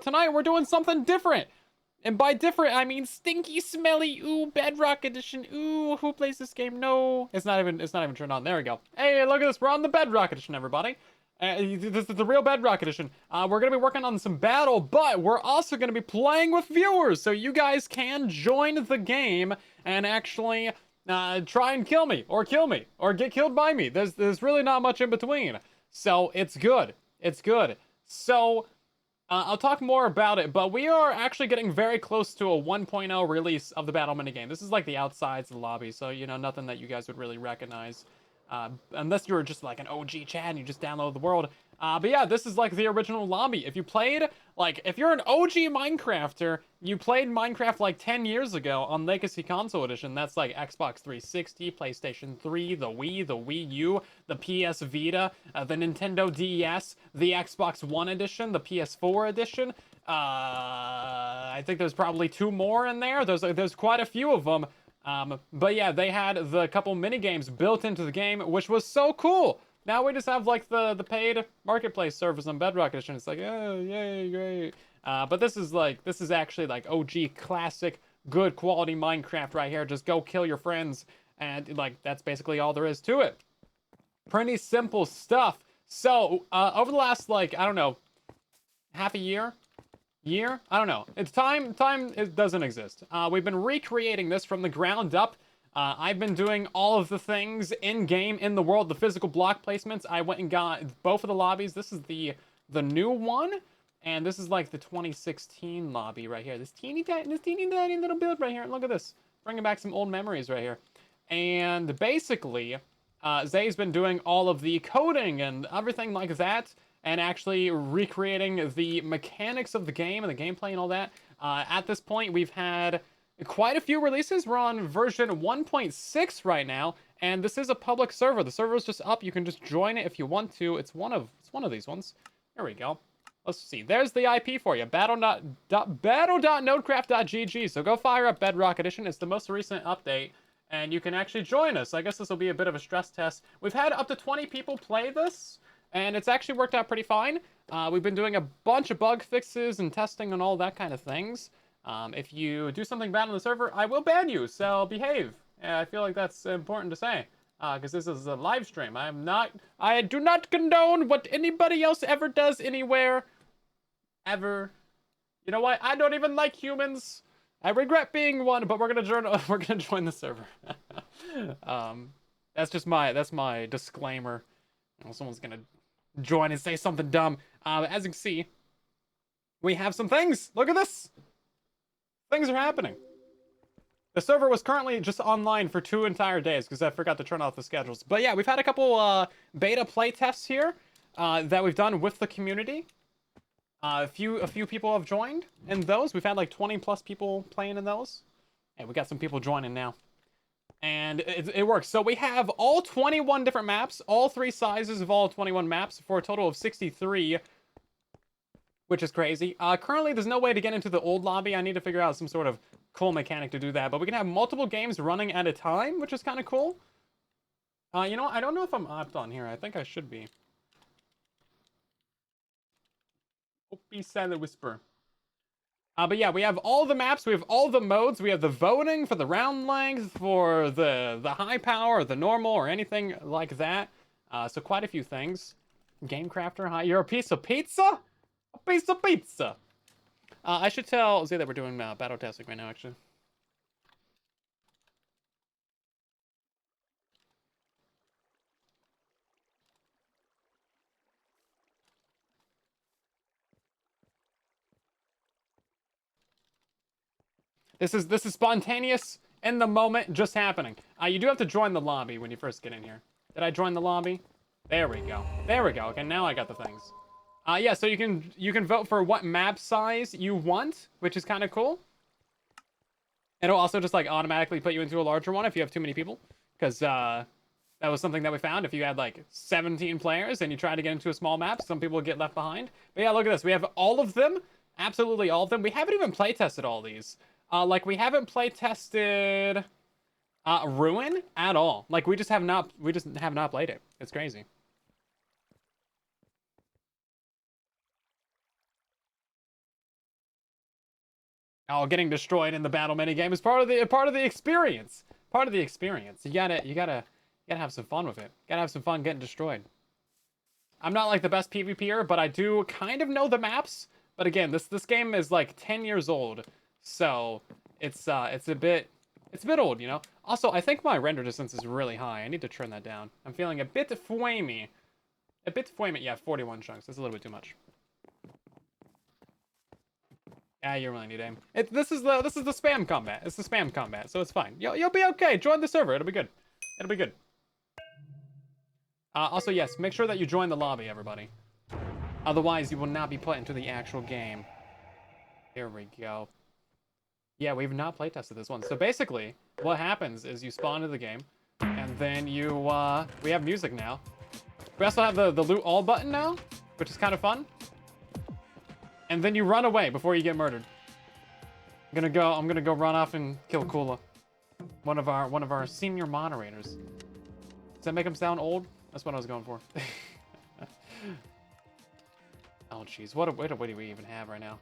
Tonight we're doing something different. And by different, I mean stinky, smelly, ooh, Bedrock Edition. Ooh, who plays this game? No. It's not even turned on. There we go. Hey, look at this. We're on the Bedrock Edition, everybody. This is the real Bedrock Edition. We're going to be working on some battle, but we're also going to be playing with viewers. So you guys can join the game and actually try and kill me, or get killed by me. There's really not much in between. So it's good. It's good. So I'll talk more about it, but we are actually getting very close to a 1.0 release of the battle minigame. This is like the outsides of the lobby, so, you know, nothing that you guys would really recognize. Unless you were just like an OG Chad and you just download the world. But yeah, this is like the original lobby. If you played, like, if you're an OG Minecrafter, you played Minecraft like 10 years ago on Legacy Console Edition, that's like Xbox 360, PlayStation 3, the Wii U, the PS Vita, the Nintendo DS, the Xbox One Edition, the PS4 Edition. I think there's probably 2 more in there. There's quite a few of them. But yeah, they had the couple mini games built into the game, which was so cool. Now we just have like the paid marketplace service on Bedrock Edition. It's like, oh, yay, great. But this is actually like OG classic, good quality Minecraft right here. Just go kill your friends, and like that's basically all there is to it. Pretty simple stuff. So over the last, like, I don't know, half a year, I don't know, it's time it doesn't exist. We've been recreating this from the ground up. I've been doing all of the things in game, in the world, the physical block placements. I went and got both of the lobbies. This is the new one, and this is like the 2016 lobby right here. This teeny tiny little build right here. Look at this, bringing back some old memories right here. And basically Zay's been doing all of the coding and everything like that, and actually recreating the mechanics of the game and the gameplay and all that. At this point, we've had quite a few releases. We're on version 1.6 right now, and this is a public server. The server is just up. You can just join it if you want to. It's one of these ones. Here we go. Let's see. There's the IP for you. Battle.nodecraft.gg. So go fire up Bedrock Edition. It's the most recent update, and you can actually join us. I guess this will be a bit of a stress test. We've had up to 20 people play this, and it's actually worked out pretty fine. We've been doing a bunch of bug fixes and testing and all that kind of things. If you do something bad on the server, I will ban you, so behave. I feel like that's important to say, because this is a live stream. I do not condone what anybody else ever does anywhere, ever. You know what? I don't even like humans. I regret being one, but we're gonna join the server. That's my disclaimer. Someone's gonna join and say something dumb. As you can see, we have some things. Look at this. Things are happening. The server was currently just online for 2 entire days because I forgot to turn off the schedules. But yeah, we've had a couple beta play tests here that we've done with the community. A few people have joined in those. We've had like 20 plus people playing in those. Hey, we got some people joining now. And it works. So we have all 21 different maps, all 3 sizes of all 21 maps for a total of 63, which is crazy. Currently, there's no way to get into the old lobby. I need to figure out some sort of cool mechanic to do that. But we can have multiple games running at a time, which is kind of cool. You know what? I don't know if I'm opt on here. I think I should be. Opie Silent Whisper. But yeah, we have all the maps, we have all the modes, we have the voting for the round length, for the high power, the normal, or anything like that. So quite a few things. Game Crafter, hi, you're a piece of pizza? A piece of pizza! I should tell Zay that we're doing battle testing right now, actually. This is spontaneous, in the moment, just happening. You do have to join the lobby when you first get in here. Did I join the lobby? There we go. There we go. Okay, now I got the things. Yeah, so you can vote for what map size you want, which is kind of cool. It'll also just like automatically put you into a larger one if you have too many people, because that was something that we found. If you had like 17 players and you try to get into a small map, some people would get left behind. But yeah, look at this. We have all of them, absolutely all of them. We haven't even play tested all these. Like we haven't play tested Ruin at all. Like we just have not played it. It's crazy. Oh, getting destroyed in the battle minigame is part of the experience. Part of the experience. You gotta have some fun with it. Gotta have some fun getting destroyed. I'm not like the best PvPer, but I do kind of know the maps. But again, this game is like 10 years old, so it's a bit old, you know. Also, I think my render distance is really high. I need to turn that down. I'm feeling a bit flamey. A bit flamey. Yeah, 41 chunks. That's a little bit too much. Ah, you really need aim. This is the spam combat. It's the spam combat, so it's fine. You'll be okay. Join the server. It'll be good. It'll be good. Also, yes, make sure that you join the lobby, everybody. Otherwise, you will not be put into the actual game. Here we go. Yeah, we've not playtested this one. So basically, what happens is you spawn into the game, and then you, we have music now. We also have the loot all button now, which is kind of fun. And then you run away before you get murdered. I'm gonna go run off and kill Kula. One of our senior moderators. Does that make him sound old? That's what I was going for. Oh jeez, what do we even have right now?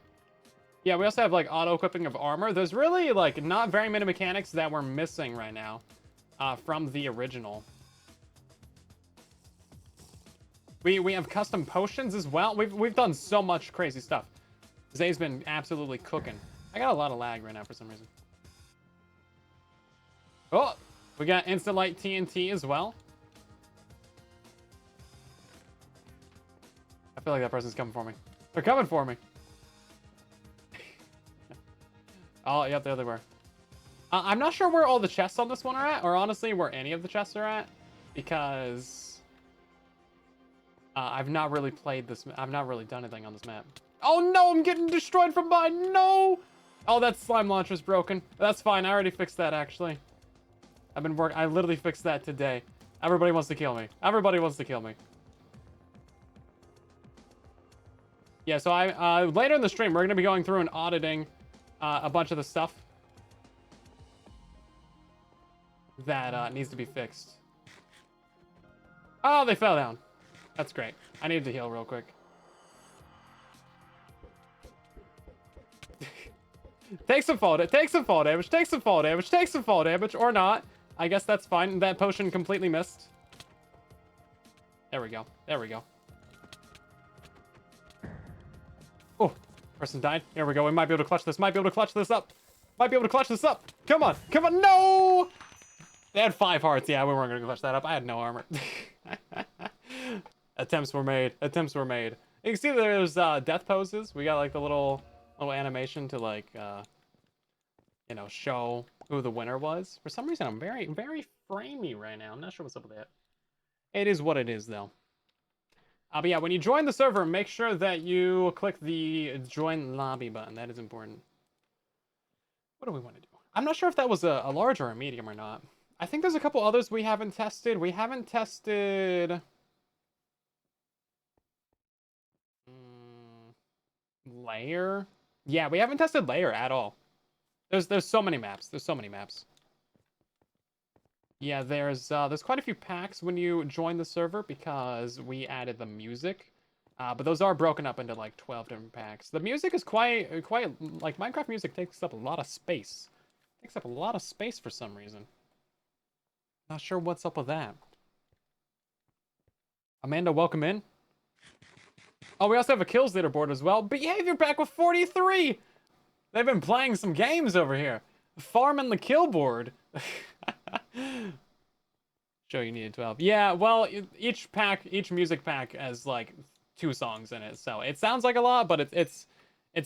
Yeah, we also have like auto equipping of armor. There's really like not very many mechanics that we're missing right now from the original. We have custom potions as well. We've done so much crazy stuff. Zay's been absolutely cooking. I got a lot of lag right now for some reason. Oh, we got instant light TNT as well. I feel like that person's coming for me. They're coming for me. Oh, yep, there they were. I'm not sure where all the chests on this one are at, or honestly, where any of the chests are at, because I've not really played this. I've not really done anything on this map. Oh no, I'm getting destroyed from behind. No. Oh, that slime launcher's broken. That's fine. I already fixed that actually. I literally fixed that today. Everybody wants to kill me. Everybody wants to kill me. Yeah, so later in the stream, we're going to be going through and auditing a bunch of the stuff that needs to be fixed. Oh, they fell down. That's great. I needed to heal real quick. Take some fall damage, take some fall damage, take some fall damage, take some fall damage, or not. I guess that's fine. That potion completely missed. There we go. There we go. Oh, person died. Here we go. We might be able to clutch this. Might be able to clutch this up. Might be able to clutch this up. Come on. Come on. No! They had 5 hearts. Yeah, we weren't going to clutch that up. I had no armor. Attempts were made. Attempts were made. You can see there's death poses. We got like the little animation to like, you know, show who the winner was. For some reason, I'm very, very framey right now. I'm not sure what's up with that. It is what it is, though. But yeah, when you join the server, make sure that you click the join lobby button. That is important. What do we want to do? I'm not sure if that was a large or a medium or not. I think there's a couple others we haven't tested. We haven't tested... Layer? Yeah, we haven't tested layer at all. There's so many maps. There's so many maps. Yeah, there's quite a few packs when you join the server because we added the music. But those are broken up into like 12 different packs. The music is quite like Minecraft music takes up a lot of space. Takes up a lot of space for some reason. Not sure what's up with that. Amanda, welcome in. Oh, we also have a kills leaderboard as well. Behavior pack with 43. They've been playing some games over here. Farming the kill board. Show you needed 12. Yeah, well, each music pack has like 2 songs in it, so it sounds like a lot, but it's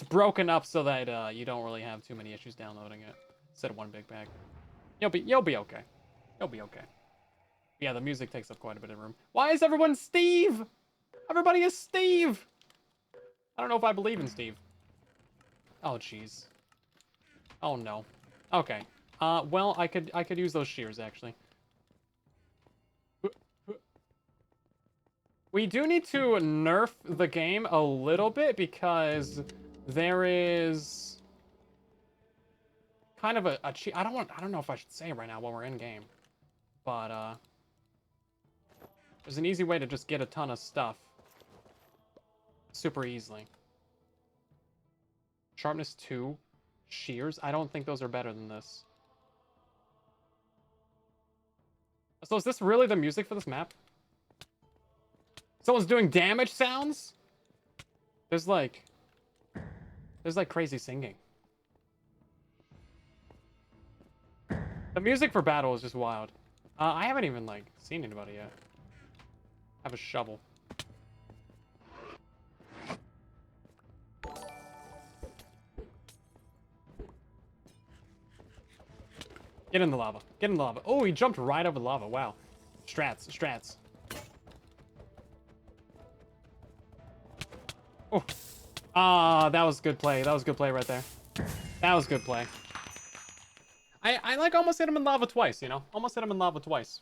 broken up so that you don't really have too many issues downloading it instead of one big pack. You'll be okay. You'll be okay. Yeah, the music takes up quite a bit of room. Why is everyone Steve? Everybody is Steve. I don't know if I believe in Steve. Oh jeez. Oh no. Okay. Well, I could use those shears actually. We do need to nerf the game a little bit because there is kind of a cheat. I don't know if I should say it right now while we're in game, but there's an easy way to just get a ton of stuff super easily. Sharpness 2. Shears? I don't think those are better than this. So is this really the music for this map? Someone's doing damage sounds? There's like crazy singing. The music for battle is just wild. I haven't even like seen anybody yet. I have a shovel. Get in the lava. Get in the lava. Oh, he jumped right over the lava. Wow. Strats. Strats. Oh. Ah, that was good play. That was good play right there. That was good play. I like almost hit him in lava twice, you know? Almost hit him in lava twice.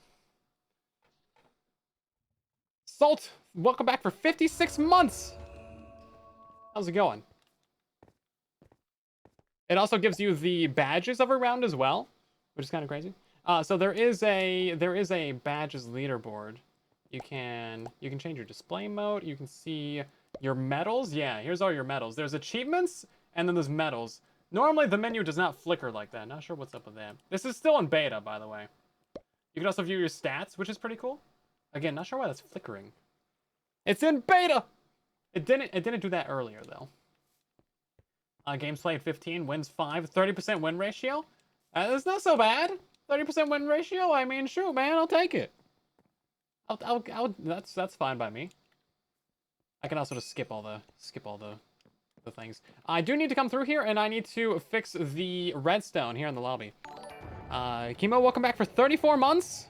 Salt, welcome back for 56 months. How's it going? It also gives you the badges of a round as well, which is kind of crazy. So there is a badges leaderboard. You can change your display mode. You can see your medals. Yeah, here's all your medals. There's achievements and then there's medals. Normally the menu does not flicker like that. Not sure what's up with that. This is still in beta, by the way. You can also view your stats, which is pretty cool. Again, not sure why that's flickering. It's in beta. It didn't do that earlier though. Games played 15, wins 5, 30% win ratio. That's not so bad. 30% win ratio. I mean, shoot, man, I'll take it. That's fine by me. I can also just skip all the things. I do need to come through here, and I need to fix the redstone here in the lobby. Chemo, welcome back for 34 months.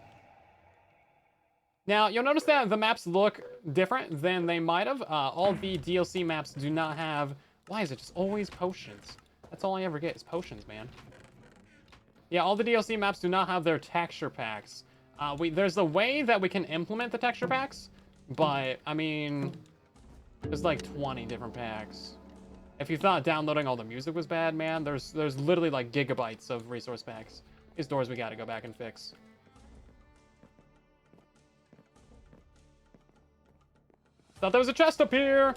Now, you'll notice that the maps look different than they might have. All the DLC maps do not have... Why is it just always potions? That's all I ever get is potions, man. Yeah, all the DLC maps do not have their texture packs. There's a way that we can implement the texture packs, but, I mean, there's like 20 different packs. If you thought downloading all the music was bad, man, there's literally like gigabytes of resource packs. These doors we gotta go back and fix. Thought there was a chest up here!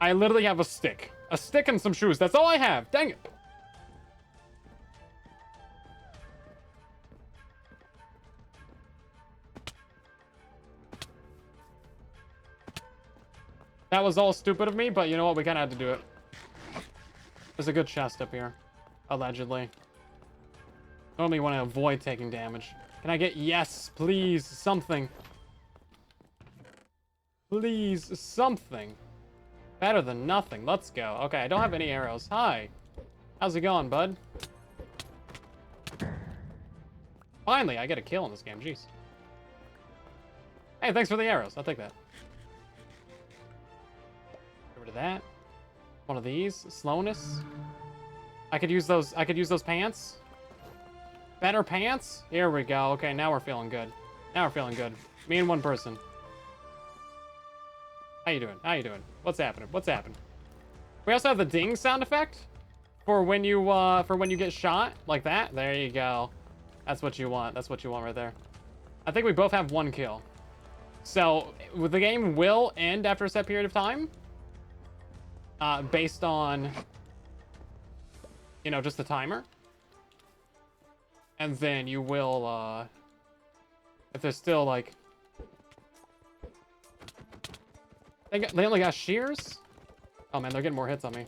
I literally have a stick. A stick and some shoes. That's all I have. Dang it. That was all stupid of me, but you know what? We kind of had to do it. There's a good chest up here. Allegedly. Normally you want to avoid taking damage. Can I get yes, please, something. Please, something. Better than nothing. Let's go. Okay, I don't have any arrows. Hi. How's it going, bud? Finally, I get a kill in this game. Jeez. Hey, thanks for the arrows. I'll take that. Get rid of that. One of these. Slowness. I could use those pants. Better pants? Here we go. Okay, now we're feeling good. Now we're feeling good. Me and one person. How you doing? How you doing? What's happening? What's happening? We also have the ding sound effect for when you get shot like that. There you go. That's what you want. That's what you want right there. I think we both have 1 kill. So the game will end after a set period of time, based on, you know, just the timer. And then you will, if there's still like. They only got shears? Oh man, they're getting more hits on me.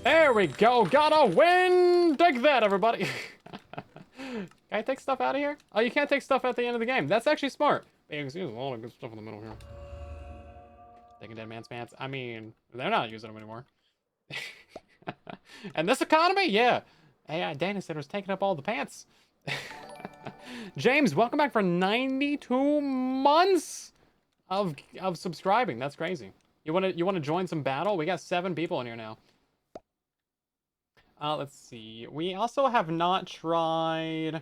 There we go, got a win! Take that, everybody! Can I take stuff out of here? Oh, you can't take stuff at the end of the game. That's actually smart. There's a lot of good stuff in the middle here. Taking dead man's pants. I mean, they're not using them anymore. And this economy? Yeah. Hey, Dana said was taking up all the pants. James, welcome back for 92 months of subscribing. That's crazy. You wanna join some battle? We got 7 people in here now. Let's see. We also have not tried.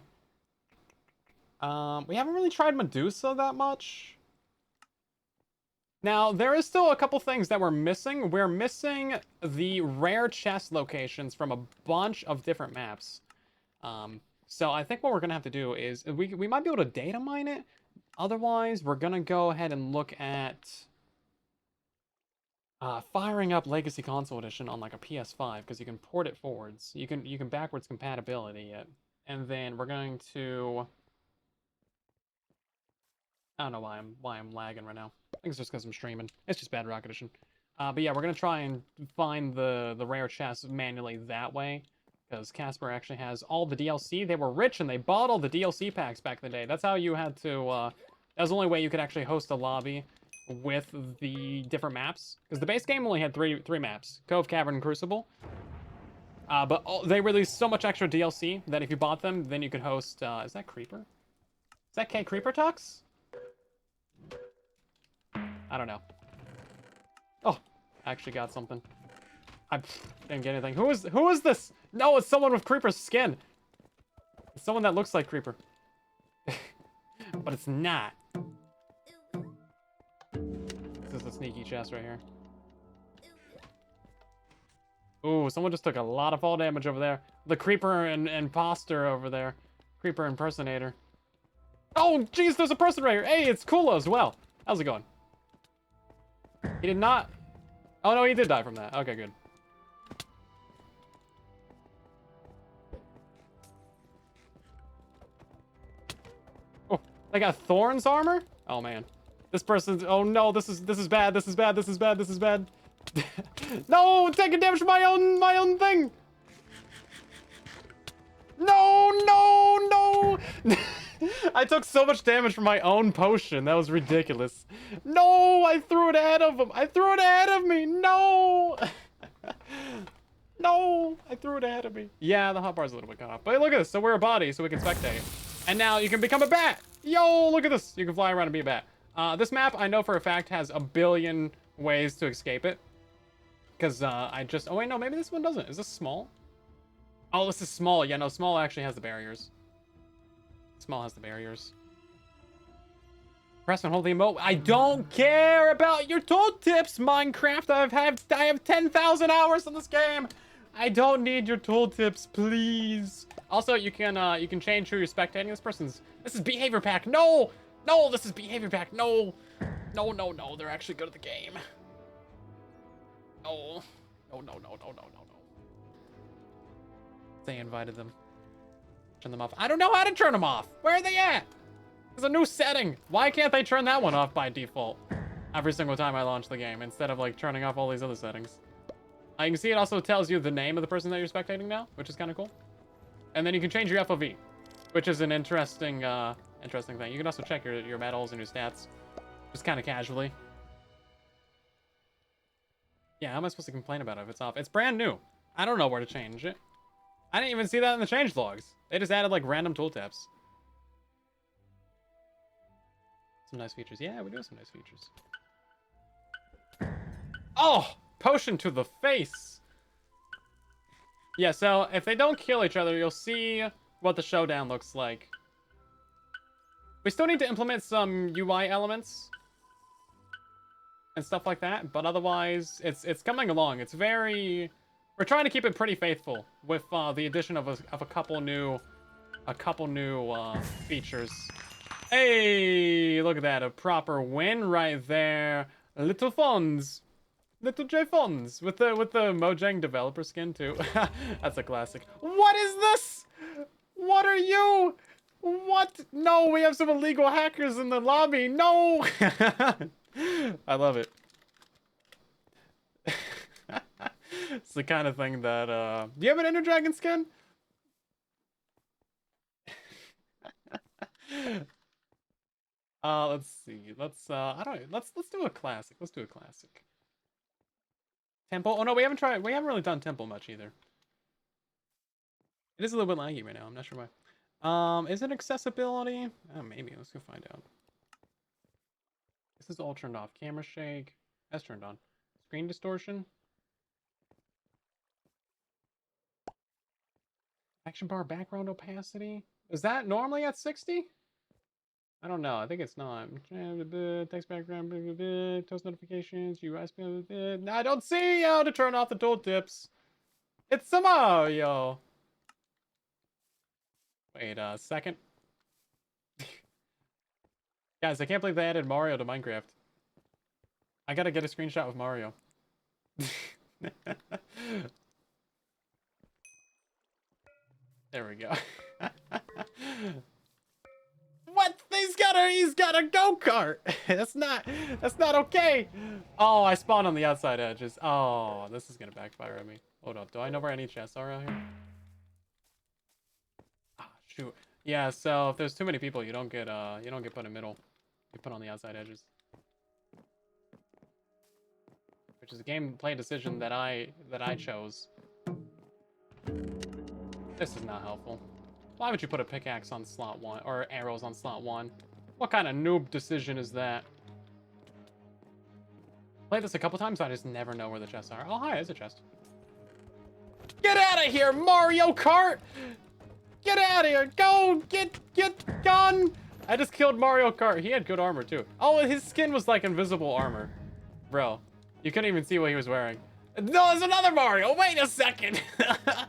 We haven't really tried Medusa that much. Now, there is still a couple things that we're missing. We're missing the rare chest locations from a bunch of different maps. So I think what we're gonna have to do is we might be able to data mine it. Otherwise, we're gonna go ahead and look at firing up Legacy Console Edition on like a PS5 because you can port it forwards. You can backwards compatibility it, and then we're going to. I don't know why I'm lagging right now. I think it's just because I'm streaming. It's just Bedrock Edition. But yeah, we're gonna try and find the rare chests manually that way, because Casper actually has all the DLC. They were rich and they bought all the DLC packs back in the day. That's how you had to. That was the only way you could actually host a lobby with the different maps, because the base game only had three maps: Cove, Cavern, and Crucible. But they released so much extra DLC that if you bought them, then you could host. Is that Creeper? Is that K Creeper Tux? I don't know. Oh, I actually got something. I didn't get anything. Who is this? No, it's someone with Creeper's skin. It's someone that looks like Creeper. But it's not. This is a sneaky chest right here. Ooh, someone just took a lot of fall damage over there. The Creeper and imposter over there. Creeper impersonator. Oh, jeez, there's a person right here. Hey, it's Kula as well. How's it going? He did not... Oh, no, he did die from that. Okay, good. Oh, they got Thorns armor? Oh, man. This person's... Oh, no, this is bad. This is bad. This is bad. This is bad. No, taking damage from my own thing. No, no, no. I took so much damage from my own potion. That was ridiculous. No, I threw it ahead of him. I threw it ahead of me. No. No, I threw it ahead of me. Yeah, the hotbar's a little bit cut off. But look at this. So we're a body, so we can spectate. And now you can become a bat. Yo, look at this. You can fly around and be a bat. This map, I know for a fact, has a billion ways to escape it. Because I just... Oh, wait, no, maybe this one doesn't. Is this small? Oh, this is small. Yeah, no, small actually has the barriers. Small has the barriers. Press and hold the emote. I don't care about your tooltips, Minecraft. I have 10,000 hours in this game. I don't need your tooltips, please. Also, you can change who you're spectating. This is behavior pack. No, no, this is behavior pack. No, no, no, no. They're actually good at the game. No, no, no, no, no, no, no, no. They invited them. Turn them off. I don't know how to turn them off. Where are they at? There's a new setting. Why can't they turn that one off by default every single time I launch the game instead of like turning off all these other settings? You can see it also tells you the name of the person that you're spectating now, which is kind of cool. And then you can change your FOV, which is an interesting thing. You can also check your medals and your stats, just kind of casually. Yeah, how am I supposed to complain about it if it's off? It's brand new. I don't know where to change it. I didn't even see that in the change logs. They just added like random tooltips. Some nice features. Yeah, we do have some nice features. Oh! Potion to the face! Yeah, so if they don't kill each other, you'll see what the showdown looks like. We still need to implement some UI elements and stuff like that, but otherwise, it's coming along. It's very... We're trying to keep it pretty faithful with the addition of a couple new features. Hey, look at that, a proper win right there. Little Fonz. Little J Fonz with the Mojang developer skin too. That's a classic. What is this? What are you? What? No, we have some illegal hackers in the lobby. No. I love it. It's the kind of thing that do you have an Ender Dragon skin? Let's see. Let's I don't know. Let's do a classic. Let's do a classic. Temple. Oh no, we haven't really done Temple much either. It is a little bit laggy right now. I'm not sure why. Is it accessibility? Oh, maybe. Let's go find out. This is all turned off. Camera shake. That's turned on. Screen distortion. Action bar background opacity. Is that normally at 60? I don't know. I think it's not. Text background, toast notifications, USB. I don't see how to turn off the tooltips. It's somehow, yo. Wait. Wait a second. Guys, I can't believe they added Mario to Minecraft. I gotta get a screenshot of Mario. There we go. What? He's got a go-kart. That's not okay. Oh, I spawned on the outside edges. Oh, this is gonna backfire on me. Hold up. Do I know where any chests are around here? Ah, shoot. Yeah, so if there's too many people, you don't get put in middle. You put on the outside edges. Which is a gameplay decision that I chose. This is not helpful. Why would you put a pickaxe on slot 1 or arrows on slot 1? What kind of noob decision is that? Played this a couple times, so I just never know where the chests are. Oh, hi, there's a chest. Get out of here, Mario Kart! Get out of here! Go! Get gone! I just killed Mario Kart. He had good armor, too. Oh, his skin was like invisible armor. Bro, you couldn't even see what he was wearing. No, there's another Mario! Wait a second!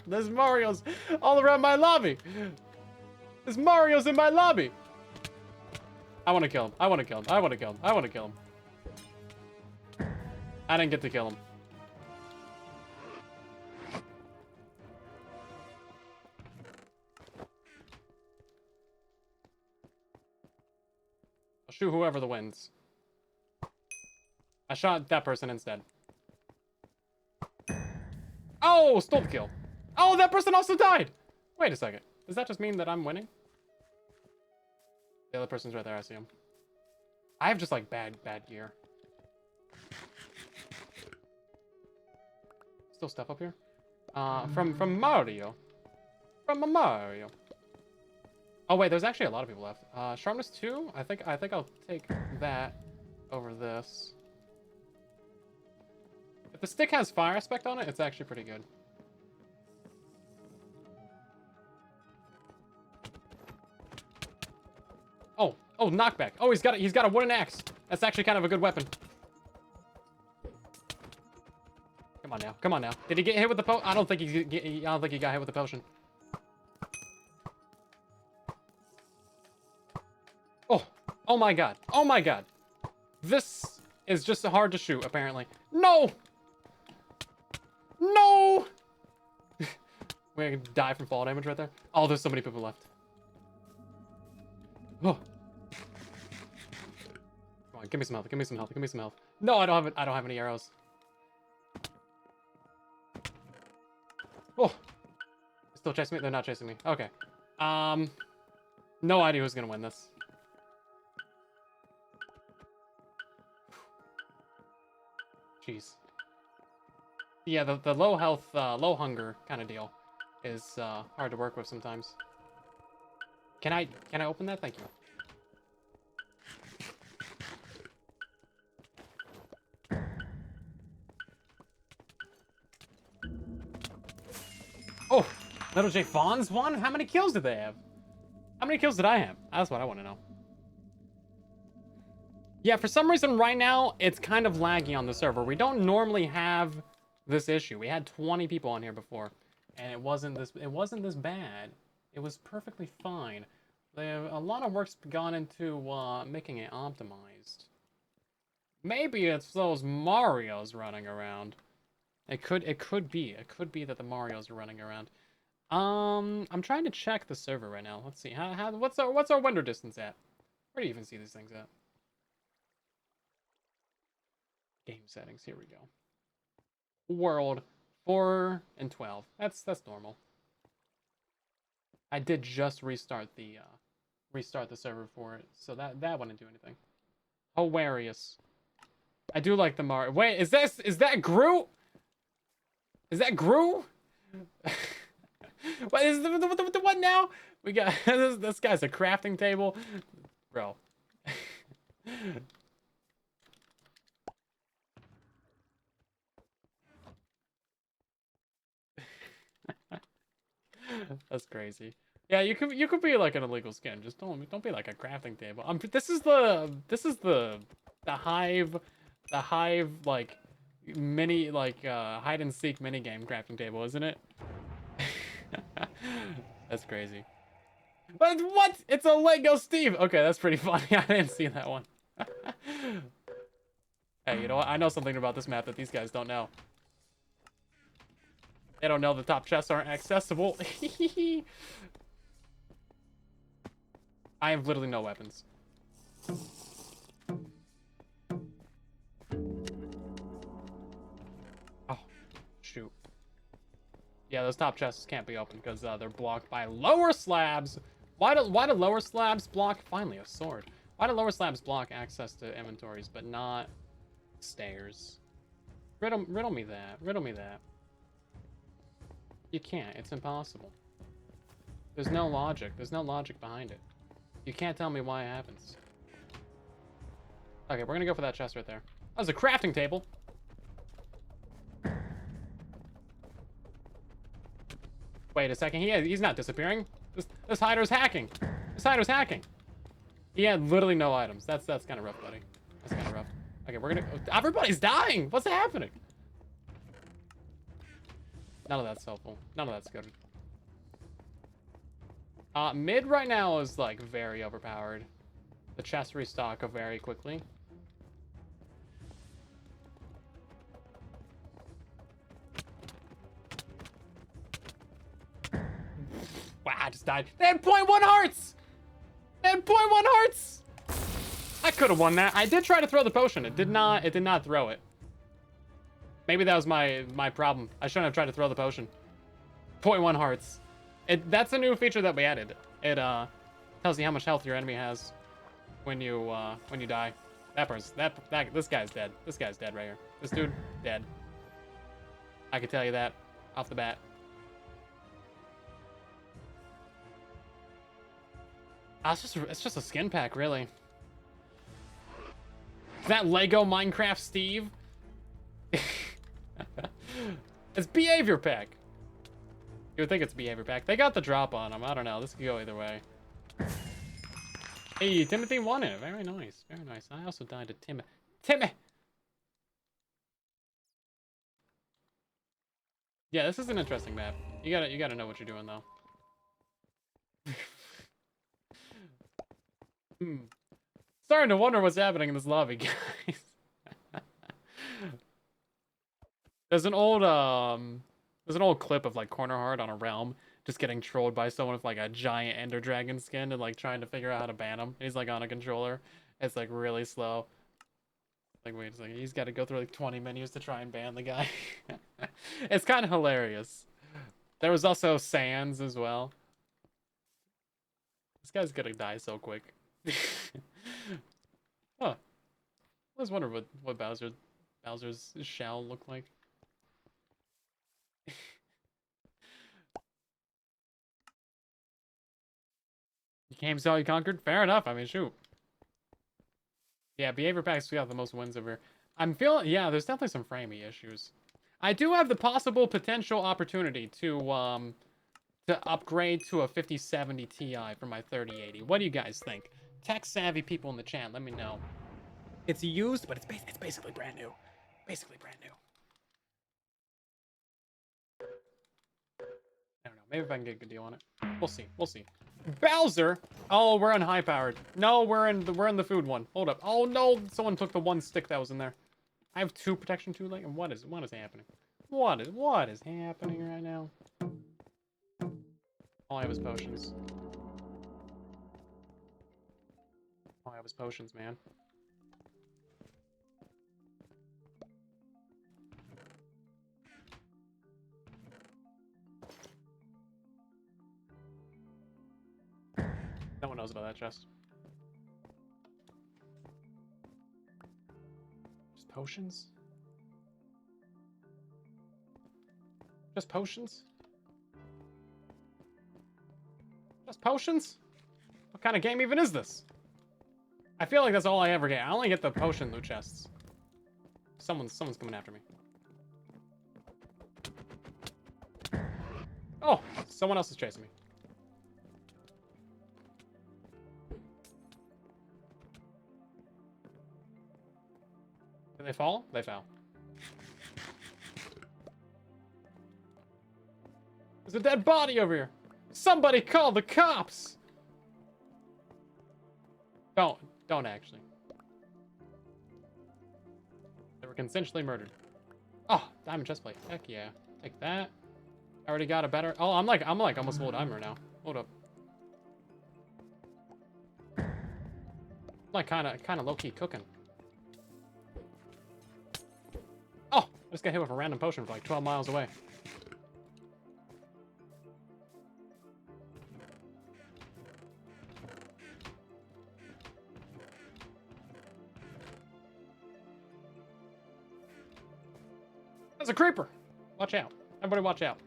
There's Marios all around my lobby. There's Marios in my lobby. I want to kill him. I want to kill him. I want to kill him. I want to kill him. I didn't get to kill him. I'll shoot whoever the wins. I shot that person instead. Oh, stole the kill. Oh, that person also died. Wait a second. Does that just mean that I'm winning? The other person's right there. I see him. I have just like bad gear. Still stuff up here? From Mario. From a Mario. Oh wait, there's actually a lot of people left. Sharpness 2? I think I'll take that over this. If the stick has fire aspect on it, it's actually pretty good. Oh, knockback. Oh, he's got a wooden axe. That's actually kind of a good weapon. Come on now. Come on now. Did he get hit with the potion? I don't think he got hit with the potion. Oh. Oh my god. Oh my god. This is just hard to shoot, apparently. No! No! We're gonna die from fall damage right there. Oh, there's so many people left. Oh. Come on, give me some health. Give me some health. Give me some health. No, I don't have any arrows. Oh. Still chasing me? They're not chasing me. Okay. No idea who's gonna win this. Jeez. Yeah, the low health, low hunger kind of deal is hard to work with sometimes. Can I open that? Thank you. Oh, Little J Fawns won? How many kills did they have? How many kills did I have? That's what I want to know. Yeah, for some reason right now, it's kind of laggy on the server. We don't normally have this issue. We had 20 people on here before, and it wasn't this bad. It was perfectly fine. A lot of work's gone into making it optimized. Maybe it's those Marios running around. It could be that the Marios are running around. I'm trying to check the server right now. Let's see. What's our render distance at? Where do you even see these things at? Game settings. Here we go. World 4 and 12. That's normal. I did just restart the server for it, so that wouldn't do anything. Hilarious. I do like the Mario. Wait, is that Groot? Is that Groot? What is the what now? We got this guy's a crafting table, bro. That's crazy. Yeah, you could be like an illegal skin. Just don't be like a crafting table. This is the hive like mini like hide and seek mini game crafting table, isn't it? That's crazy. But what? It's a Lego Steve. Okay, that's pretty funny. I didn't see that one. Hey, you know what? I know something about this map that these guys don't know. They don't know the top chests aren't accessible. I have literally no weapons. Oh, shoot. Yeah, those top chests can't be opened because they're blocked by lower slabs. Why do lower slabs block? Finally, a sword. Why do lower slabs block access to inventories, but not stairs? Riddle me that. Riddle me that. You can't. It's impossible. There's no logic. There's no logic behind it. You can't tell me why it happens. Okay, we're gonna go for that chest right there. That was a crafting table. Wait a second. He's not disappearing. This hider's hacking. This hider's hacking. He had literally no items. That's kind of rough, buddy. That's kind of rough. Okay, we're gonna... Everybody's dying! What's happening? None of that's helpful. None of that's good. Mid right now is, like, very overpowered. The chests restock very quickly. Wow, I just died. They had 0.1 hearts! They had 0.1 hearts! I could have won that. I did try to throw the potion. It did not throw it. Maybe that was my problem. I shouldn't have tried to throw the potion. 0.1 hearts. That's a new feature that we added. It tells you how much health your enemy has when you die. This guy's dead. This guy's dead right here. This dude, dead. I can tell you that off the bat. It's just a skin pack, really. Is that Lego Minecraft Steve? It's behavior pack. You would think it's behavior pack. They got the drop on them. I don't know. This could go either way. Hey, Timothy won it. Very nice. Very nice. I also died to Timmy. Yeah, this is an interesting map. You gotta know what you're doing though. Starting to wonder what's happening in this lobby, guys. There's an old clip of like Corner Hard on a realm just getting trolled by someone with like a giant Ender Dragon skin and like trying to figure out how to ban him. He's like on a controller. It's like really slow. Like wait a second, he's got to go through like 20 menus to try and ban the guy. It's kind of hilarious. There was also Sans as well. This guy's gonna die so quick. Huh. I was wondering what Bowser's shell looked like. You came, saw, you conquered? Fair enough. I mean, shoot. Yeah, behavior packs got the most wins over here. I'm feeling, yeah, there's definitely some framey issues. I do have the possible potential opportunity to upgrade to a 5070 Ti for my 3080. What do you guys think? Tech savvy people in the chat, let me know. It's used, but it's basically brand new. Basically brand new. I don't know. Maybe if I can get a good deal on it. We'll see. We'll see. Bowser! Oh, we're on high powered. No, we're in the food one. Hold up. Oh no, someone took the one stick that was in there. I have 2 protection 2 like, and what is happening? What is happening right now? All I have is potions. All I have is potions, man. No one knows about that chest. Just potions? Just potions? Just potions? What kind of game even is this? I feel like that's all I ever get. I only get the potion loot chests. Someone's coming after me. Oh, someone else is chasing me. Did they fall? They fell. There's a dead body over here. Somebody call the cops. Don't actually. They were consensually murdered. Oh, diamond chestplate. Heck yeah. Take that. I already got a better... Oh, I'm like almost full diamond right now. Hold up. I'm like kind of low-key cooking. Oh, I just got hit with a random potion from like 12 miles away. There's a creeper. Watch out. Everybody watch out.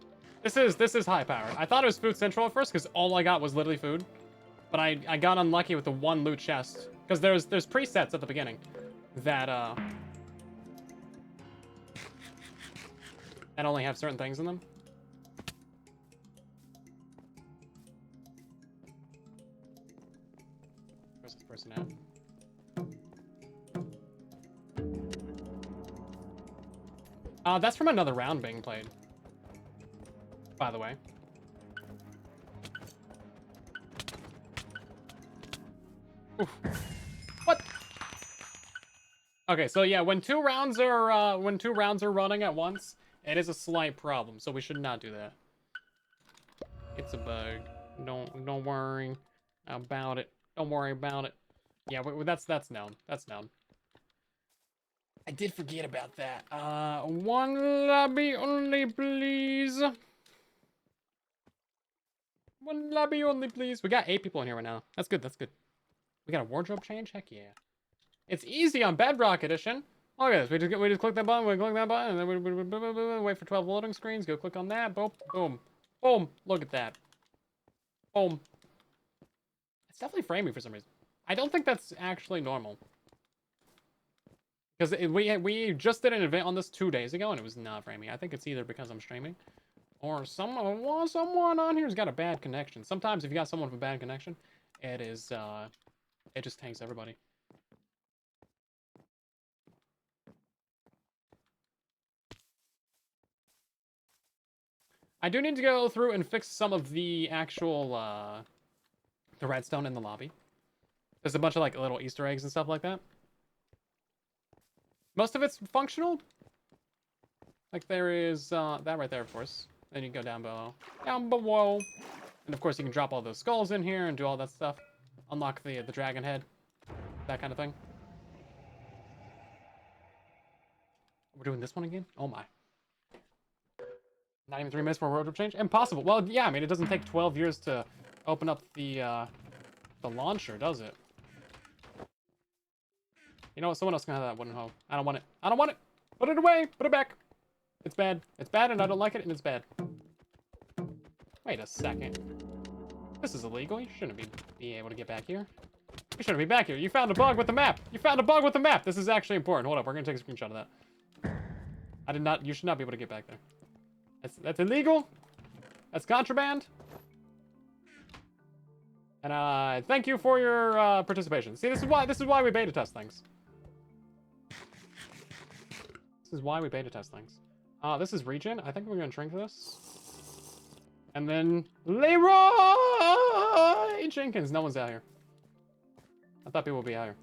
This is high powered. I thought it was food central at first because all I got was literally food. But I got unlucky with the one loot chest. Because there's presets at the beginning that only have certain things in them. Where's this person at? That's from another round being played. By the way. Oof. What? Okay, so yeah, when two rounds are running at once, it is a slight problem. So we should not do that. It's a bug. Don't worry about it. Don't worry about it. Yeah, that's known. That's known. I did forget about that. One lobby only, please. One lobby only, please. We got 8 people in here right now. That's good. That's good. We got a wardrobe change? Heck yeah. It's easy on Bedrock Edition. Look at this. We just click that button, we click that button, and then we wait for 12 loading screens. Go click on that. Boom. Boom. Boom. Look at that. Boom. It's definitely framing for some reason. I don't think that's actually normal. Because we just did an event on this 2 days ago, and it was not framing. I think it's either because I'm streaming, or someone on here's got a bad connection. Sometimes if you got someone with a bad connection, it is, it just tanks everybody. I do need to go through and fix some of the actual, the redstone in the lobby. There's a bunch of, like, little Easter eggs and stuff like that. Most of it's functional. Like, there is, that right there, of course. Then you can go down below. Down below. And, of course, you can drop all those skulls in here and do all that stuff. Unlock the dragon head. That kind of thing. We're doing this one again? Oh, my. Not even 3 minutes for a wardrobe change? Impossible. Well, yeah, I mean, it doesn't take 12 years to open up the launcher, does it? You know what? Someone else can have that wooden hoe. I don't want it. I don't want it! Put it away! Put it back! It's bad. It's bad, and I don't like it, and it's bad. Wait a second. This is illegal. You shouldn't be able to get back here. You shouldn't be back here. You found a bug with the map! You found a bug with the map! This is actually important. Hold up. We're gonna take a screenshot of that. I did not... You should not be able to get back there. That's illegal. That's contraband. And thank you for your participation. See, this is why we beta test things. This is why we beta test things. This is region. I think we're gonna drink this. And then Leroy Jenkins. No one's out here. I thought people would be out here.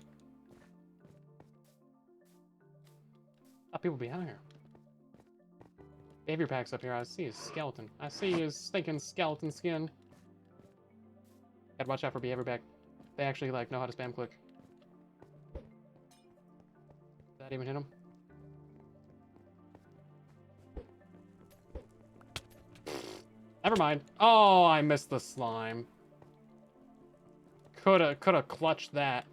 I thought people would be out here. Behavior pack's up here. I see his skeleton. I see his stinking skeleton skin. Gotta watch out for behavior pack. They actually like know how to spam click. Did that even hit him? Never mind. Oh, I missed the slime. Coulda clutched that.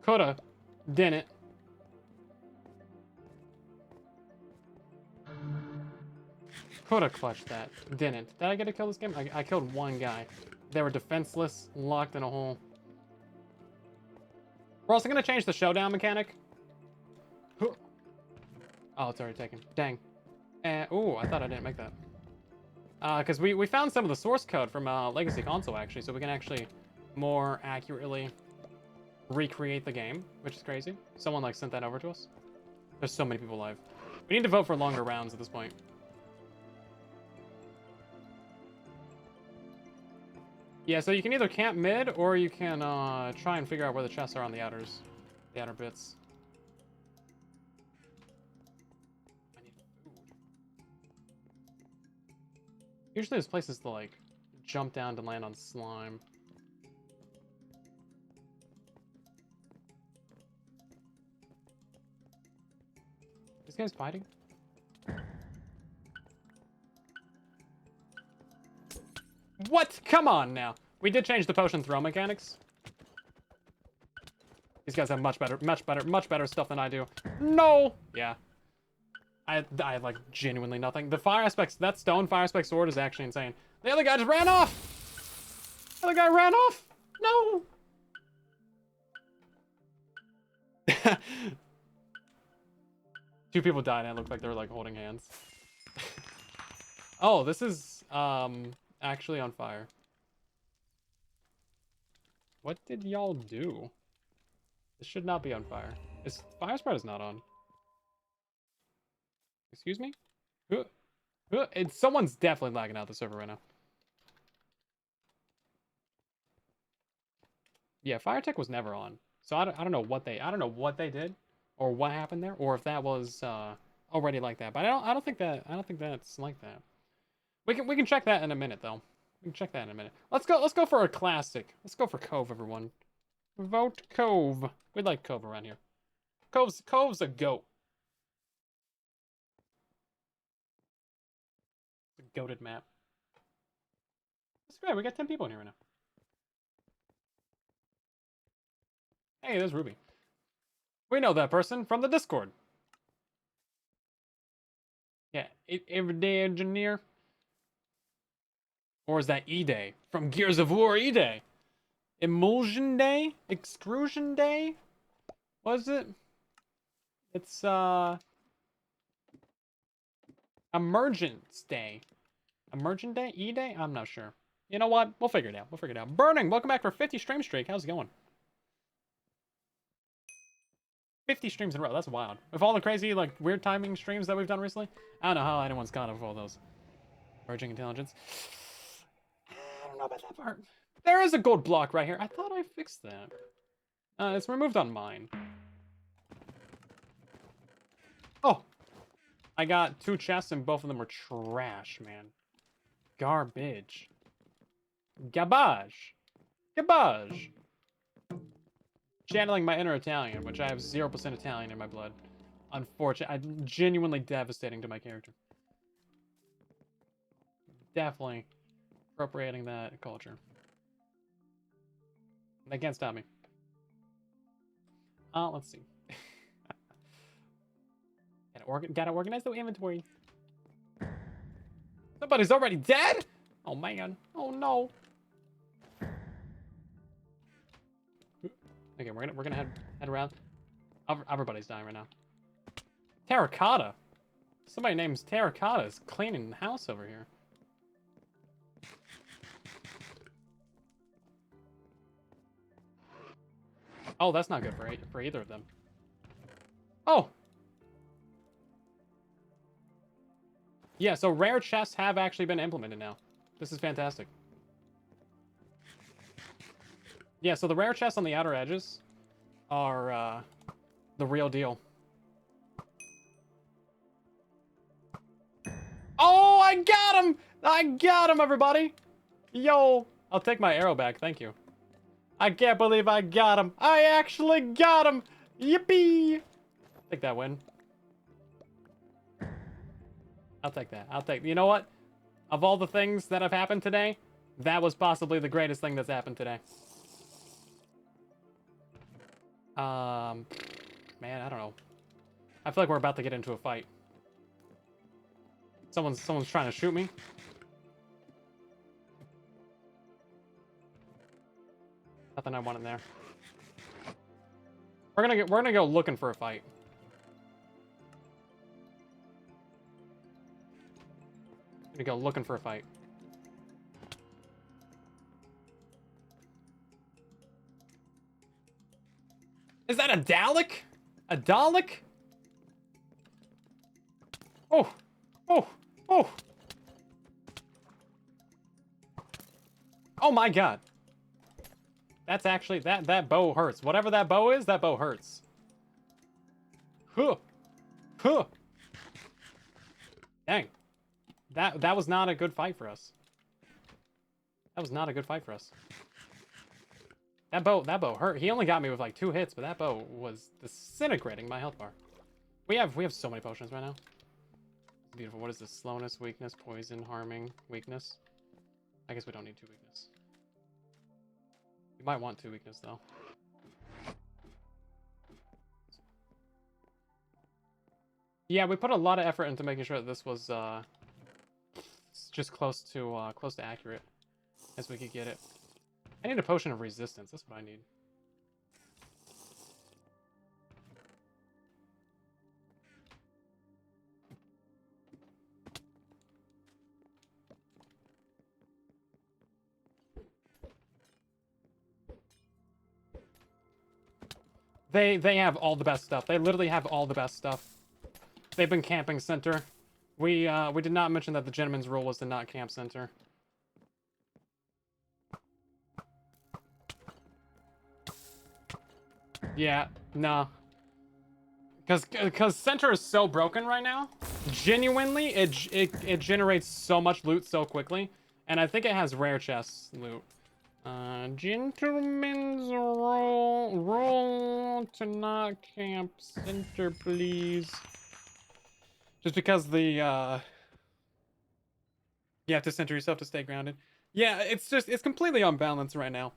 Coulda. Didn't. Coulda clutched that. Didn't. Did I get a kill this game? I killed one guy. They were defenseless, locked in a hole. We're also gonna change the showdown mechanic. Oh, it's already taken. Dang. Ooh, I thought I didn't make that. Because we found some of the source code from Legacy Console, actually, so we can actually more accurately recreate the game, which is crazy. Someone, like, sent that over to us. There's so many people live. We need to vote for longer rounds at this point. Yeah, so you can either camp mid, or you can try and figure out where the chests are on the outers. The outer bits. I need food. Usually there's places to, like, jump down to land on slime. This guy's fighting? What? Come on now. We did change the potion throw mechanics. These guys have much better stuff than I do. No! Yeah. I have, like, genuinely nothing. The fire aspects, that stone fire aspect sword is actually insane. The other guy just ran off! The other guy ran off! No! Two people died and it looked like they were, like, holding hands. Oh, this is, actually on fire. What did y'all do? This should not be on fire. This fire spread is not on. Excuse me? Someone's definitely lagging out the server right now. Yeah, fire tech was never on. So I don't know what they did or what happened there, or if that was already like that. But I don't think that's like that. We can check that in a minute though. We can check that in a minute. Let's go for a classic. Let's go for Cove, everyone. Vote Cove. We like Cove around here. Cove's a goat. It's a goated map. That's great. We got 10 people in here right now. Hey, there's Ruby. We know that person from the Discord. Yeah, everyday engineer. Or is that E-Day? From Gears of War E-Day. Emulsion Day? Extrusion Day? What is it? It's, Emergence Day. Emergent Day? E-Day? I'm not sure. You know what? We'll figure it out. We'll figure it out. Burning, welcome back for 50 stream streak. How's it going? 50 streams in a row. That's wild. With all the crazy, like, weird timing streams that we've done recently, I don't know how anyone's caught up with all those. Merging intelligence. I don't know about that part. There is a gold block right here. I thought I fixed that. It's removed on mine. Oh! I got 2 chests and both of them were trash, man. Garbage. Garbage. Garbage. Channeling my inner Italian, which I have 0% Italian in my blood. Unfortunately, genuinely devastating to my character. Definitely appropriating that culture. They can't stop me. Let's see. Gotta organize the inventory. Somebody's already dead? Oh man. Oh no. Okay, we're gonna head around. Everybody's dying right now. Terracotta. Somebody named Terracotta is cleaning the house over here. Oh, that's not good for either of them. Oh. Yeah, so rare chests have actually been implemented now. This is fantastic. Yeah, so the rare chests on the outer edges are the real deal. Oh, I got him! I got him, everybody! Yo! I'll take my arrow back, thank you. I can't believe I got him! I actually got him! Yippee! Take that win. I'll take that. You know what? Of all the things that have happened today, that was possibly the greatest thing that's happened today. Man, I don't know. I feel like we're about to get into a fight. Someone's trying to shoot me. Nothing I want in there. We're gonna go looking for a fight. Gonna go looking for a fight. Is that a Dalek? A Dalek? Oh! Oh! Oh! Oh my god. That's actually, that bow hurts. Whatever that bow is, that bow hurts. Huh. Huh. Dang. That was not a good fight for us. That was not a good fight for us. That bow hurt. He only got me with like 2 hits, but that bow was disintegrating my health bar. We have so many potions right now. Beautiful. What is this? Slowness, weakness, poison, harming, weakness. I guess we don't need 2 weakness. We might want 2 weakness though. Yeah, we put a lot of effort into making sure that this was just close to accurate as we could get it. I need a potion of resistance. That's what I need. They have all the best stuff. They literally have all the best stuff. They've been camping center. We did not mention that the gentleman's rule was to not camp center. Yeah, no. Because center is so broken right now. Genuinely, it generates so much loot so quickly. And I think it has rare chests loot. Gentleman's rule to not camp center, please. Just because you have to center yourself to stay grounded. Yeah, it's completely unbalanced right now.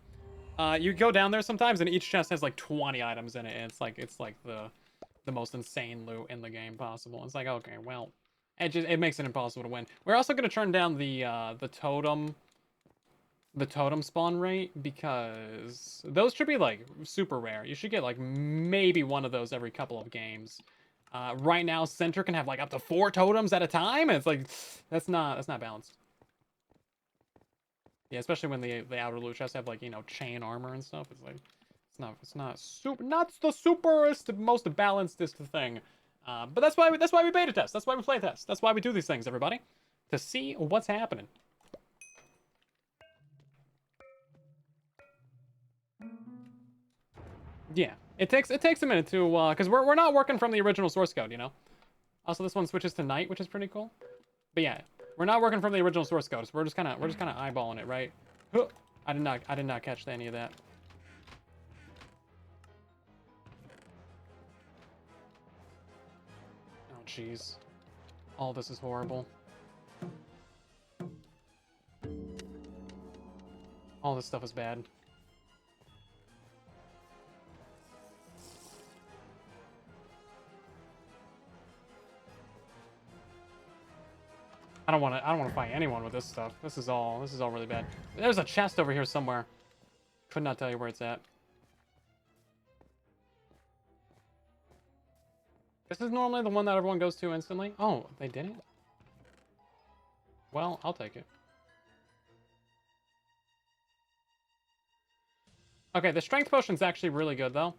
You go down there sometimes and each chest has like 20 items in it, and it's like the most insane loot in the game possible. It's like, okay, well, it makes it impossible to win. We're also gonna turn down the totem spawn rate, because those should be like super rare. You should get like maybe one of those every couple of games. Right now, center can have like up to 4 totems at a time, and it's like that's not balanced. Yeah, especially when the outer loot chests have like, you know, chain armor and stuff. It's like it's not the superest most balancedest thing. But that's why we beta test. That's why we play test. That's why we do these things, everybody, to see what's happening. Yeah, it takes a minute to because we're not working from the original source code, you know. Also, this one switches to night, which is pretty cool. But yeah, we're not working from the original source code, so we're just kind of eyeballing it, right? Huh. I did not catch any of that. Oh jeez, all this is horrible. All this stuff is bad. I don't want to fight anyone with this stuff. This is all really bad. There's a chest over here somewhere. Could not tell you where it's at. This is normally the one that everyone goes to instantly. Oh, they didn't? Well, I'll take it. Okay, the strength potion's actually really good though.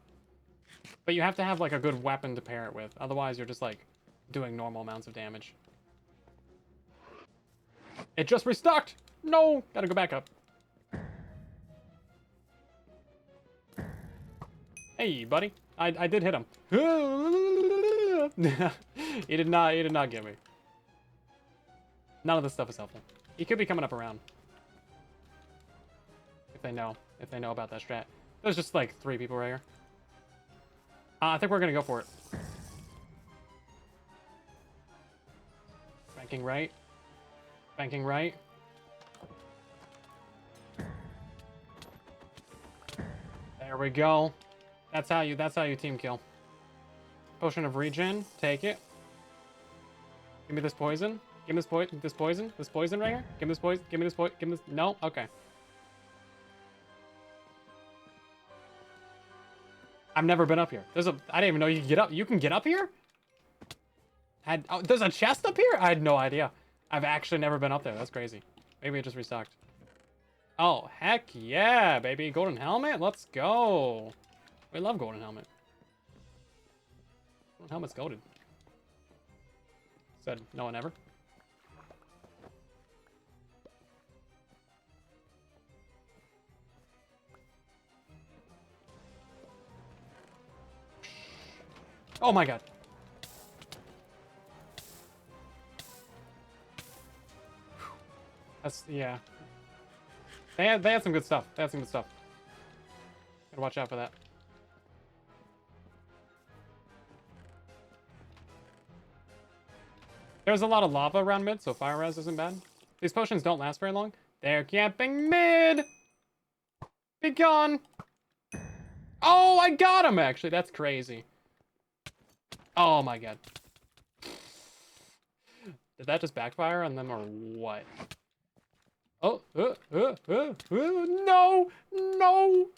But you have to have like a good weapon to pair it with. Otherwise, you're just like doing normal amounts of damage. It just restocked! No! Gotta go back up. Hey, buddy. I did hit him. He did not get me. None of this stuff is helpful. He could be coming up around. If they know about that strat. There's just like 3 people right here. I think we're gonna go for it. Banking right. Banking right. There we go. That's how you team kill. Potion of regen. Take it. Give me this poison. Give me this poison. This poison right here. Give me this poison. Give me this poison. Give me this. No? Okay. I've never been up here. I didn't even know you could get up. You can get up here? Oh, there's a chest up here? I had no idea. I've actually never been up there. That's crazy. Maybe it just restocked. Oh, heck yeah, baby. Golden helmet? Let's go. We love golden helmet. Golden helmet's goated. Said no one ever. Oh my god. That's, yeah. They had some good stuff. They had some good stuff. Gotta watch out for that. There's a lot of lava around mid, so fire res isn't bad. These potions don't last very long. They're camping mid! Be gone! Oh, I got him, actually. That's crazy. Oh my god. Did that just backfire on them or what? Oh, no! No!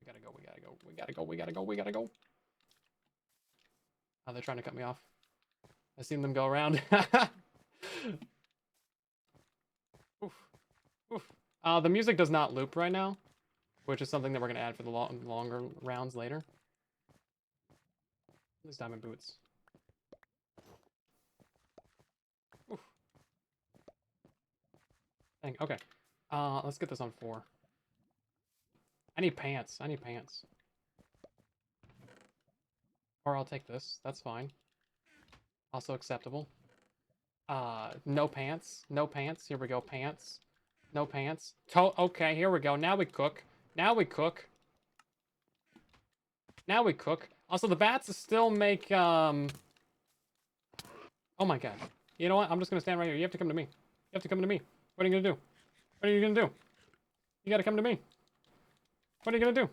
We gotta go, we gotta go, we gotta go, we gotta go, we gotta go. Oh, they're trying to cut me off. I've seen them go around. Oof. Oof. The music does not loop right now, which is something that we're going to add for the longer rounds later. These diamond boots. Oof. Dang, okay. Let's get this on 4. I need pants. I need pants. Or I'll take this. That's fine. Also acceptable. No pants. No pants. Here we go. Pants. No pants. Okay, here we go. Now we cook. Now we cook. Now we cook. Also, the bats still make, Oh my god. You know what? I'm just gonna stand right here. You have to come to me. You have to come to me. What are you gonna do? What are you gonna do? You gotta come to me. What are you gonna do?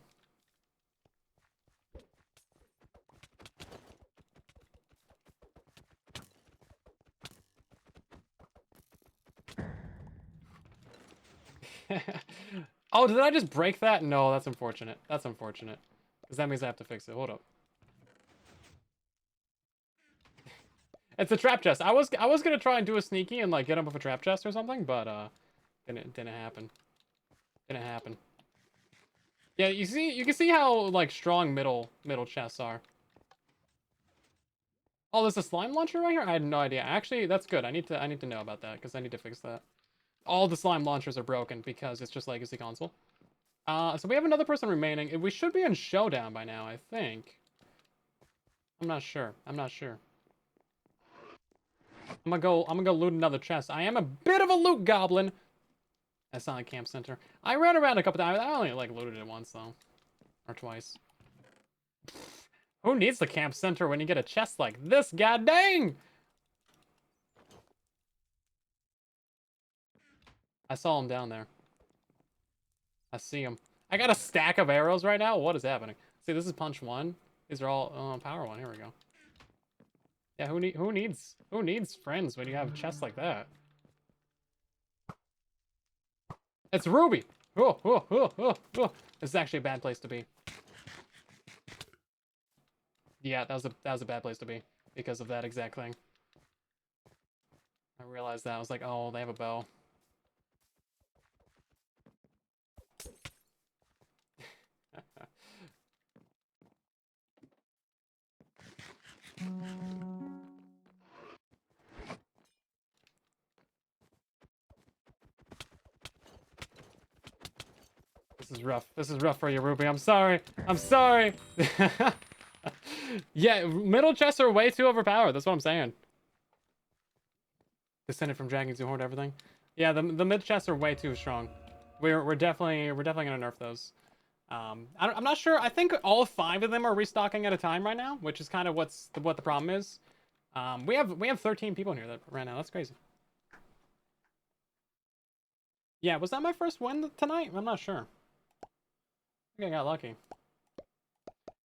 Oh, did I just break that? No, that's unfortunate. That's unfortunate. Because that means I have to fix it. Hold up. It's a trap chest. I was gonna try and do a sneaky and like get him with a trap chest or something, but didn't happen. Didn't happen. Yeah, you can see how like strong middle chests are. Oh, there's a slime launcher right here? I had no idea. Actually, that's good. I need to know about that because I need to fix that. All the slime launchers are broken because it's just legacy console. So we have another person remaining. We should be in showdown by now, I think. I'm not sure. I'm not sure. I'm gonna go loot another chest. I am a bit of a loot goblin. That's not a camp center. I ran around a couple times. I only like looted it once though. Or twice. Who needs the camp center when you get a chest like this? God dang! I saw him down there. I see him. I got a stack of arrows right now. What is happening? See, this is punch 1. These are all power 1. Here we go. Yeah, who needs friends when you have chests like that? It's Ruby. Oh, oh, oh, oh, oh. This is actually a bad place to be. Yeah, that was a bad place to be because of that exact thing. I realized that. I was like, oh, they have a bow. This is rough. This is rough for you, Ruby. I'm sorry. I'm sorry. Yeah, middle chests are way too overpowered. That's what I'm saying. Descended from dragons who hoard everything. Yeah, the mid chests are way too strong. We're definitely gonna nerf those. I'm not sure. I think all 5 of them are restocking at a time right now, which is kind of what the problem is. We have 13 people in here right now. That's crazy. Yeah, was that my first win tonight? I'm not sure. I think I got lucky.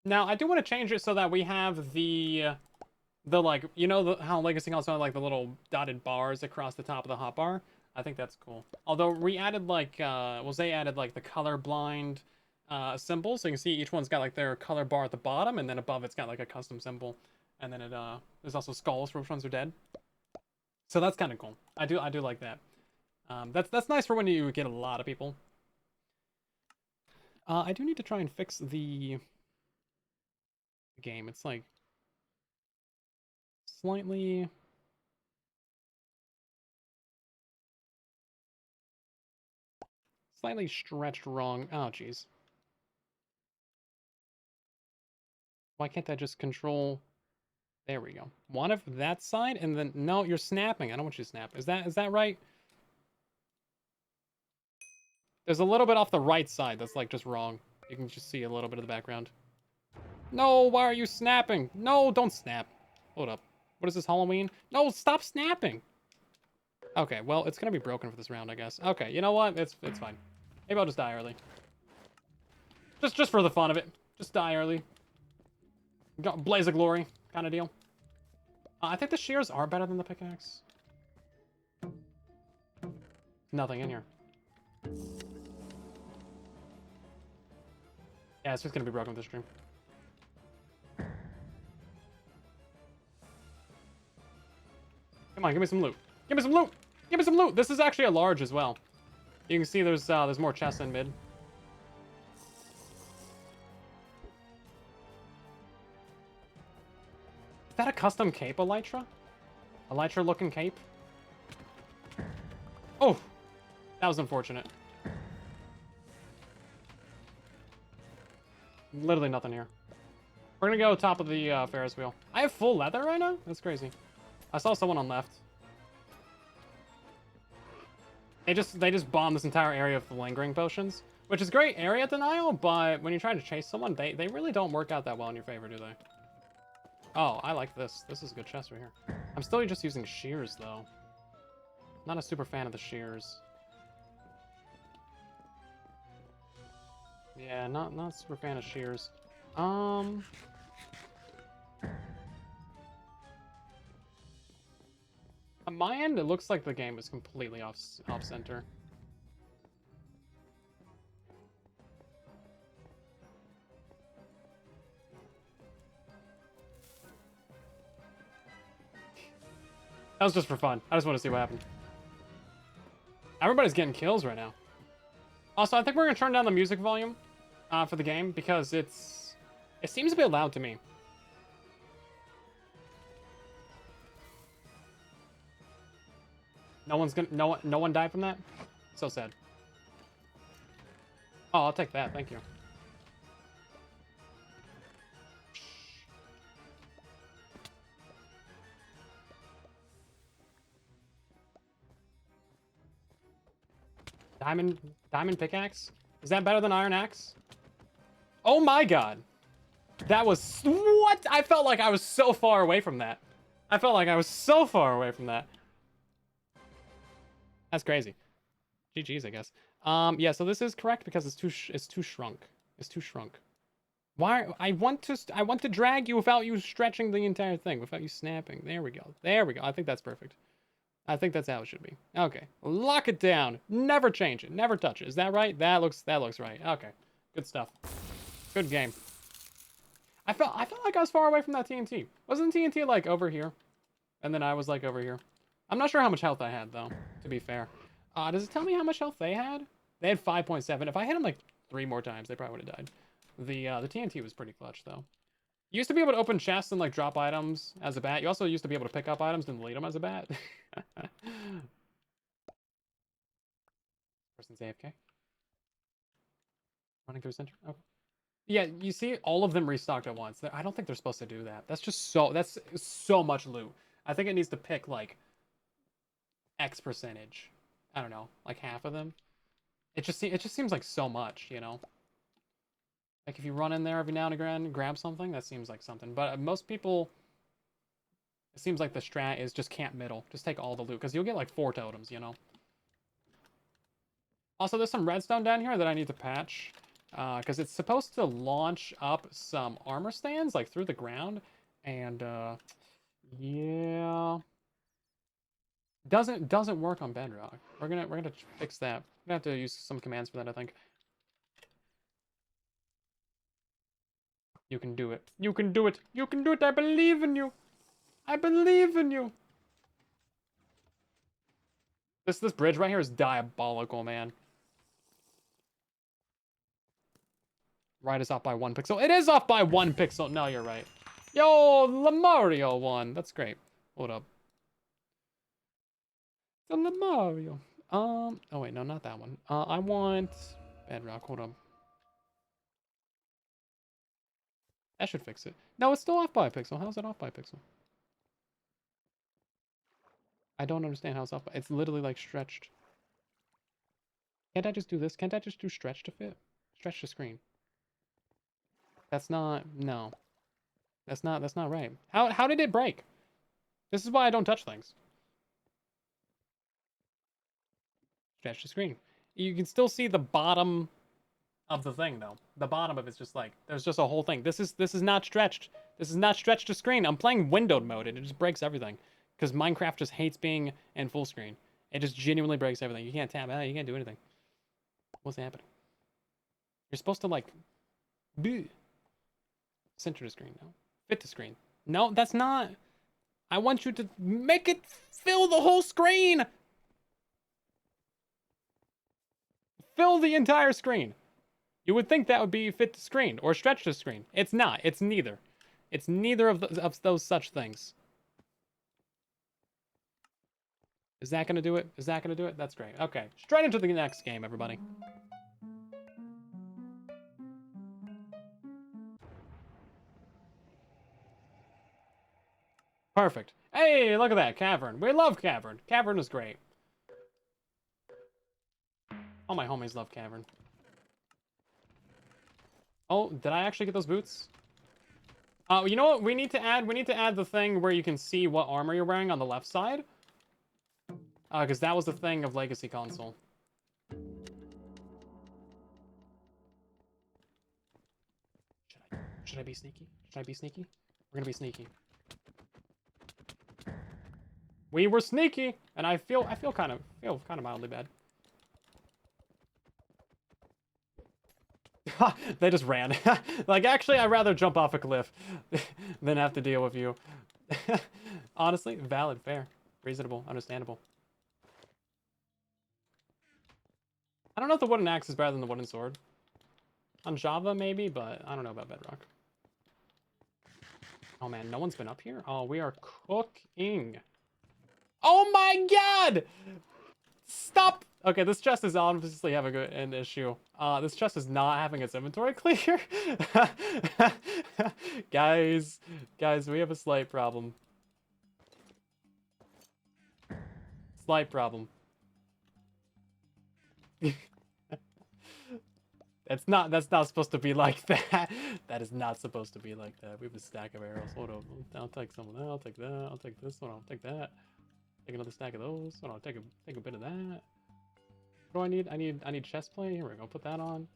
Now I do want to change it so that we have the like, you know, how Legacy also had like the little dotted bars across the top of the hotbar. I think that's cool. Although we added like they added like the colorblind symbol, so you can see each one's got like their color bar at the bottom, and then above it's got like a custom symbol, and then there's also skulls for which ones are dead. So that's kind of cool. I do like that. That's nice for when you get a lot of people. I do need to try and fix the game. It's like slightly stretched wrong. Oh, jeez. Why can't I just control? There we go. One of that side, and then no, you're snapping. I don't want you to snap. Is that right? There's a little bit off the right side that's like just wrong. You can just see a little bit of the background. No, why are you snapping? No, don't snap. Hold up. What is this, Halloween? No, stop snapping. Okay, well, it's gonna be broken for this round, I guess. Okay, you know what? It's fine. Maybe I'll just die early. Just for the fun of it. Just die early. Blaze of glory kind of deal. I think the shears are better than the pickaxe. Nothing in here. Yeah, it's just gonna be broken with this stream. Come on, give me some loot. Give me some loot! Give me some loot! This is actually a large as well. You can see there's more chests in mid. Is that a custom cape, Elytra? Elytra looking cape? Oh! That was unfortunate. Literally nothing here. We're gonna go top of the Ferris wheel. I have full leather right now? That's crazy. I saw someone on left. They just bombed this entire area of the lingering potions, which is great area denial, but when you're trying to chase someone, they really don't work out that well in your favor, do they? Oh, I like this. This is a good chest right here. I'm still just using shears, though. Not a super fan of the shears. Yeah, not super fan of shears. On my end, it looks like the game is completely off center. That was just for fun. I just want to see what happened. Everybody's getting kills right now. Also, I think we're gonna turn down the music volume for the game because it seems a bit loud to me. No one died from that? So sad. Oh, I'll take that. Thank you. Diamond pickaxe? Is that better than iron axe? Oh my god. That was... What? I felt like I was so far away from that. I felt like I was so far away from that. That's crazy. GG's, I guess. Yeah, so this is correct because it's too shrunk. It's too shrunk. Why? I want to drag you without you stretching the entire thing, without you snapping. There we go. There we go. I think that's perfect. I think that's how it should be. Okay. Lock it down. Never change it. Never touch it. Is that right? That looks right. Okay. Good stuff. Good game. I felt like I was far away from that TNT. Wasn't TNT like over here? And then I was like over here. I'm not sure how much health I had though, to be fair. Does it tell me how much health they had? They had 5.7. If I hit them like 3 more times, they probably would have died. The TNT was pretty clutch though. You used to be able to open chests and like drop items as a bat. You also used to be able to pick up items and delete them as a bat. Person's AFK. Running through center. Oh. Yeah, you see all of them restocked at once. I don't think they're supposed to do that. That's so much loot. I think it needs to pick like X percentage. I don't know, like half of them. It just seems like so much, you know. Like if you run in there every now and again, grab something, that seems like something. But most people, it seems like the strat is just camp middle. Just take all the loot because you'll get like 4 totems, you know. Also, there's some redstone down here that I need to patch because it's supposed to launch up some armor stands like through the ground, and yeah, doesn't work on bedrock. We're gonna fix that. We're gonna have to use some commands for that, I think. You can do it. You can do it. You can do it. I believe in you. I believe in you. This bridge right here is diabolical, man. Right is off by 1 pixel. It is off by 1 pixel. No, you're right. Yo, Lamario won. That's great. Hold up. The Lamario. Oh wait, no, not that one. I want bedrock. Hold up. That should fix it. No, it's still off by a pixel. How's it off by a pixel? I don't understand how it's off by... It's literally, like, stretched. Can't I just do this? Can't I just do stretch to fit? Stretch the screen. That's not... No. That's not right. How did it break? This is why I don't touch things. Stretch the screen. You can still see the bottom of the thing, though. The bottom of it's just like... There's just a whole thing. This is not stretched. This is not stretched to screen. I'm playing windowed mode, and it just breaks everything. Because Minecraft just hates being in full screen. It just genuinely breaks everything. You can't tap out. You can't do anything. What's happening? You're supposed to, like... Bleh. Center the screen, no. Fit the screen. No, that's not... I want you to make it fill the whole screen! Fill the entire screen. You would think that would be fit the screen, or stretch the screen. It's not. It's neither. It's neither of those such things. Is that gonna do it? Is that gonna do it? That's great. Okay, straight into the next game, everybody. Perfect. Hey, look at that, Cavern. We love Cavern. Cavern is great. All my homies love Cavern. Oh, did I actually get those boots? You know what? We need to add the thing where you can see what armor you're wearing on the left side. Because that was the thing of Legacy Console. Should I be sneaky? Should I be sneaky? We're gonna be sneaky. We were sneaky, and I feel kind of mildly bad. They just ran. Like, actually, I'd rather jump off a cliff than have to deal with you. Honestly, valid, fair, reasonable, understandable. I don't know if the wooden axe is better than the wooden sword. On Java, maybe, but I don't know about Bedrock. Oh man, no one's been up here? Oh, we are cooking. Oh my god! Stop! Okay, this chest is obviously having an issue. This chest is not having its inventory clear. Guys, we have a slight problem. Slight problem. That's not supposed to be like that. That is not supposed to be like that. We have a stack of arrows. Hold on. I'll take some of that. I'll take that. I'll take this one. I'll take that. Take another stack of those. Hold on. Take a bit of that. What do I need? I need chest plate. Here we go. Put that on.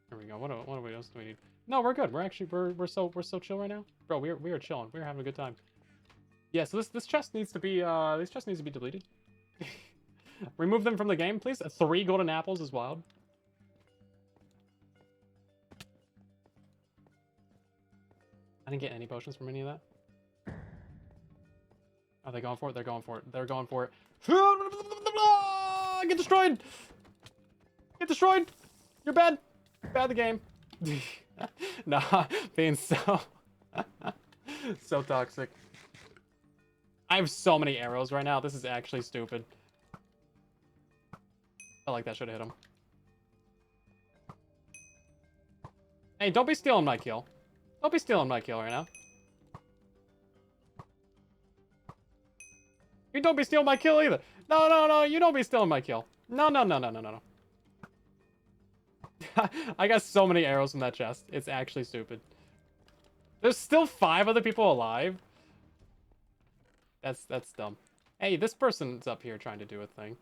Here we go. What else do we need? No, we're good. We're actually we're so chill right now, bro. We are chilling. We're having a good time. Yeah. So this chest needs to be deleted. Remove them from the game, please. 3 golden apples is wild. I didn't get any potions from any of that. Are they going for it? They're going for it. They're going for it. Get destroyed! Get destroyed! You're bad. Bad the game. Nah, being so so toxic. I have so many arrows right now. This is actually stupid. I like that should have hit him. Hey, don't be stealing my kill. Don't be stealing my kill right now. You don't be stealing my kill either. No, you don't be stealing my kill. No. I got so many arrows from that chest. It's actually stupid. There's still 5 other people alive. That's dumb. Hey, this person's up here trying to do a thing.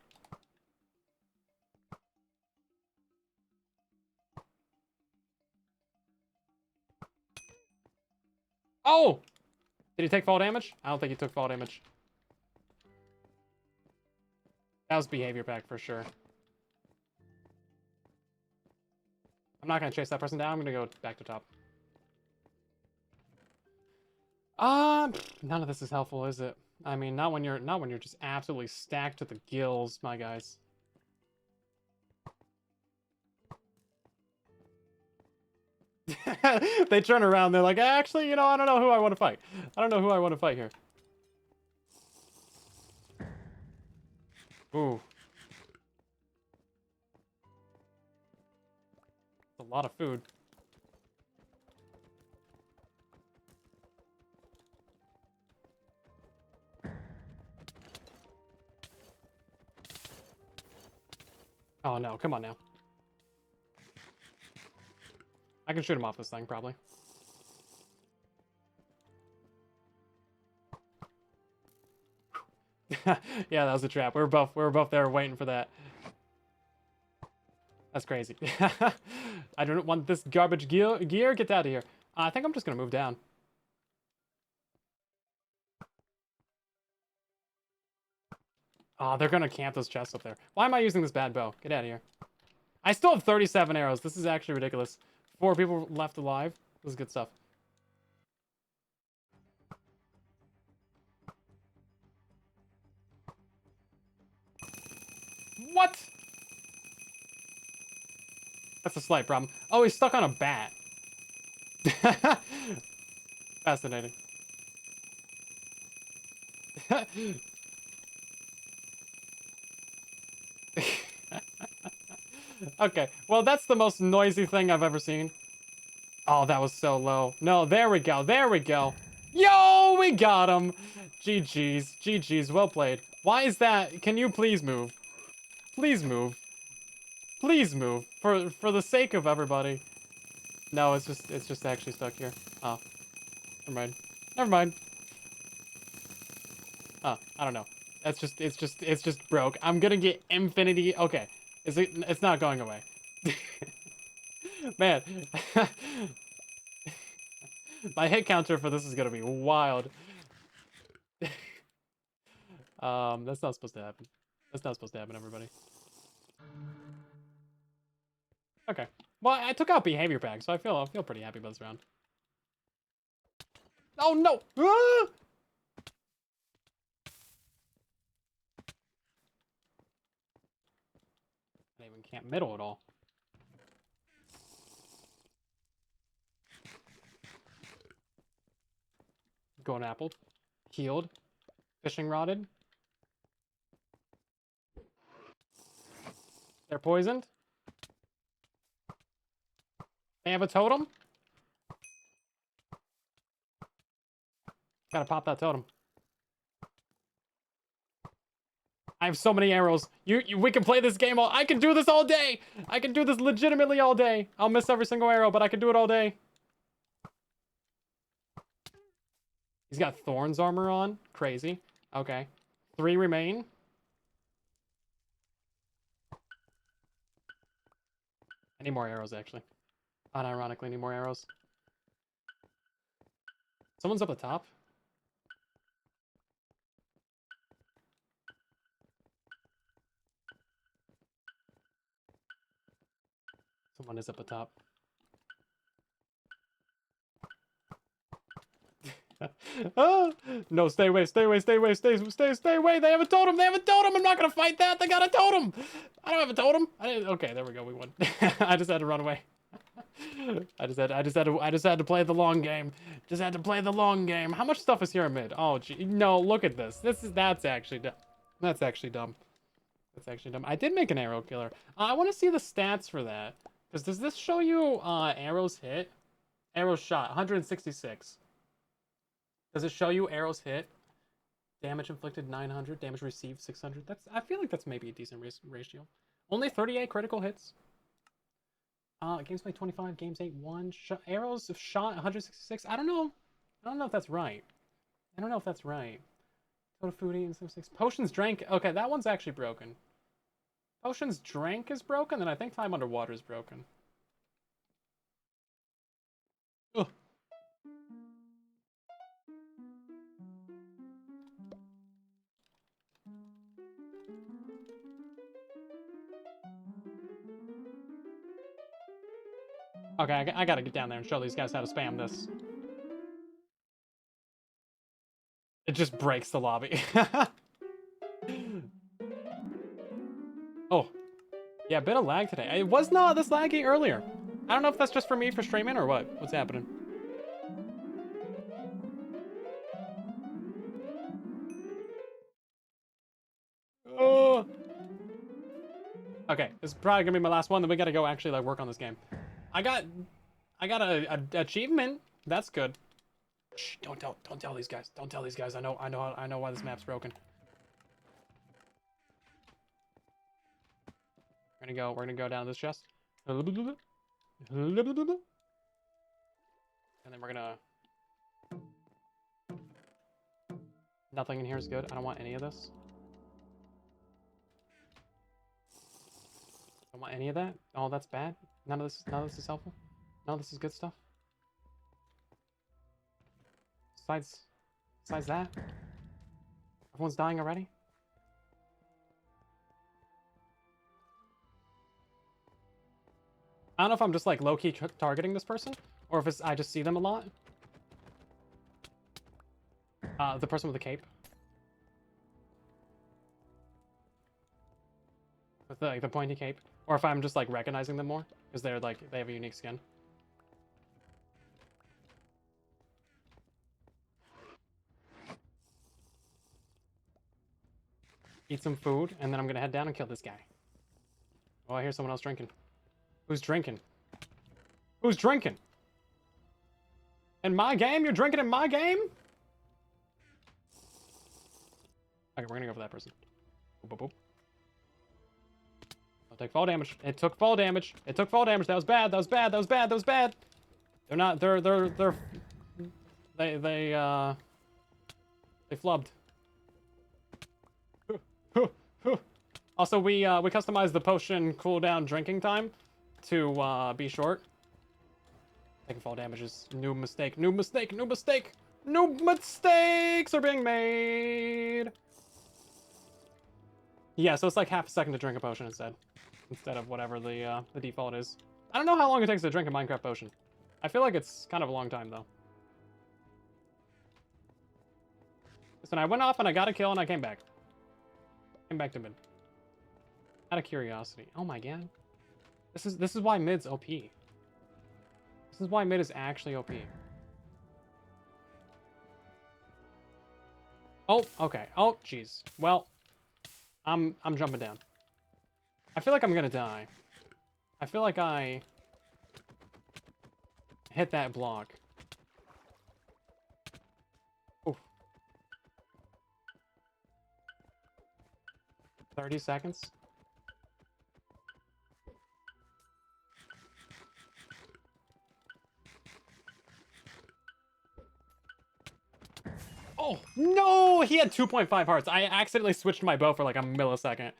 Oh! Did he take fall damage? I don't think he took fall damage. That was behavior pack for sure. I'm not gonna chase that person down. I'm gonna go back to top. None of this is helpful, is it? I mean, not when you're just absolutely stacked to the gills, my guys. They turn around, they're like, actually, you know, I don't know who I want to fight. I don't know who I want to fight here. Ooh. A lot of food. Oh no, come on now. I can shoot him off this thing, probably. Yeah, that was a trap. We were both there waiting for that. That's crazy. I don't want this garbage gear. Get out of here. I think I'm just gonna move down. Oh, they're gonna camp those chests up there. Why am I using this bad bow? Get out of here. I still have 37 arrows. This is actually ridiculous. 4 people left alive. This is good stuff. What? That's a slight problem. Oh, he's stuck on a bat. Fascinating. Okay, well, that's the most noisy thing I've ever seen. Oh, that was so low. No, there we go. There we go. Yo, we got him. GG's. GG's. Well played. Why is that? Can you please move? Please move. Please move. For the sake of everybody. No, it's just actually stuck here. Oh. Never mind. Never mind. Oh, I don't know. It's just broke. I'm gonna get infinity. Okay. It's not going away. Man. My hit counter for this is gonna be wild. That's not supposed to happen. That's not supposed to happen, everybody. Okay. Well, I took out behavior pack, so I feel pretty happy about this round. Oh no! Ah! I didn't even camp middle at all. Going apple. Healed. Fishing rodded. They're poisoned. They have a totem. Gotta pop that totem. I have so many arrows. We can play this game I can do this all day. I can do this legitimately all day. I'll miss every single arrow, but I can do it all day. He's got Thorns armor on. Crazy. Okay. 3 remain. I need more arrows, actually. Unironically, I need more arrows. Someone's up the top. Someone is up the top. Oh, no, stay away, stay away, stay away, stay away. They have a totem. They have a totem. I'm not gonna fight that. They got a totem. I don't have a totem. Okay, there we go. We won. I just had to run away. I just had to play the long game. Just had to play the long game. How much stuff is here in mid? Oh, gee, no, look at this. That's actually dumb. That's actually dumb. That's actually dumb. I did make an arrow killer. I want to see the stats for that. Because does this show you arrows hit? Arrows shot, 166. Does it show you arrows hit? Damage inflicted, 900. Damage received, 600. I feel like that's maybe a decent ratio. Only 38 critical hits. Games played 25. Games 8, 1. Arrows shot, 166. I don't know. I don't know if that's right. I don't know if that's right. Total foodie and 76. Potions drank. Okay, that one's actually broken. Potions drank is broken, and I think time underwater is broken. Ugh. Okay, I gotta get down there and show these guys how to spam this. It just breaks the lobby. Oh. Yeah, a bit of lag today. It was not this laggy earlier. I don't know if that's just for me for streaming or what. What's happening? Oh. Okay, this is probably gonna be my last one. Then we gotta go actually like work on this game. I got a achievement. That's good. Shh, don't tell these guys. Don't tell these guys. I know why this map's broken. We're gonna go down this chest. And then we're gonna... Nothing in here is good. I don't want any of this. I don't want any of that. Oh, that's bad. None of this is helpful. None of this is good stuff. Besides that, everyone's dying already. I don't know if I'm just like low-key targeting this person, or if it's I just see them a lot. The person with the cape. With the pointy cape. Or if I'm just like recognizing them more, because they're like, they have a unique skin. Eat some food, and then I'm gonna head down and kill this guy. Oh, I hear someone else drinking. Who's drinking? Who's drinking? In my game? You're drinking in my game? Okay, we're gonna go for that person. Boop, boop, boop. I'll take fall damage. It took fall damage. It took fall damage. That was bad. That was bad. That was bad. That was bad. They're not. They flubbed. Also, we customized the potion cooldown drinking time to be short. Taking fall damage is new mistake. New mistake. New mistake. New mistakes are being made. Yeah, so it's like half a second to drink a potion instead of whatever the default is. I don't know how long it takes to drink a Minecraft potion. I feel like it's kind of a long time though. Listen, I went off and I got a kill and I came back. Came back to mid. Out of curiosity. Oh my god. This is why mid's OP. This is why mid is actually OP. Oh, okay. Oh, jeez. Well, I'm jumping down. I feel like I'm gonna die. I feel like I hit that block. Oof. 30 seconds. Oh, no! He had 2.5 hearts. I accidentally switched my bow for like a millisecond.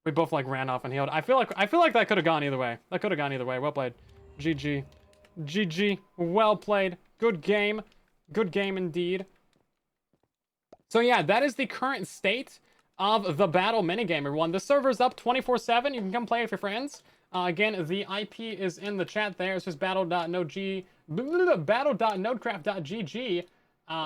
We both like ran off and healed. I feel like that could have gone either way. That could have gone either way. Well played. GG. GG. Well played. Good game. Good game indeed. So yeah, that is the current state of the battle minigame, everyone. The server's up 24/7. You can come play with your friends. Again, the IP is in the chat there. It's just battle.nodecraft.gg.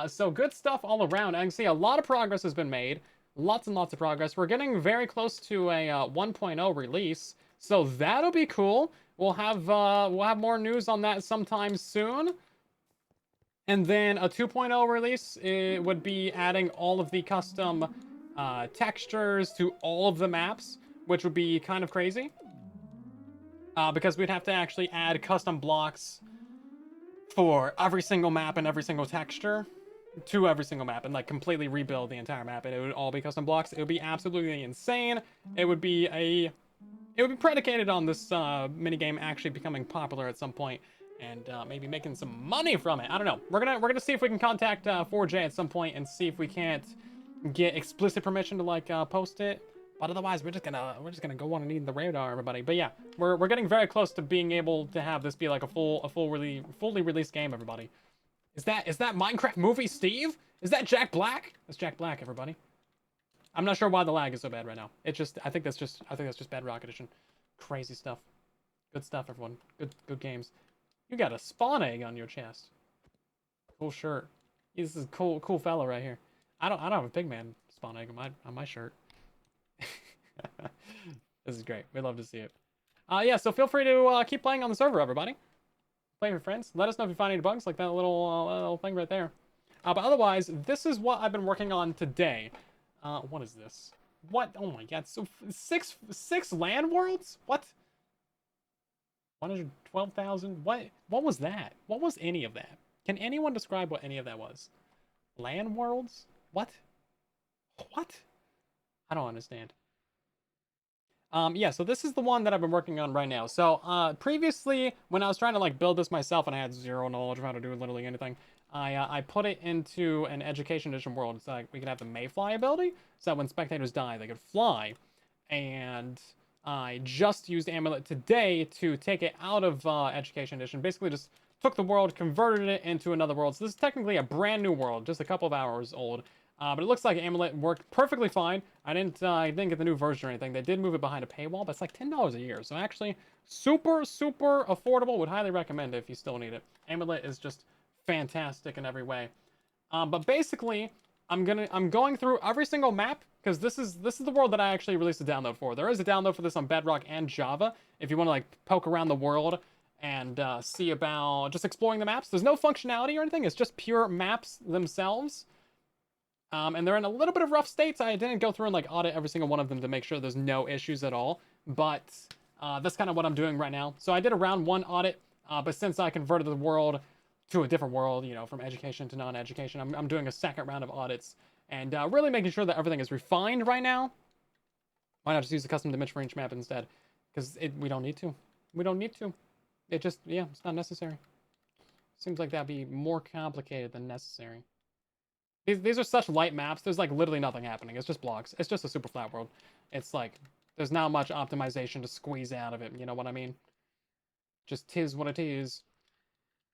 So good stuff all around. I can see a lot of progress has been made. Lots and lots of progress. We're getting very close to a 1.0 release, so that'll be cool. We'll have more news on that sometime soon. And then a 2.0 release, it would be adding all of the custom textures to all of the maps, which would be kind of crazy. Because we'd have to actually add custom blocks for every single map and every single texture to every single map and like completely rebuild the entire map, and it would all be custom blocks. It would be absolutely insane. It would be predicated on this minigame actually becoming popular at some point and maybe making some money from it. I don't know. We're gonna see if we can contact 4J at some point and see if we can't get explicit permission to like post it. But otherwise, we're just gonna go on and eat the radar, everybody. But yeah, we're getting very close to being able to have this be like a fully released game, everybody. Is that Minecraft movie Steve? Is that Jack Black? That's Jack Black, everybody. I'm not sure why the lag is so bad right now. It just I think that's just Bedrock Edition. Crazy stuff. Good stuff, everyone. Good games. You got a spawn egg on your chest. Cool shirt. This is a cool fellow right here. I don't have a pigman spawn egg on my shirt. This is great. We love to see it. Yeah, so feel free to keep playing on the server, everybody. Play with your friends. Let us know if you find any bugs, like that little thing right there. But otherwise, this is what I've been working on today. What is this? What? Oh my god! So six land worlds? What? 112,000? What? What was that? What was any of that? Can anyone describe what any of that was? Land worlds? What? What? I don't understand. Yeah, so this is the one that I've been working on right now. So, previously, when I was trying to, like, build this myself and I had zero knowledge of how to do literally anything, I put it into an Education Edition world. It's like we could have the Mayfly ability, so that when spectators die, they could fly. And I just used Amulet today to take it out of Education Edition. Basically, just took the world, converted it into another world. So this is technically a brand new world, just a couple of hours old. But it looks like Amulet worked perfectly fine. I didn't get the new version or anything. They did move it behind a paywall, but it's like $10 a year. So actually, super, super affordable. Would highly recommend it if you still need it. Amulet is just fantastic in every way. But basically, I'm going through every single map because this is the world that I actually released a download for. There is a download for this on Bedrock and Java if you want to like poke around the world and see about just exploring the maps. There's no functionality or anything. It's just pure maps themselves. And they're in a little bit of rough states. I didn't go through and like audit every single one of them to make sure there's no issues at all. But that's kind of what I'm doing right now. So I did a round 1 audit, but since I converted the world to a different world, you know, from education to non-education, I'm doing a second round of audits and really making sure that everything is refined right now. Why not just use the custom dimension for each map instead? Because we don't need to. We don't need to. It just, yeah, it's not necessary. Seems like that'd be more complicated than necessary. These are such light maps. There's like literally nothing happening. It's just blocks. It's just a super flat world. It's like there's not much optimization to squeeze out of it. You know what I mean? Just tis what it is.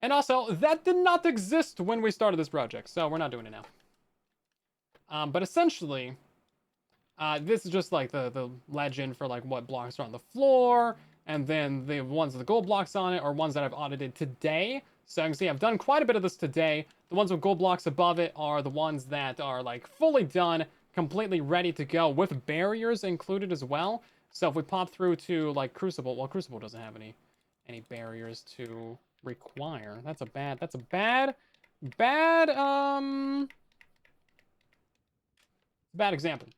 And also, that did not exist when we started this project, so we're not doing it now. But essentially, this is just like the legend for like what blocks are on the floor, and then the ones with the gold blocks on it are ones that I've audited today. So you can see I've done quite a bit of this today. The ones with gold blocks above it are the ones that are like fully done, completely ready to go with barriers included as well. So if we pop through to like Crucible, well, Crucible doesn't have any barriers to require. That's a bad example.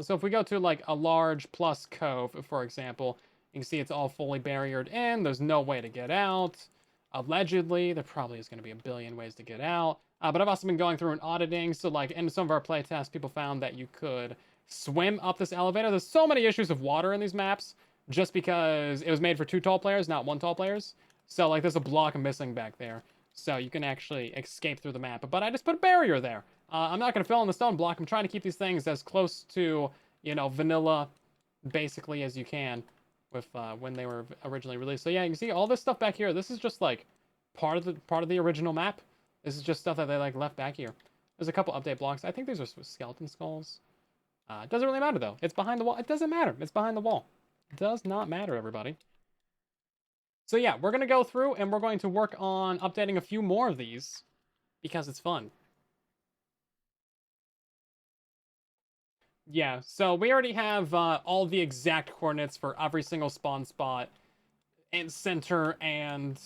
So if we go to like a large plus cove, for example, you can see it's all fully barriered in. There's no way to get out. Allegedly, there probably is going to be a billion ways to get out. But I've also been going through and auditing. So like in some of our playtests, people found that you could swim up this elevator. There's so many issues of water in these maps just because it was made for 2 tall players, not 1 tall players. So like there's a block missing back there. So you can actually escape through the map. But I just put a barrier there. I'm not going to fill in the stone block. I'm trying to keep these things as close to, you know, vanilla basically as you can with when they were originally released. So yeah, you can see all this stuff back here. This is just like part of the original map. This is just stuff that they like left back here. There's a couple update blocks. I think these are skeleton skulls. It doesn't really matter though. It's behind the wall. It doesn't matter. It's behind the wall. It does not matter, everybody. So yeah, we're going to go through and we're going to work on updating a few more of these because it's fun. Yeah, so we already have all the exact coordinates for every single spawn spot and center and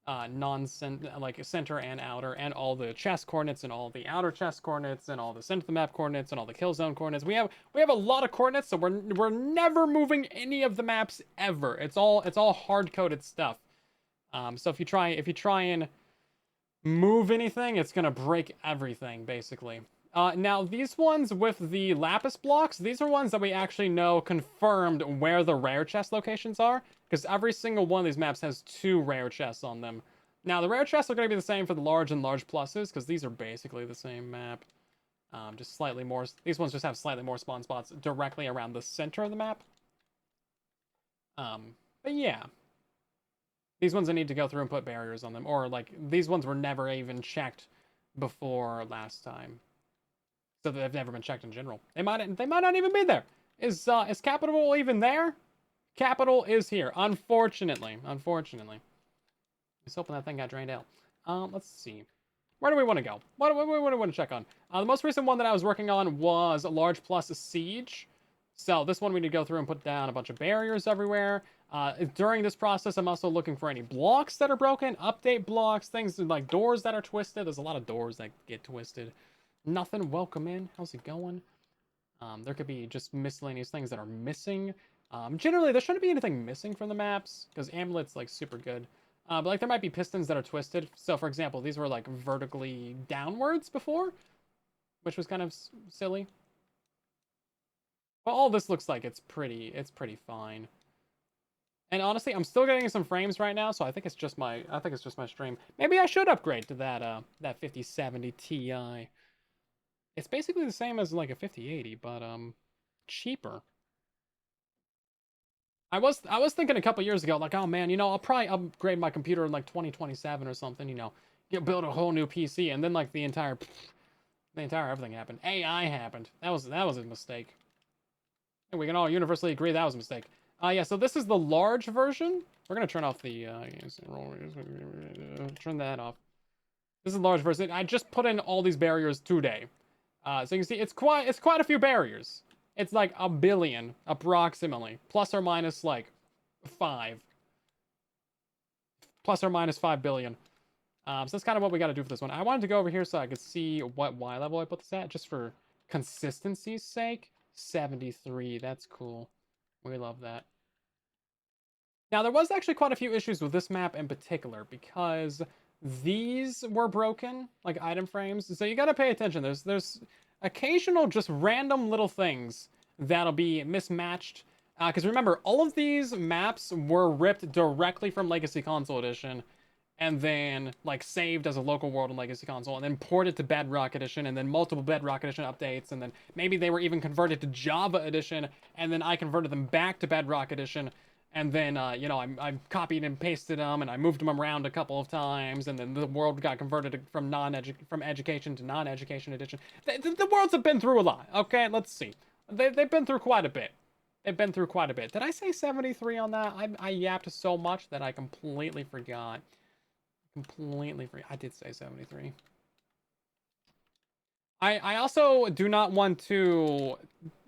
non-center, like center and outer, and all the chest coordinates and all the outer chest coordinates and all the center of the map coordinates and all the kill zone coordinates. We have a lot of coordinates, so we're never moving any of the maps ever. It's all hard-coded stuff. So if you try and move anything, it's gonna break everything basically. Now these ones with the lapis blocks, these are ones that we actually know confirmed where the rare chest locations are, because every single one of these maps has 2 rare chests on them. Now the rare chests are going to be the same for the large and large pluses, because these are basically the same map. Just slightly more, these ones just have slightly more spawn spots directly around the center of the map. But yeah. These ones I need to go through and put barriers on them, or like, these ones were never even checked before last time. So they've never been checked in general. They might not even be there. Is Capital even there? Capital is here. Unfortunately. Just hoping that thing got drained out. Let's see. Where do we want to go? What do we want to check on? The most recent one that I was working on was a large plus siege. So this one we need to go through and put down a bunch of barriers everywhere. During this process, I'm also looking for any blocks that are broken, update blocks, things like doors that are twisted. There's a lot of doors that get twisted. Nothing, welcome in. How's it going? There could be just miscellaneous things that are missing. Generally, there shouldn't be anything missing from the maps, because Amulet's, like, super good. But, like, there might be pistons that are twisted. So, for example, these were, like, vertically downwards before, which was kind of silly. But all this looks like it's pretty fine. And honestly, I'm still getting some frames right now, so I think it's just my stream. Maybe I should upgrade to that 5070 Ti. It's basically the same as like a 5080, but cheaper. I was thinking a couple years ago, like, oh man, I'll probably upgrade my computer in like 2027 or something, build a whole new PC, and then like the entire everything happened. AI happened. That was a mistake. And we can all universally agree that was a mistake. Yeah, so this is the large version. We're gonna turn off the turn that off. This is the large version. I just put in all these barriers today. So you can see it's quite a few barriers. It's like a billion approximately, plus or minus like 5. Plus or minus 5 billion. So that's kind of what we got to do for this one. I wanted to go over here so I could see what Y level I put this at, just for consistency's sake. 73, that's cool. We love that. Now, there was actually quite a few issues with this map in particular, because these were broken, like item frames. So you got to pay attention. There's occasional just random little things that'll be mismatched. Because remember, all of these maps were ripped directly from Legacy Console Edition, and then like saved as a local world in Legacy Console, and then ported to Bedrock Edition, and then multiple Bedrock Edition updates, and then maybe they were even converted to Java Edition, and then I converted them back to Bedrock Edition, and then I copied and pasted them, and I moved them around a couple of times, and then the world got converted from education to non-education edition. The worlds have been through a lot. Okay, let's see. They've been through quite a bit. They've been through quite a bit. Did I say 73 on that? I yapped so much that I completely forgot. Completely free. I did say 73. I also do not want to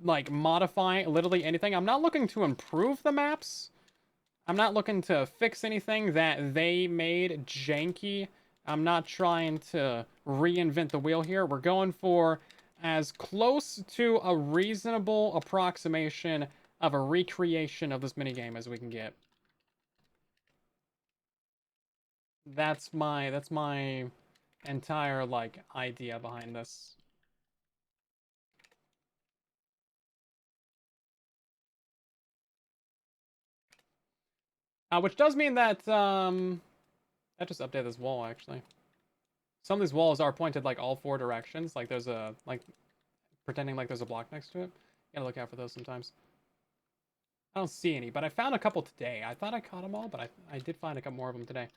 like modify literally anything. I'm not looking to improve the maps. I'm not looking to fix anything that they made janky. I'm not trying to reinvent the wheel here. We're going for as close to a reasonable approximation of a recreation of this minigame as we can get. That's my entire like idea behind this. Which does mean that I just updated this wall actually. Some of these walls are pointed like all 4 directions. Like there's a pretending like there's a block next to it. You gotta look out for those sometimes. I don't see any, but I found a couple today. I thought I caught them all, but I did find a couple more of them today.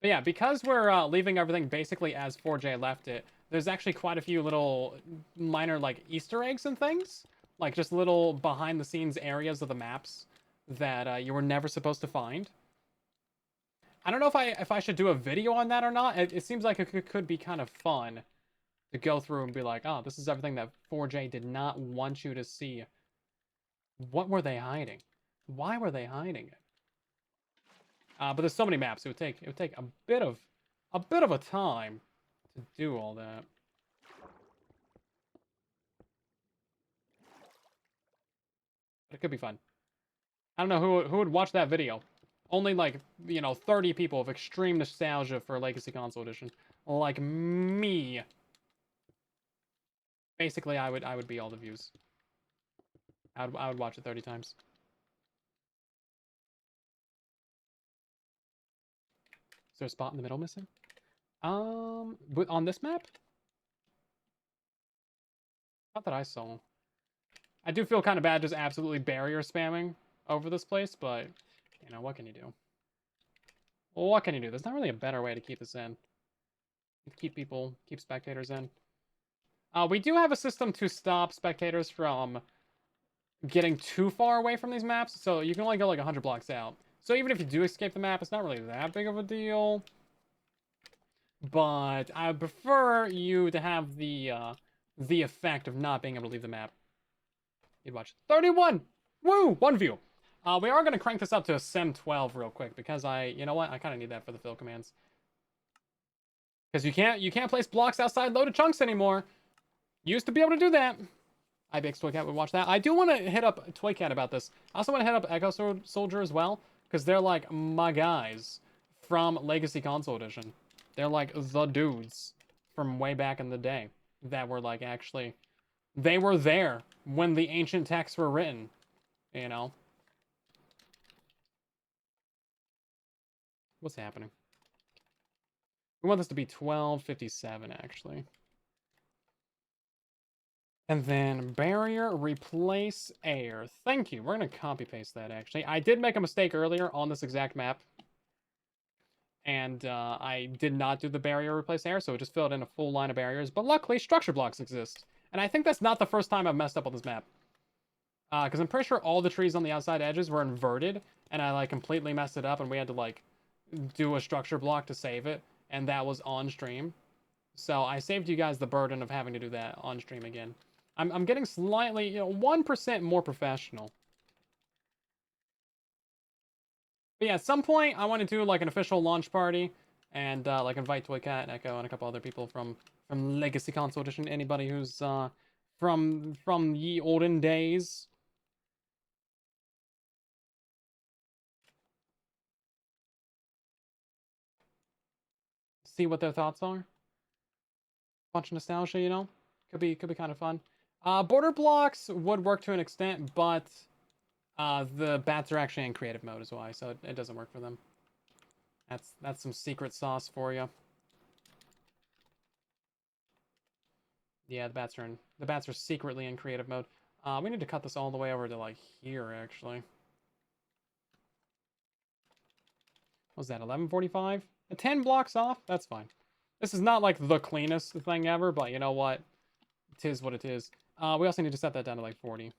But yeah, because we're leaving everything basically as 4J left it, there's actually quite a few little minor like Easter eggs and things, like just little behind the scenes areas of the maps that you were never supposed to find. I don't know if I should do a video on that or not. It seems like it could be kind of fun to go through and be like, oh, this is everything that 4J did not want you to see. What were they hiding? Why were they hiding it? But there's so many maps. It would take a bit of a time to do all that. But it could be fun. I don't know who would watch that video. Only like 30 people of extreme nostalgia for Legacy Console Edition, like me. Basically, I would be all the views. I would watch it 30 times. Is there a spot in the middle missing? On this map? Not that I saw. I do feel kind of bad just absolutely barrier spamming over this place, but, what can you do? What can you do? There's not really a better way to keep this in. Keep spectators in. We do have a system to stop spectators from getting too far away from these maps, so you can only go like 100 blocks out. So even if you do escape the map, it's not really that big of a deal. But I would prefer you to have the effect of not being able to leave the map. You'd watch 31! Woo! 1 view! We are going to crank this up to a Sim 12 real quick, because you know what? I kind of need that for the fill commands. Because you can't place blocks outside loaded chunks anymore. Used to be able to do that. IBX Toycat would watch that. I do want to hit up Toycat about this. I also want to hit up Echo Soldier as well, because they're like my guys from Legacy Console Edition. They're like the dudes from way back in the day that were like actually, they were there when the ancient texts were written, you know? What's happening? We want this to be 1257, actually. And then barrier, replace air. Thank you. We're going to copy paste that, actually. I did make a mistake earlier on this exact map. And I did not do the barrier replace air, so it just filled in a full line of barriers. But luckily, structure blocks exist. And I think that's not the first time I've messed up on this map. Because I'm pretty sure all the trees on the outside edges were inverted. And I, like, completely messed it up. And we had to, like, do a structure block to save it. And that was on stream. So I saved you guys the burden of having to do that on stream again. I'm getting slightly, 1% more professional. But yeah, at some point, I want to do, like, an official launch party. And, like, invite Toycat and Echo and a couple other people from Legacy Console Edition. Anybody who's, from ye olden days. See what their thoughts are. Bunch of nostalgia, you know? Could be kind of fun. Border blocks would work to an extent, but the bats are actually in creative mode is why, so it doesn't work for them. That's some secret sauce for you. Yeah, the bats are secretly in creative mode. We need to cut this all the way over to like here actually. What was that, 11:45? 10 blocks off? That's fine. This is not like the cleanest thing ever, but you know what? It is what it is. We also need to set that down to like 40.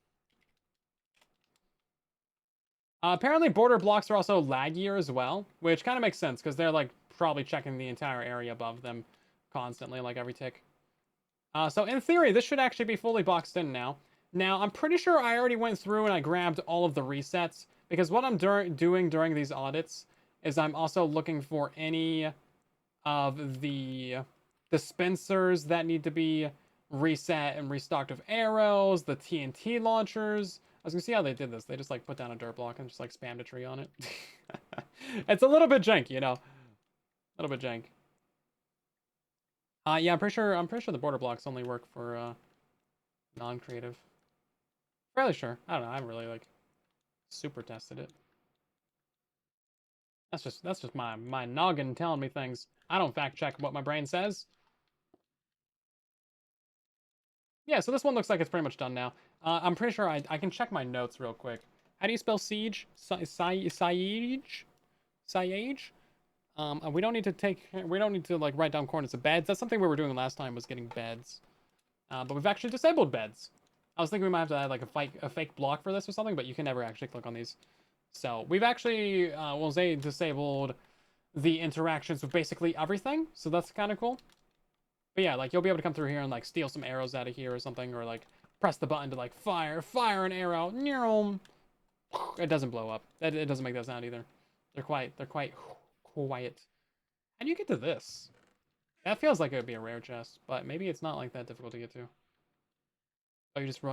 Apparently border blocks are also laggier as well, which kind of makes sense because they're like probably checking the entire area above them constantly, like every tick. So in theory, this should actually be fully boxed in now. Now, I'm pretty sure I already went through and I grabbed all of the resets because what I'm doing during these audits is I'm also looking for any of the dispensers that need to be reset and restocked with arrows, the TNT launchers. I was gonna see how they did this. They just like put down a dirt block and just like spammed a tree on it. It's a little bit jank, you know. A little bit jank. Yeah, I'm pretty sure the border blocks only work for non-creative. Fairly sure. I don't know. I haven't really like super tested it. That's just my noggin telling me things. I don't fact check what my brain says. Yeah, so this one looks like it's pretty much done now. I'm pretty sure I can check my notes real quick. How do you spell siege? Siege? Siege? We don't need to like write down coordinates of beds. That's something we were doing last time was getting beds. But we've actually disabled beds. I was thinking we might have to add like a fake block for this or something, but you can never actually click on these. So we've actually, we'll say disabled the interactions with basically everything. So that's kind of cool. But yeah, like you'll be able to come through here and like steal some arrows out of here or something, or like press the button to like fire an arrow. It doesn't blow up. It doesn't make that sound either. They're quite quiet. How do you get to this? That feels like it would be a rare chest, but maybe it's not like that difficult to get to. Oh, you just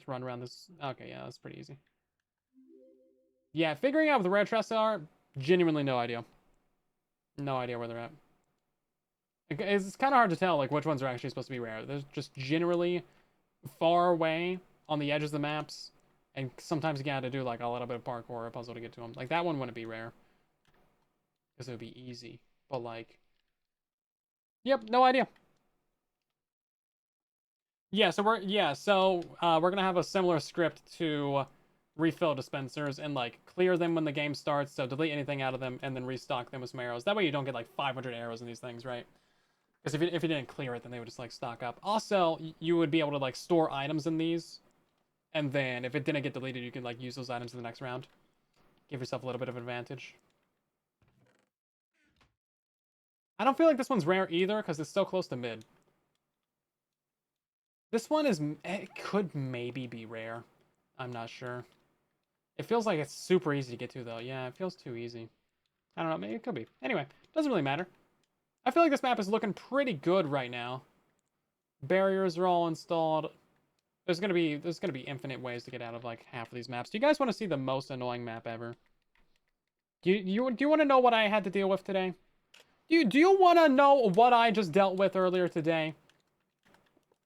run around this. Okay, yeah, that's pretty easy. Yeah, figuring out what the rare chests are, genuinely no idea. No idea where they're at. It's kind of hard to tell like which ones are actually supposed to be rare. They're just generally far away on the edges of the maps, and sometimes you gotta do like a little bit of parkour or a puzzle to get to them. Like that one wouldn't be rare because it would be easy, but like, yep, no idea. Yeah, so we're gonna have a similar script to refill dispensers and like clear them when the game starts. So delete anything out of them and then restock them with some arrows. That way you don't get like 500 arrows in these things, right? Because if you didn't clear it, then they would just like stock up. Also, you would be able to like store items in these, and then if it didn't get deleted, you can like use those items in the next round. Give yourself a little bit of advantage. I don't feel like this one's rare either because it's so close to mid. This one it could maybe be rare. I'm not sure. It feels like it's super easy to get to though. Yeah, it feels too easy. I don't know, maybe it could be. Anyway, doesn't really matter. I feel like this map is looking pretty good right now. Barriers are all installed. There's gonna be infinite ways to get out of like half of these maps. Do you guys want to see the most annoying map ever? Do you want to know what I had to deal with today? Do you want to know what I just dealt with earlier today?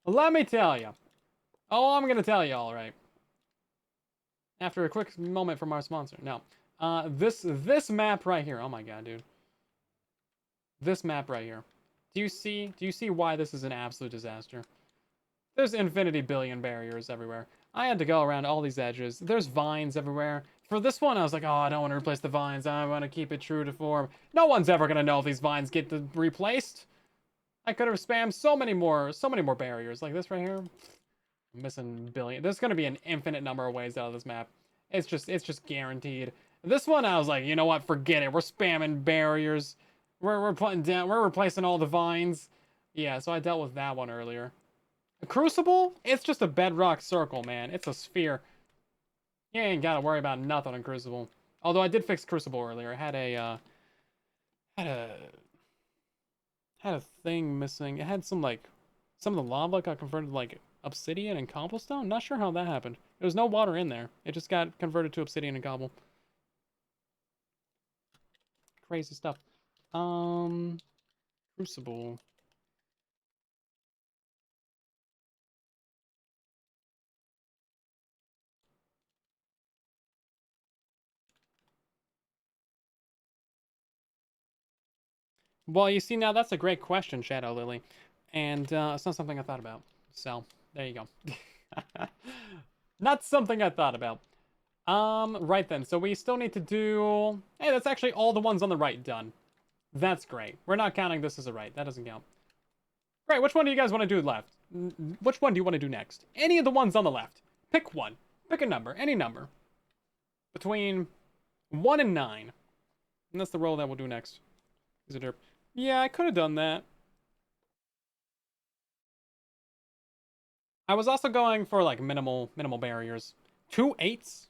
Let me tell you. Oh, I'm gonna tell you all right. After a quick moment from our sponsor. No. This map right here. Oh my god, dude. This map right here. Do you see why this is an absolute disaster? There's infinity billion barriers everywhere. I had to go around all these edges. There's vines everywhere. For this one, I was like, oh, I don't want to replace the vines. I want to keep it true to form. No one's ever gonna know if these vines get replaced. I could have spammed so many more barriers. Like this right here. I'm missing billion. There's gonna be an infinite number of ways out of this map. It's just guaranteed. This one, I was like, you know what? Forget it. We're spamming barriers. We're putting down. We're replacing all the vines. Yeah, so I dealt with that one earlier. A Crucible? It's just a bedrock circle, man. It's a sphere. You ain't gotta worry about nothing on Crucible. Although I did fix Crucible earlier. I had a had a had a thing missing. It had some of the lava got converted to like obsidian and cobblestone. Not sure how that happened. There was no water in there. It just got converted to obsidian and cobble. Crazy stuff. Crucible. Well, you see, now that's a great question, Shadow Lily. And it's not something I thought about. So, there you go. Not something I thought about. Right then. So we still need to do... Hey, that's actually all the ones on the right done. That's great. We're not counting this as a right. That doesn't count. Great, which one do you guys want to do left? Which one do you want to do next? Any of the ones on the left. Pick one. Pick a number. Any number. Between 1 and 9. And that's the roll that we'll do next. Is it derp? Yeah, I could have done that. I was also going for like minimal barriers. 2 8s?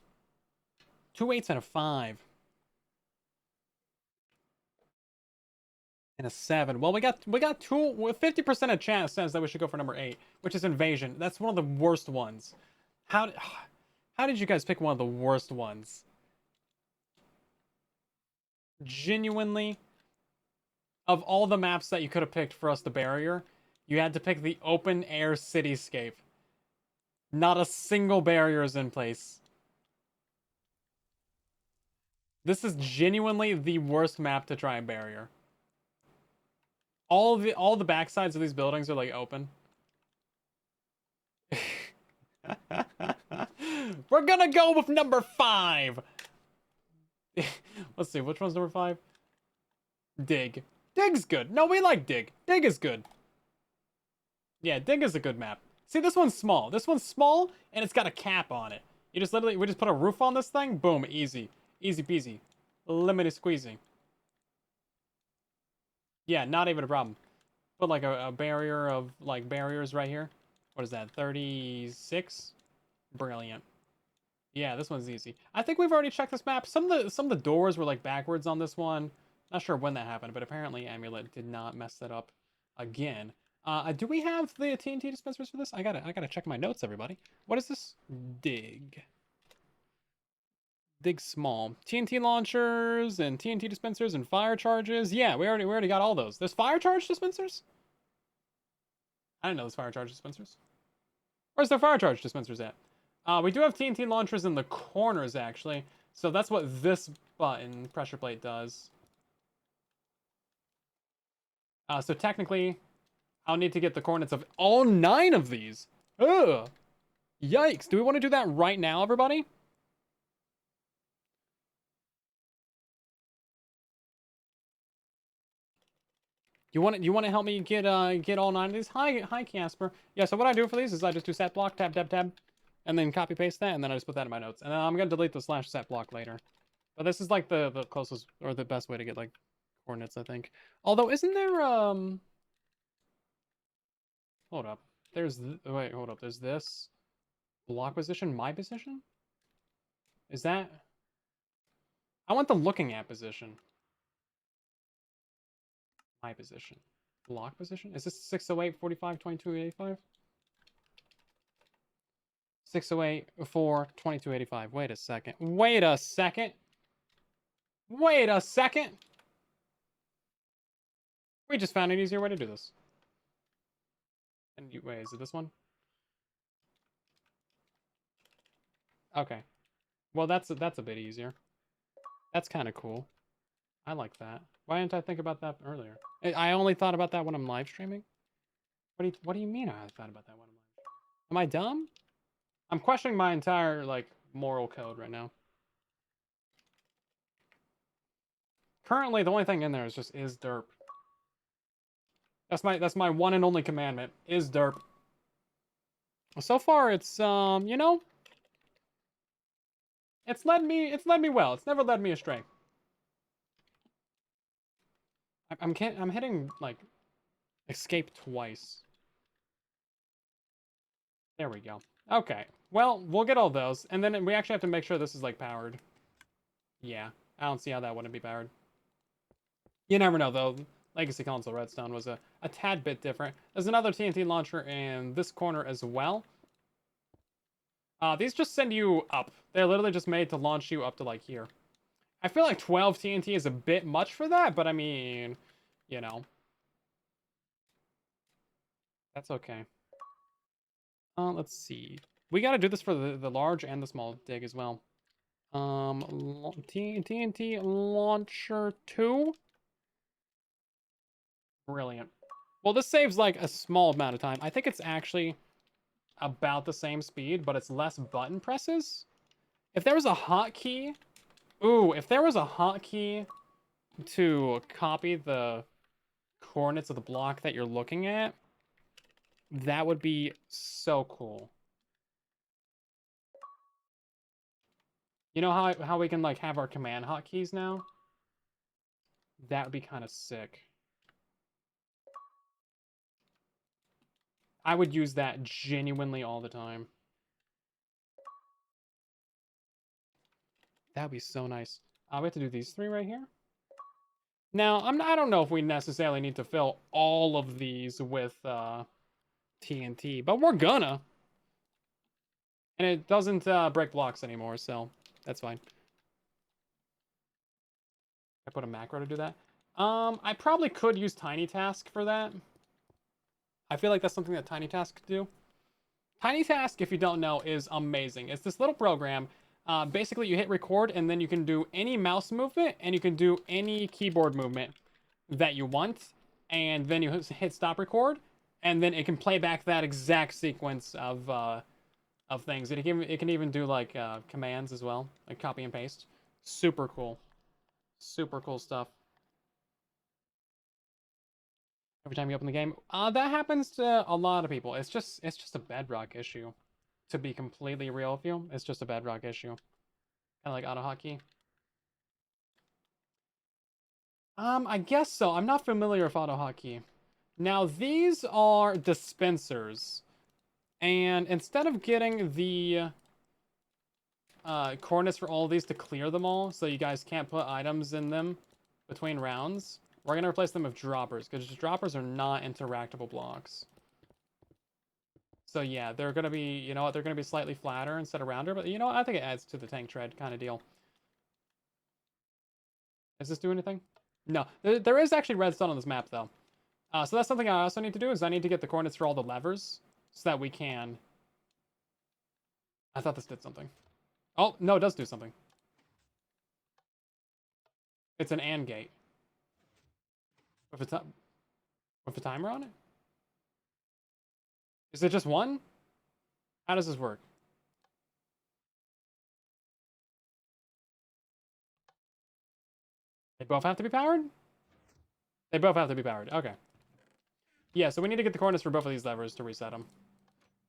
2 8s and a 5. And a 7. Well, we got 50% of chance says that we should go for number 8, which is invasion. That's one of the worst ones. How did you guys pick one of the worst ones? Genuinely, of all the maps that you could have picked for us, the barrier, you had to pick the open air cityscape. Not a single barrier is in place. This is genuinely the worst map to try and barrier. All the backsides of these buildings are like open. We're gonna go with number 5. Let's see, which one's number 5? Dig. Dig's good. No, we like Dig. Dig is good. Yeah, Dig is a good map. See, this one's small. This one's small, and it's got a cap on it. We just put a roof on this thing. Boom, easy. Easy peasy. Lemony squeezy. Yeah, not even a problem. Put like a barrier of like barriers right here. What is that? 36? Brilliant. Yeah, this one's easy. I think we've already checked this map. Some of the doors were like backwards on this one. Not sure when that happened, but apparently Amulet did not mess that up again. Do we have the TNT dispensers for this? I gotta check my notes, everybody. What is this? Dig. Dig small. TNT launchers and TNT dispensers and fire charges. Yeah, we already got all those. There's fire charge dispensers? I didn't know there's fire charge dispensers. Where's the fire charge dispensers at? We do have TNT launchers in the corners, actually. So that's what this button, pressure plate, does. So technically, I'll need to get the coordinates of all 9 of these. Ugh. Yikes. Do we want to do that right now, everybody? You want to help me get all 9 of these? Hi Casper. Yeah, so what I do for these is I just do set block, tab, and then copy paste that, and then I just put that in my notes. And then I'm gonna delete the slash set block later. But this is like the closest or the best way to get like coordinates, I think. Although isn't there hold up. Wait, hold up. There's this block position, my position? Is that I want the looking at position. My position. Block position? Is this 608, 45, 22, 85? 608, 4, 22, 85. Wait a second. Wait a second. Wait a second. We just found an easier way to do this. And wait, is it this one? Okay. Well, that's a bit easier. That's kind of cool. I like that. Why didn't I think about that earlier? I only thought about that when I'm live streaming. What do you mean I thought about that when I'm live streaming? Am I dumb? I'm questioning my entire like moral code right now. Currently, the only thing in there is just is derp. That's my one and only commandment. Is derp. So far, it's you know, it's led me well. It's never led me astray. I'm hitting like escape twice. There we go. Okay. Well, we'll get all those, and then we actually have to make sure this is like powered. Yeah, I don't see how that wouldn't be powered. You never know though. Legacy Console Redstone was a tad bit different. There's another TNT launcher in this corner as well. These just send you up. They're literally just made to launch you up to like here. I feel like 12 TNT is a bit much for that, but I mean, you know, that's okay. Let's see. We gotta do this for the large and the small dig as well. TNT launcher 2. Brilliant. Well, this saves like a small amount of time. I think it's actually about the same speed, but it's less button presses. If there was a hotkey, ooh, if there was a hotkey to copy the coordinates of the block that you're looking at, that would be so cool. You know how we can like have our command hotkeys now? That would be kind of sick. I would use that genuinely all the time. That would be so nice. We have to do these 3 right here. Now, I don't know if we necessarily need to fill all of these with TNT, but we're gonna. And it doesn't break blocks anymore, so that's fine. I put a macro to do that. I probably could use Tiny Task for that. I feel like that's something that Tiny Task could do. Tiny Task, if you don't know, is amazing. It's this little program. Basically, you hit record, and then you can do any mouse movement, and you can do any keyboard movement that you want, and then you hit stop record, and then it can play back that exact sequence of things. It can even do like commands as well, like copy and paste. Super cool. Super cool stuff. Every time you open the game, that happens to a lot of people. It's just a bedrock issue. To be completely real with you, it's just a bedrock issue. Kind of like auto hotkey. I guess so. I'm not familiar with auto hotkey. Now these are dispensers, and instead of getting the coordinates for all of these to clear them all, so you guys can't put items in them between rounds, we're gonna replace them with droppers, because droppers are not interactable blocks. So yeah, they're gonna be, you know what, they're gonna be slightly flatter instead of rounder, but you know what, I think it adds to the tank tread kind of deal. Does this do anything? No, there is actually redstone on this map though. So that's something I also need to do, is I need to get the coordinates for all the levers so that we can. I thought this did something. Oh, no, it does do something. It's an AND gate. With a timer on it? Is it just one? How does this work? They both have to be powered? They both have to be powered. Okay. Yeah, so we need to get the coordinates for both of these levers to reset them.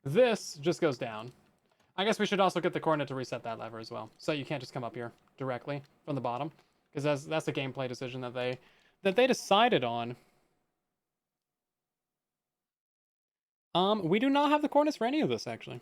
This just goes down. I guess we should also get the coordinate to reset that lever as well. So you can't just come up here directly from the bottom. Because that's a gameplay decision that they decided on. We do not have the coordinates for any of this, actually.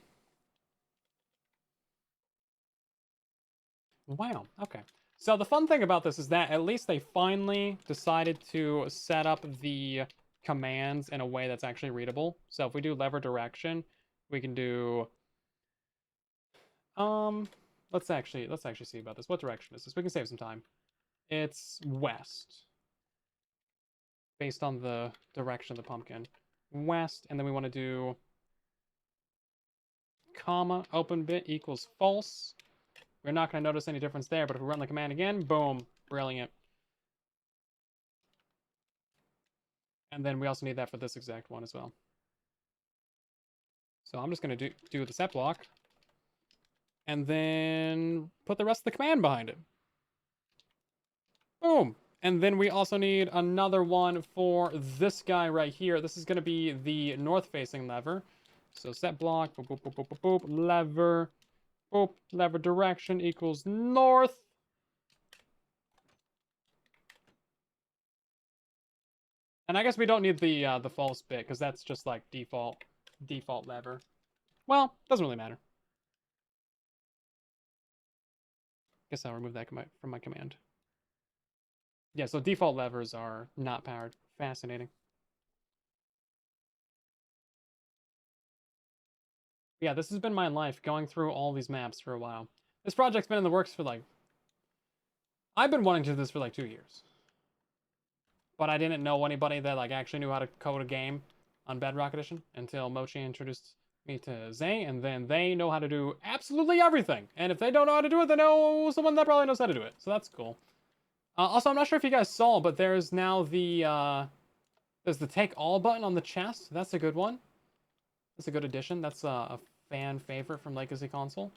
Wow, okay. So the fun thing about this is that at least they finally decided to set up the commands in a way that's actually readable. So if we do lever direction, we can do let's actually see about this. What direction is this? We can save some time. It's west. Based on the direction of the pumpkin. West, and then we want to do comma, open bit equals false. We're not going to notice any difference there, but if we run the command again, boom, brilliant. And then we also need that for this exact one as well. So I'm just going to do the set block. And then put the rest of the command behind it. Boom. And then we also need another one for this guy right here. This is going to be the north-facing lever. So set block, boop, boop, boop, boop, boop, boop, lever, boop, lever direction equals north. And I guess we don't need the false bit, because that's just like default lever. Well, doesn't really matter. Guess I'll remove that from my command. Yeah, so default levers are not powered. Fascinating. Yeah, this has been my life, going through all these maps for a while. This project's been in the works for like... I've been wanting to do this for like 2 years. But I didn't know anybody that like actually knew how to code a game on Bedrock Edition until Mochi introduced me to Zay, and then they know how to do absolutely everything. And if they don't know how to do it, they know someone that probably knows how to do it. So that's cool. Also, I'm not sure if you guys saw, but there's now there's the take all button on the chest. That's a good one. That's a good addition. That's a fan favorite from Legacy Console.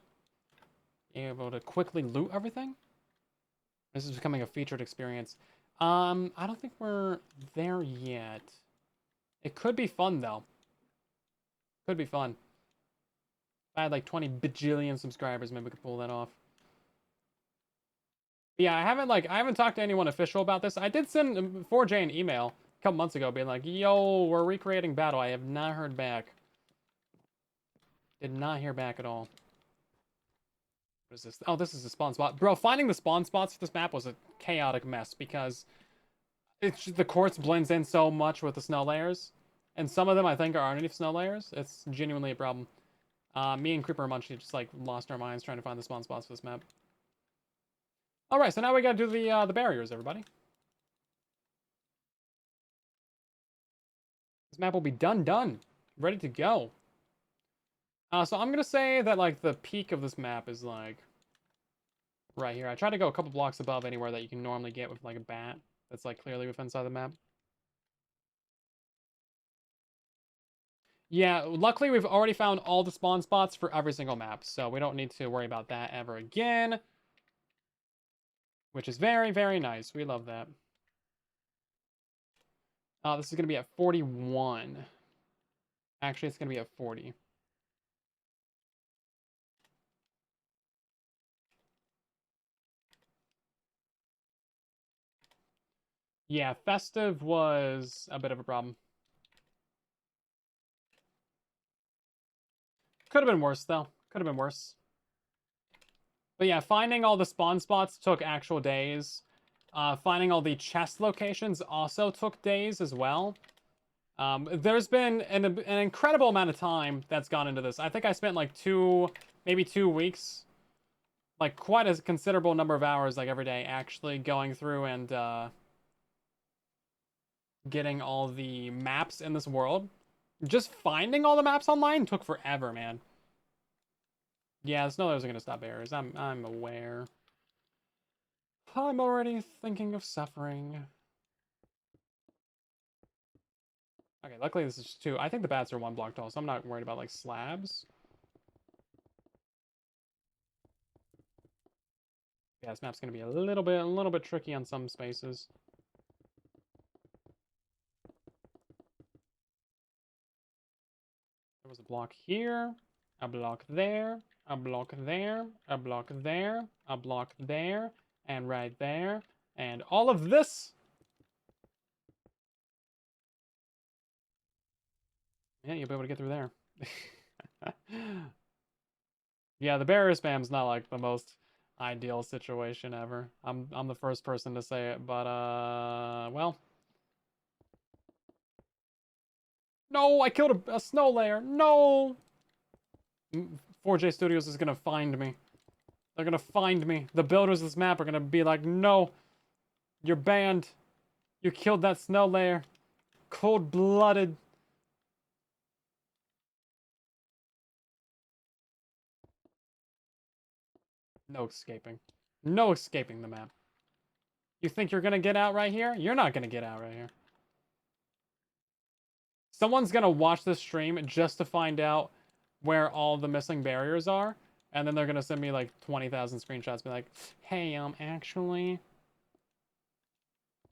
You're able to quickly loot everything. This is becoming a featured experience. I don't think we're there yet. It could be fun though. Could be fun. If I had like 20 bajillion subscribers, maybe we could pull that off. But yeah, I haven't talked to anyone official about this. I did send 4J an email a couple months ago being like, yo, we're recreating battle. I have not heard back. Did not hear back at all. What is this? Oh, this is the spawn spot. Bro, finding the spawn spots for this map was a chaotic mess because the quartz blends in so much with the snow layers. And some of them I think are underneath snow layers. It's genuinely a problem. Me and Creeper and Munchie just like lost our minds trying to find the spawn spots for this map. Alright, so now we gotta do the barriers, everybody. This map will be done. Ready to go. So I'm gonna say that like the peak of this map is like right here. I try to go a couple blocks above anywhere that you can normally get with like a bat that's like clearly within inside the map. Yeah, luckily we've already found all the spawn spots for every single map, so we don't need to worry about that ever again. Which is very, very nice. We love that. This is going to be at 41. Actually, it's going to be at 40. Yeah, Festive was a bit of a problem. Could have been worse, though. Could have been worse. But yeah, finding all the spawn spots took actual days. Finding all the chest locations also took days as well. There's been an incredible amount of time that's gone into this. I think I spent like maybe 2 weeks. Like quite a considerable number of hours like every day actually going through and getting all the maps in this world. Just finding all the maps online took forever, man. Yeah, the snow layers are gonna stop barriers. I'm aware. I'm already thinking of suffering. Okay, luckily this is just 2. I think the bats are 1 block tall, so I'm not worried about like slabs. Yeah, this map's gonna be a little bit tricky on some spaces. There was a block here, a block there, a block there, a block there, a block there, and right there, and all of this. Yeah, you'll be able to get through there. Yeah, the barrier spam's not like the most ideal situation ever. I'm the first person to say it, but well. No, I killed a snow layer. No. 4J Studios is gonna find me. They're gonna find me. The builders of this map are gonna be like, no, you're banned. You killed that snow layer. Cold-blooded. No escaping. No escaping the map. You think you're gonna get out right here? You're not gonna get out right here. Someone's gonna watch this stream just to find out where all the missing barriers are, and then they're gonna send me like 20,000 screenshots, be like, "Hey, actually,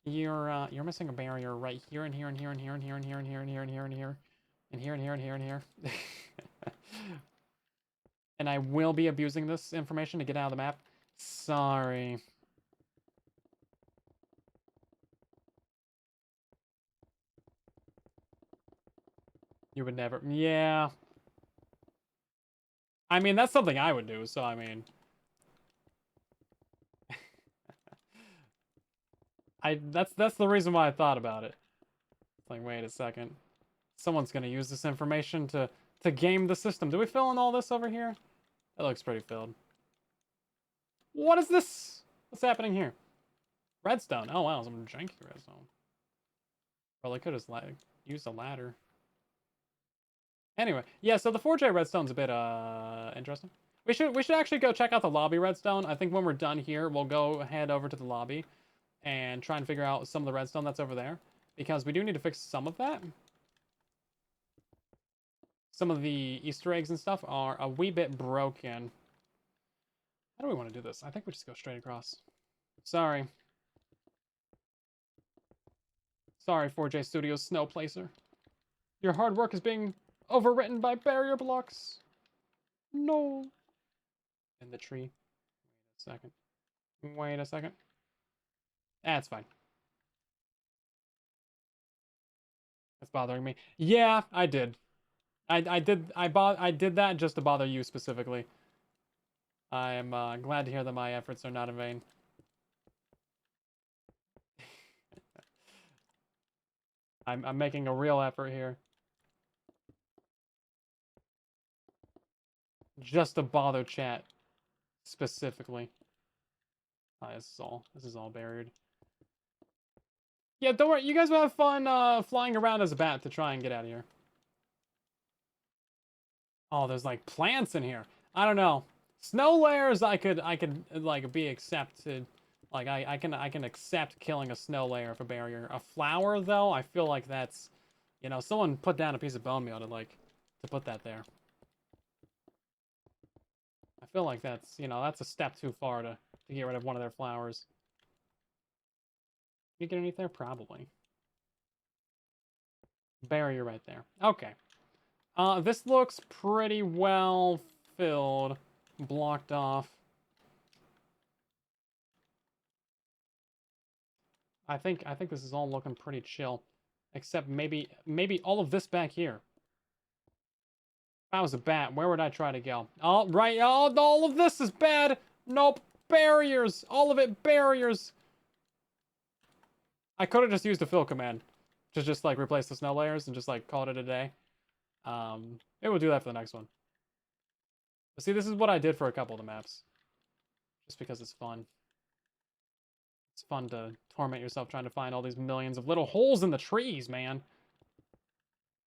you're missing a barrier right here and here and here and here and here and here and here and here and here and here and here and here and here and here." And I will be abusing this information to get out of the map. Sorry. You would never. Yeah. I mean, that's something I would do, so I mean. That's the reason why I thought about it. It's like, wait a second. Someone's gonna use this information to game the system. Do we fill in all this over here? That looks pretty filled. What is this? What's happening here? Redstone. Oh wow, some janky redstone. Probably could have used a ladder. Anyway, yeah, so the 4J redstone's a bit interesting. We should actually go check out the lobby redstone. I think when we're done here, we'll go head over to the lobby and try and figure out some of the redstone that's over there, because we do need to fix some of that. Some of the Easter eggs and stuff are a wee bit broken. How do we want to do this? I think we just go straight across. Sorry. Sorry, 4J Studios Snow Placer. Your hard work is being overwritten by barrier blocks. No. In the tree. Wait a second. Wait a second. That's fine. That's bothering me. Yeah, I did. I did that just to bother you specifically. I'm glad to hear that my efforts are not in vain. I'm making a real effort here. Just to bother chat specifically. This is all buried. Yeah, don't worry. You guys will have fun flying around as a bat to try and get out of here. Oh, there's like plants in here. I don't know. Snow layers I could like be accepted. Like I can accept killing a snow layer of a barrier. A flower though, I feel like that's, you know, someone put down a piece of bone meal to put that there. I feel like that's, you know, that's a step too far to get rid of one of their flowers. Can you get anything there? Probably. Barrier right there. Okay. This looks pretty well filled, blocked off. I think this is all looking pretty chill, except maybe all of this back here. If I was a bat, where would I try to go? Oh, right. Oh, all of this is bad. Nope. Barriers. All of it barriers. I could have just used the fill command to just like replace the snow layers and just like call it a day. It will do that for the next one. But see, this is what I did for a couple of the maps. Just because it's fun. It's fun to torment yourself trying to find all these millions of little holes in the trees, man.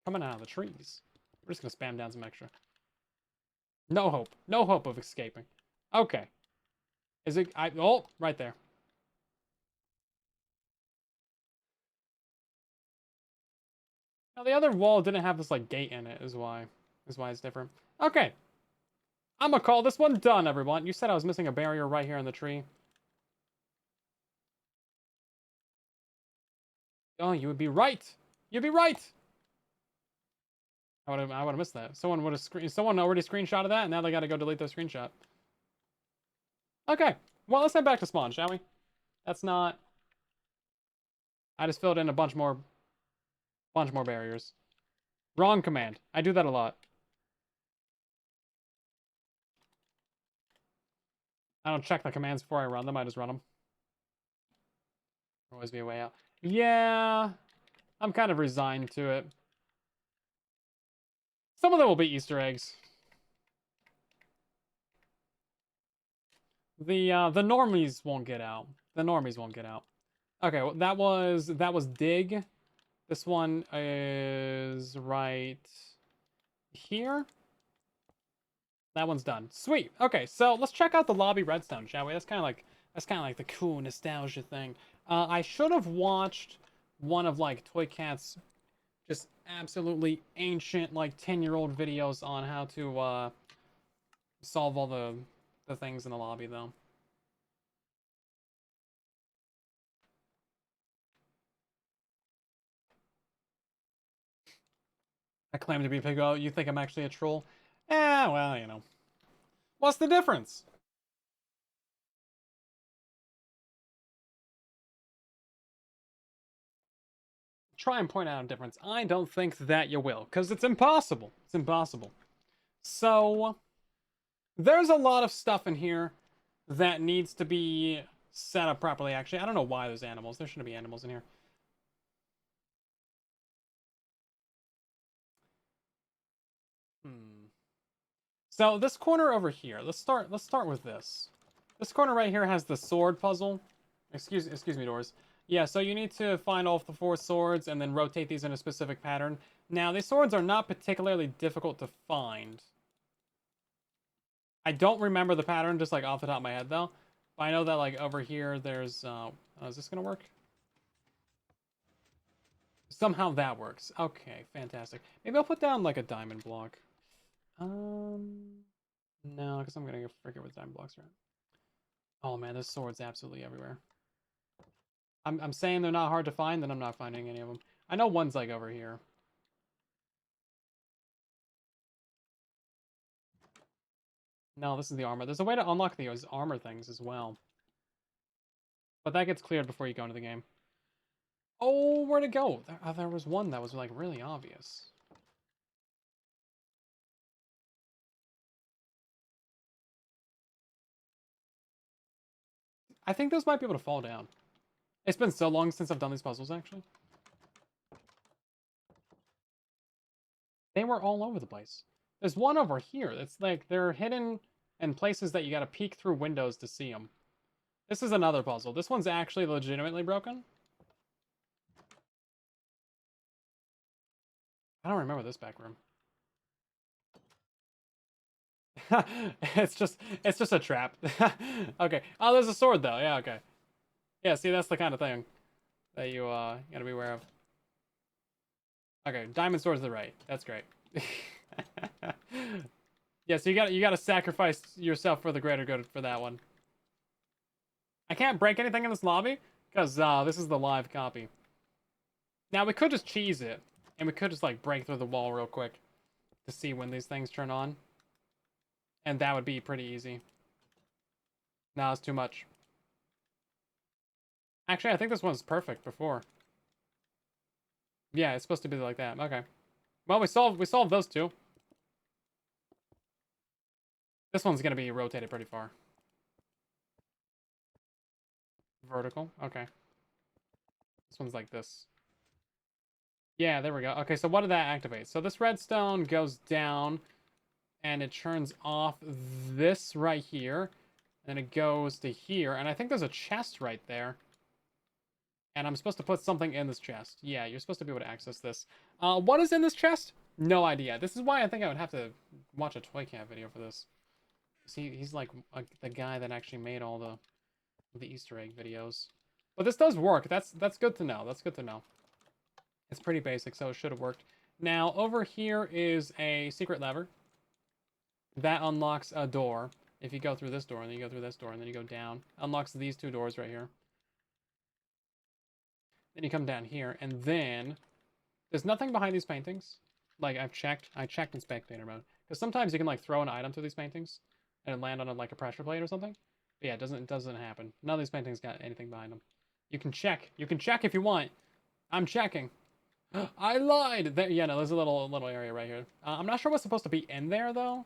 Coming out of the trees. We're just gonna spam down some extra. No hope. No hope of escaping. Okay. Is it... oh, right there. Now, the other wall didn't have this, like, gate in it, is why it's different. Okay. I'm gonna call this one done, everyone. You said I was missing a barrier right here in the tree. Oh, you would be right. You'd be right. I would have missed that. Someone already screenshotted that, and now they got to go delete their screenshot. Okay. Well, let's head back to spawn, shall we? That's not... I just filled in a bunch more barriers. Wrong command. I do that a lot. I don't check the commands before I run them. I just run them. Always be a way out. Yeah. I'm kind of resigned to it. Some of them will be Easter eggs. The normies won't get out. The normies won't get out. Okay, well, that was dig. This one is right here. That one's done. Sweet. Okay, so let's check out the lobby redstone, shall we? That's kind of like the cool nostalgia thing. I should have watched one of like Toy Cat's just absolutely ancient like 10-year-old videos on how to solve all the things in the lobby though. I claim to be a pig. Oh, you think I'm actually a troll? Well, you know. What's the difference? Try and point out a difference. I don't think that you will, because it's impossible. It's impossible. So, there's a lot of stuff in here that needs to be set up properly, actually. I don't know why there's animals. There shouldn't be animals in here. Hmm. So, this corner over here, let's start with this. This corner right here has the sword puzzle. Excuse me, doors. Yeah, so you need to find all of the 4 swords and then rotate these in a specific pattern. Now, these swords are not particularly difficult to find. I don't remember the pattern just like off the top of my head though. But I know that like over here there's is this gonna work? Somehow that works. Okay, fantastic. Maybe I'll put down like a diamond block. No, because I'm gonna get forget what diamond blocks are. Oh man, this sword's absolutely everywhere. I'm saying they're not hard to find, then I'm not finding any of them. I know one's like over here. No, this is the armor. There's a way to unlock those armor things as well. But that gets cleared before you go into the game. Oh, where'd it go? There was one that was like really obvious. I think those might be able to fall down. It's been so long since I've done these puzzles, actually. They were all over the place. There's one over here. It's like they're hidden in places that you gotta peek through windows to see them. This is another puzzle. This one's actually legitimately broken. I don't remember this back room. it's just a trap. Okay. Oh, there's a sword though. Yeah, okay. Yeah, see, that's the kind of thing that you gotta be aware of. Okay, diamond sword to the right. That's great. Yeah, so you gotta sacrifice yourself for the greater good for that one. I can't break anything in this lobby because this is the live copy. Now we could just cheese it, and we could just like break through the wall real quick to see when these things turn on, and that would be pretty easy. No, it's too much. Actually, I think this one's perfect before. Yeah, it's supposed to be like that. Okay. Well, we solved those two. This one's gonna be rotated pretty far. Vertical. Okay. This one's like this. Yeah, there we go. Okay, so what did that activate? So this redstone goes down, and it turns off this right here. And it goes to here, and I think there's a chest right there. And I'm supposed to put something in this chest. Yeah, you're supposed to be able to access this. What is in this chest? No idea. This is why I think I would have to watch a Toy Cat video for this. See, he's like the guy that actually made all the Easter egg videos. But this does work. That's good to know. That's good to know. It's pretty basic, so it should have worked. Now, over here is a secret lever. That unlocks a door. If you go through this door, and then you go through this door, and then you go down. Unlocks these 2 doors right here. Then you come down here, and then there's nothing behind these paintings. Like, I checked in spectator mode. Because sometimes you can, like, throw an item through these paintings, and it land on, like, a pressure plate or something. But yeah, it doesn't happen. None of these paintings got anything behind them. You can check. You can check if you want. I'm checking. I lied! There, yeah, no, there's a little area right here. I'm not sure what's supposed to be in there, though.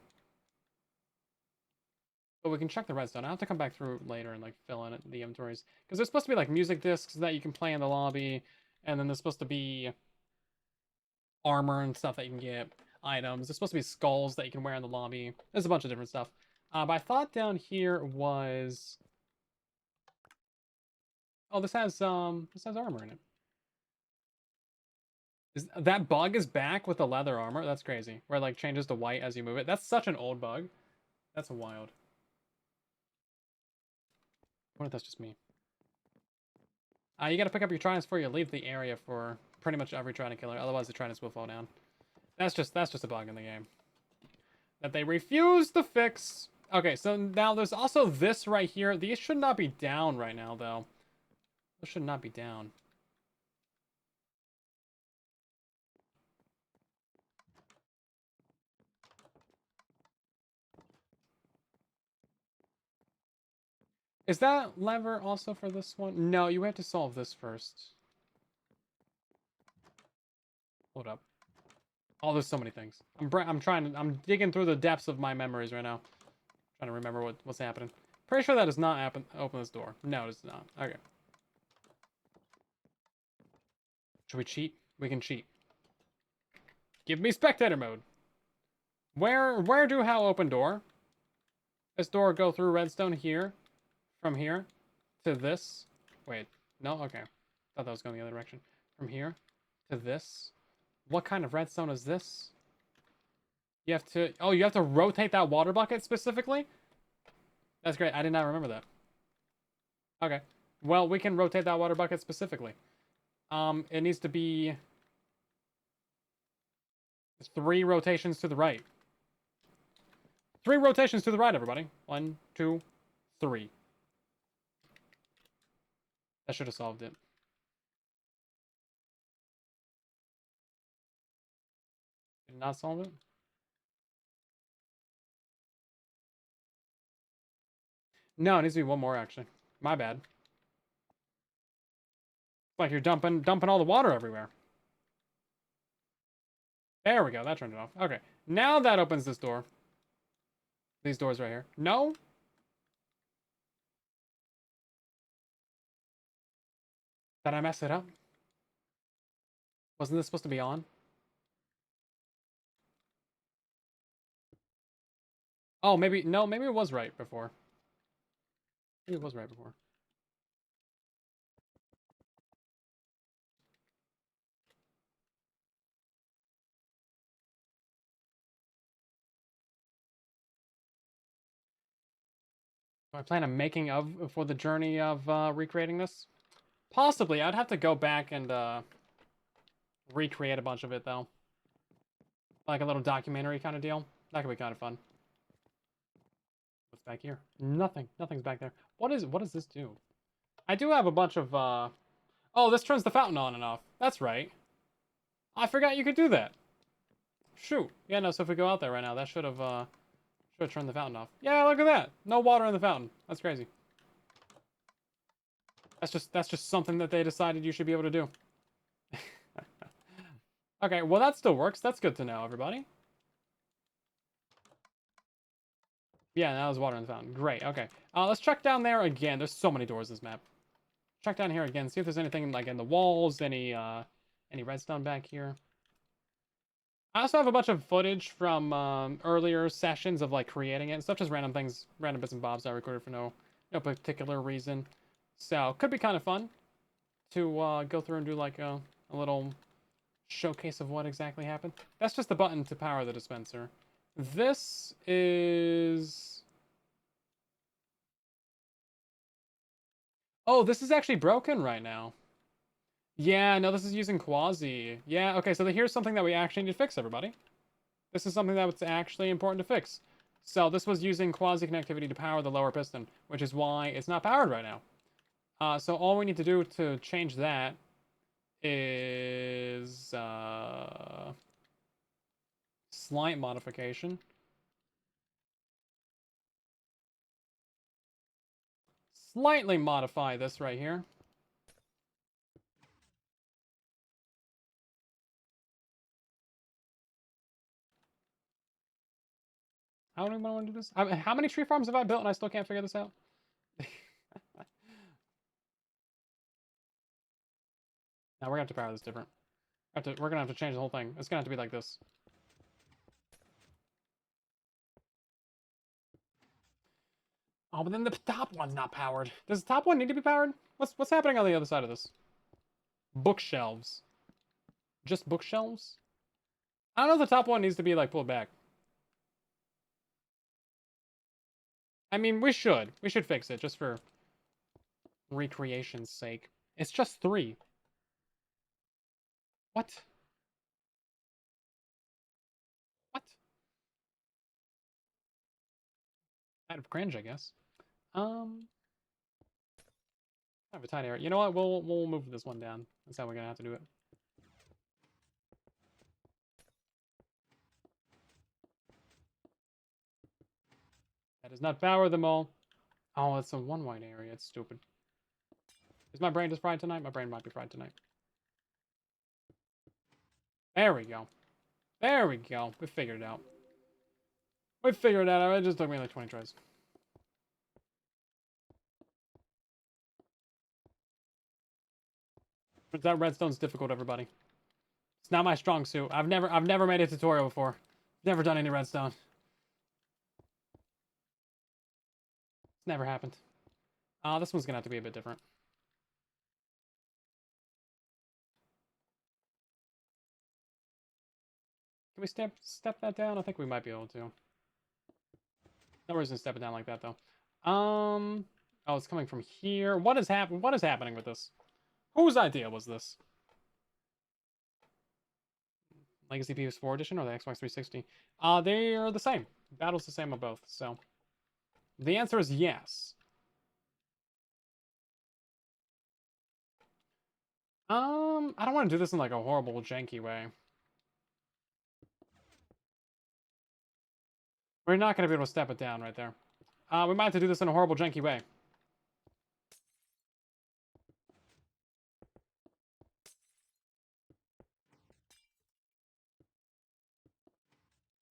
But we can check the redstone. I'll have to come back through later and, like, fill in the inventories. Because there's supposed to be, like, music discs that you can play in the lobby. And then there's supposed to be armor and stuff that you can get. Items. There's supposed to be skulls that you can wear in the lobby. There's a bunch of different stuff. But I thought down here was... Oh, this has armor in it. That bug is back with the leather armor? That's crazy. Where it, like, changes to white as you move it. That's such an old bug. That's wild. What if that's just me? You gotta pick up your tridents before you leave the area for pretty much every trident killer, otherwise the tridents will fall down. That's just a bug in the game that they refuse to fix. Okay, so now there's also this right here. These should not be down right now, though. Those should not be down. Is that lever also for this one? No, you have to solve this first. Hold up. Oh, there's so many things. I'm digging through the depths of my memories right now. Trying to remember what's happening. Pretty sure that does not happen. Open this door. No, it does not. Okay. Should we cheat? We can cheat. Give me spectator mode. Where do how open door? This door go through redstone here, from here to this. Wait, no, okay. Thought that was going the other direction. From here to this. What kind of redstone is this? You have to. Oh, you have to rotate that water bucket specifically. That's great. I did not remember that. Okay. Well, we can rotate that water bucket specifically. It needs to be 3 rotations to the right. 3 rotations to the right, everybody. 1, 2, 3. That should have solved it. Did it not solve it? No, it needs to be 1 more, actually. My bad. It's like you're dumping all the water everywhere. There we go. That turned it off. Okay. Now that opens this door. These doors right here. No? Did I mess it up? Wasn't this supposed to be on? Oh, maybe... No, maybe it was right before. Maybe it was right before. Do I plan on making of for the journey of recreating this? Possibly. I'd have to go back and recreate a bunch of it, though. Like a little documentary kind of deal. That could be kind of fun. What's back here? Nothing. Nothing's back there. What does this do? I do have a bunch of Oh, this turns the fountain on and off. That's right. I forgot you could do that. Shoot. Yeah, no, so if we go out there right now, that should have turned the fountain off. Yeah, look at that. No water in the fountain. That's crazy. That's just something that they decided you should be able to do. Okay, well that still works. That's good to know, everybody. Yeah, now there's water in the fountain. Great, okay. Let's check down there again. There's so many doors in this map. Check down here again, see if there's anything like in the walls, any redstone back here. I also have a bunch of footage from earlier sessions of like creating it and stuff, just random things, random bits and bobs I recorded for no particular reason. So could be kind of fun to go through and do like a little showcase of what exactly happened. That's just the button to power the dispenser. This is... Oh, this is actually broken right now. Yeah, no, this is using Quasi. Yeah, okay, so here's something that we actually need to fix, everybody. This is something that's actually important to fix. So this was using Quasi connectivity to power the lower piston, which is why it's not powered right now. So all we need to do to change that is slight modification. Slightly modify this right here. How do I want to do this? How many tree farms have I built and I still can't figure this out? Now we're gonna have to power this different. We're gonna have to change the whole thing. It's gonna have to be like this. Oh, but then the top one's not powered. Does the top one need to be powered? What's happening on the other side of this? Bookshelves. Just bookshelves? I don't know if the top one needs to be like pulled back. I mean, we should. We should fix it just for recreation's sake. It's just 3. What? What? Kind of cringe, I guess. Kind of a tight area. You know what? We'll move this one down. That's how we're gonna have to do it. That does not power them all. Oh, it's a 1 white area. It's stupid. Is my brain just fried tonight? My brain might be fried tonight. There we go. There we go. We figured it out. We figured it out. It just took me like 20 tries. That redstone's difficult, everybody. It's not my strong suit. I've never made a tutorial before. Never done any redstone. It's never happened. This one's gonna have to be a bit different. Can we step that down? I think we might be able to. No reason to step it down like that though. Oh, it's coming from here. What is happening with this? Whose idea was this? Legacy PS4 edition or the Xbox 360? They are the same. Battle's the same on both, so the answer is yes. I don't want to do this in like a horrible janky way. We're not going to be able to step it down right there. We might have to do this in a horrible janky way.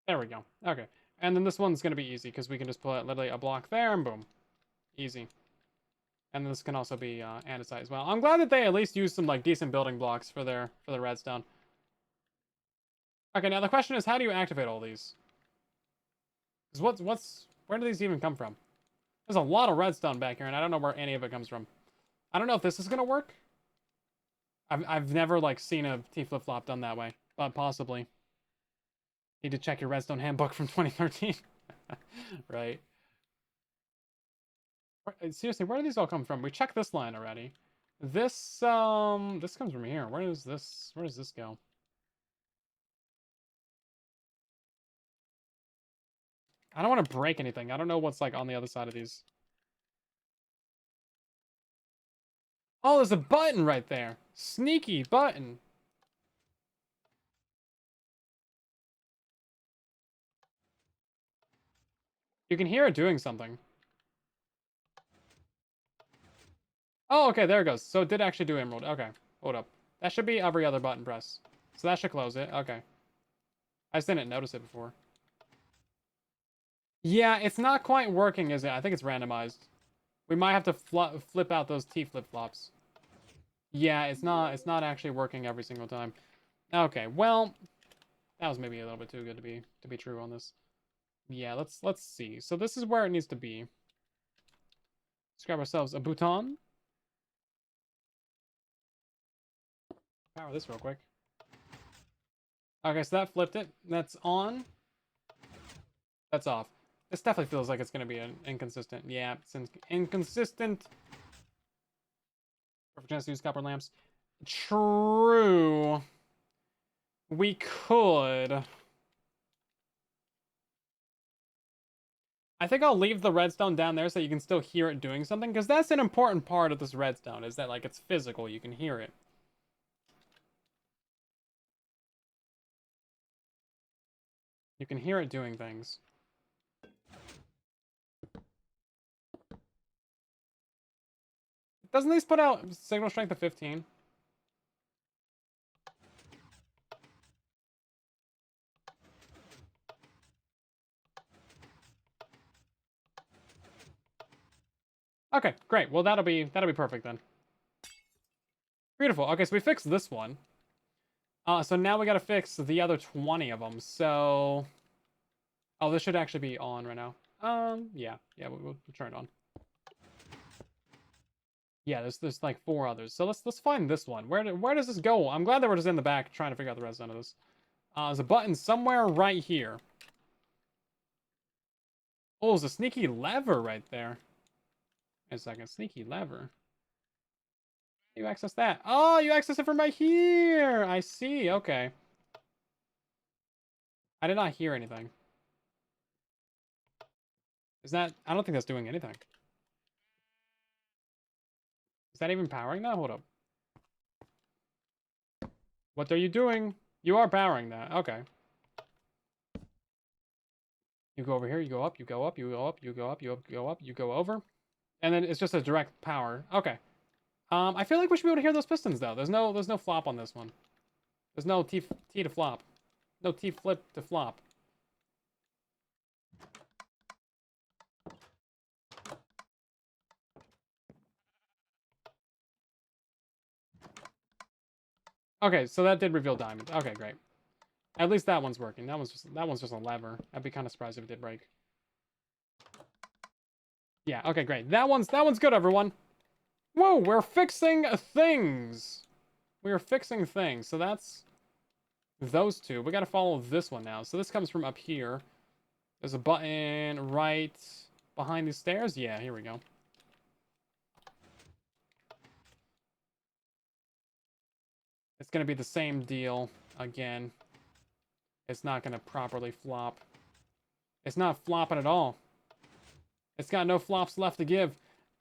There we go. Okay. And then this one's going to be easy because we can just put literally a block there and boom. Easy. And this can also be andesite as well. I'm glad that they at least use some like decent building blocks for the redstone. Okay, now the question is, how do you activate all these? Because where do these even come from? There's a lot of redstone back here, and I don't know where any of it comes from. I don't know if this is gonna work. I've never like seen a T flip-flop done that way, but possibly. Need to check your redstone handbook from 2013. Right. Seriously, where do these all come from? We checked this line already. This comes from here. Where does this go? I don't want to break anything. I don't know what's like on the other side of these. Oh, there's a button right there. Sneaky button. You can hear it doing something. Oh, okay, there it goes. So it did actually do emerald. Okay, hold up. That should be every other button press. So that should close it. Okay. I just didn't notice it before. Yeah, it's not quite working, is it? I think it's randomized. We might have to flip out those T flip-flops. Yeah, it's not actually working every single time. Okay, well, that was maybe a little bit too good to be true on this. Yeah, let's see. So this is where it needs to be. Let's grab ourselves a bouton. Power this real quick. Okay, so that flipped it. That's on. That's off. This definitely feels like it's going to be an inconsistent. Yeah, it's inconsistent. Perfect chance to use copper lamps. True. We could. I think I'll leave the redstone down there so you can still hear it doing something, because that's an important part of this redstone, is that like it's physical, you can hear it. You can hear it doing things. Doesn't these put out signal strength of 15? Okay, great. Well, that'll be perfect then. Beautiful. Okay, so we fixed this one. So now we gotta fix the other 20 of them. So, oh, this should actually be on right now. Yeah, we'll turn it on. Yeah, there's like 4 others. So let's find this one. Where does this go? I'm glad that we're just in the back trying to figure out the rest of this. There's a button somewhere right here. Oh, there's a sneaky lever right there. Wait a second, sneaky lever. You access that. Oh, you access it from right here. I see. Okay. I did not hear anything. Is that... I don't think that's doing anything. Is that even powering that? Hold up. What are you doing? You are powering that. Okay. You go over here, you go up, you go up, you go up, you go up, you go up, you go over. And then it's just a direct power. Okay. I feel like we should be able to hear those pistons though. There's no flop on this one. There's no T to flop. No T flip to flop. Okay, so that did reveal diamond. Okay, great. At least that one's working. That one's just a lever. I'd be kind of surprised if it did break. Yeah, okay, great. That one's good, everyone. Whoa, we're fixing things. We are fixing things. So that's those two. We gotta follow this one now. So this comes from up here. There's a button right behind these stairs. Yeah, here we go. It's gonna be the same deal again. It's not gonna properly flop. It's not flopping at all. It's got no flops left to give.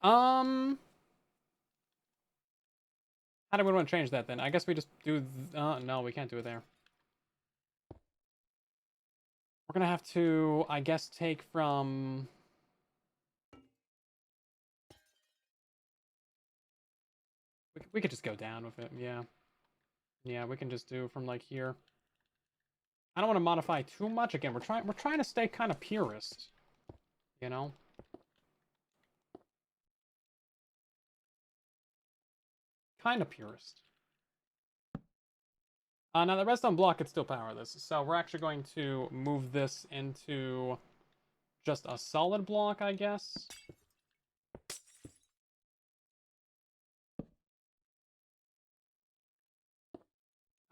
How do we want to change that then? I guess we just do... no, we can't do it there. We're gonna have to, I guess, take from... We could just go down with it, yeah. Yeah, we can just do from, like, here. I don't want to modify too much. Again, we're trying to stay kind of purist. You know? Kind of purist. Now, the redstone block could still power this, so we're actually going to move this into just a solid block, I guess.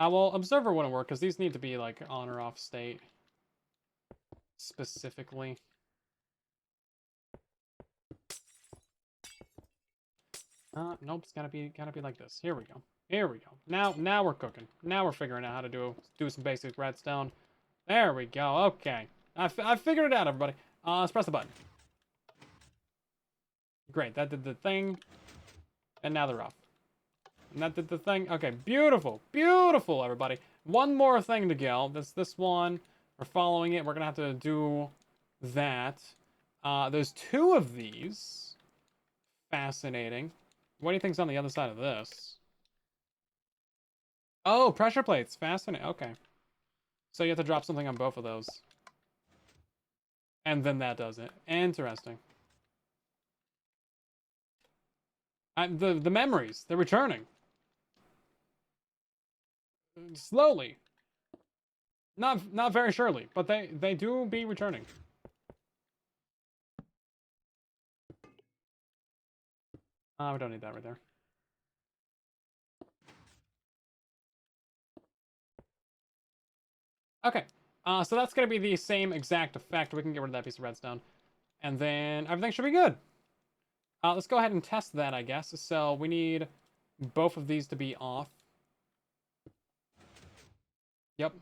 Well, observer wouldn't work, because these need to be, like, on or off state. Specifically. Nope, it's gotta be like this. Here we go. Here we go. Now we're cooking. Now we're figuring out how to do some basic redstone. There we go. Okay. I figured it out, everybody. Let's press the button. Great, that did the thing. And now they're off. And that did the thing. Okay, beautiful. Beautiful, everybody. One more thing to go. This one. We're following it. We're gonna have to do that. There's two of these. Fascinating. What do you think's on the other side of this? Oh, pressure plates. Fascinating. Okay. So you have to drop something on both of those. And then that does it. Interesting. The memories. They're returning. Slowly. Not very surely. But they do be returning. We don't need that right there. Okay. So that's going to be the same exact effect. We can get rid of that piece of redstone. And then everything should be good. Let's go ahead and test that, I guess. So we need both of these to be off. Yep.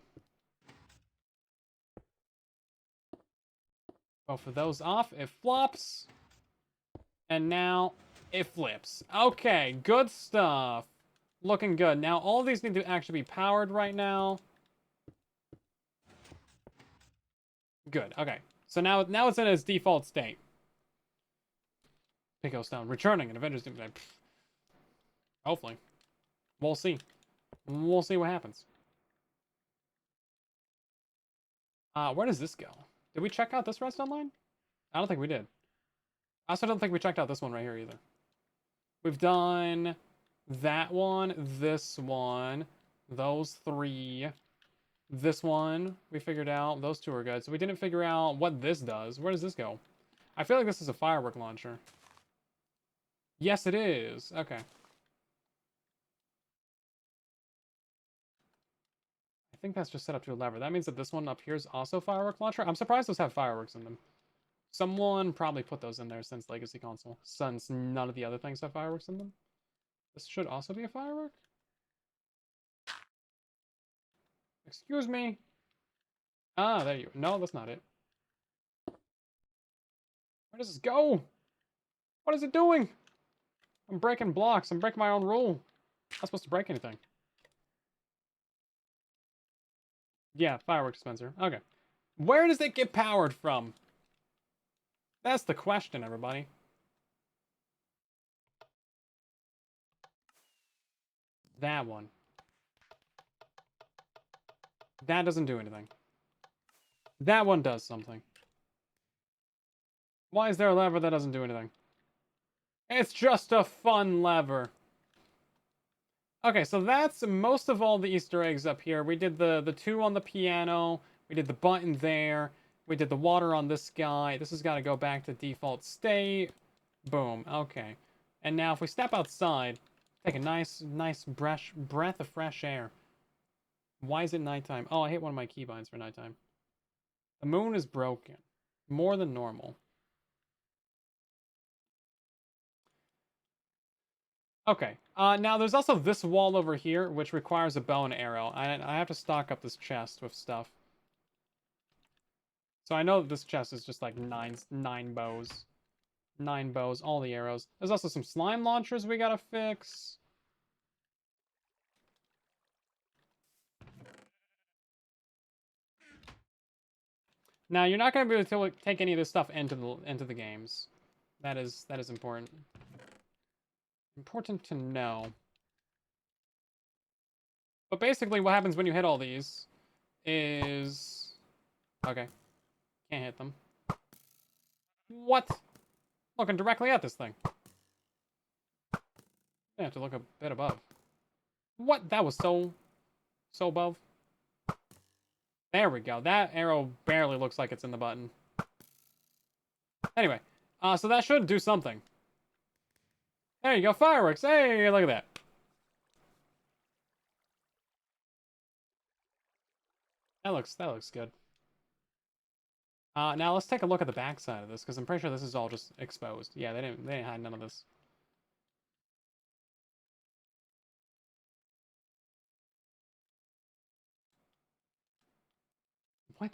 Both of those off. It flops. And now it flips. Okay, good stuff. Looking good. Now, all of these need to actually be powered right now. Good, okay. So now it's in its default state. Pico Stone. Returning in Avengers Doomsday. Hopefully. We'll see. We'll see what happens. Where does this go? Did we check out this redstone line? I don't think we did. I also don't think we checked out this one right here either. We've done that one, this one, those three, this one we figured out. Those two are good. So we didn't figure out what this does. Where does this go? I feel like this is a firework launcher. Yes, it is. Okay. I think that's just set up to a lever. That means that this one up here is also firework launcher. I'm surprised those have fireworks in them. Someone probably put those in there since Legacy Console, since none of the other things have fireworks in them. This should also be a firework. Excuse me. Ah, there you. No, that's not it. Where does this go? What is it doing? I'm breaking blocks. I'm breaking my own rule. I'm not supposed to break anything. Yeah, firework dispenser. Okay. Where does it get powered from? That's the question, everybody. That one. That doesn't do anything. That one does something. Why is there a lever that doesn't do anything? It's just a fun lever. Okay, so that's most of all the Easter eggs up here. We did the two on the piano. We did the button there. We did the water on this guy. This has got to go back to default state. Boom. Okay. And now if we step outside, take a nice breath of fresh air. Why is it nighttime? Oh, I hit one of my keybinds for nighttime. The moon is broken. More than normal. Okay. Now there's also this wall over here, which requires a bow and arrow. I have to stock up this chest with stuff. So I know that this chest is just like nine bows. 9 bows, all the arrows. There's also some slime launchers we gotta fix. Now you're not gonna be able to take any of this stuff into the games. That is important. Important to know. But basically what happens when you hit all these is... Okay. Can't hit them. What? Looking directly at this thing. I have to look a bit above. What? That was so above. There we go. That arrow barely looks like it's in the button. Anyway, so that should do something. There you go, fireworks. Hey, look at that. That looks good. Now let's take a look at the back side of this, because I'm pretty sure this is all just exposed. Yeah, they didn't hide none of this. What?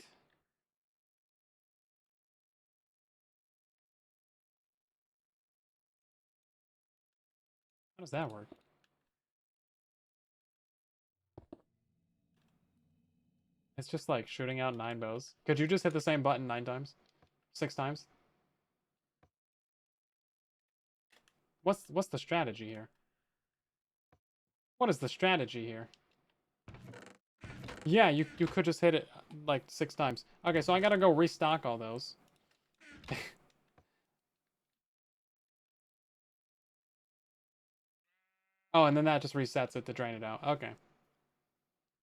How does that work? It's just like shooting out 9 bows. Could you just hit the same button 9 times? 6 times? What's the strategy here? What is the strategy here? Yeah, you could just hit it like 6 times. Okay, so I gotta go restock all those. Oh, and then that just resets it to drain it out. Okay.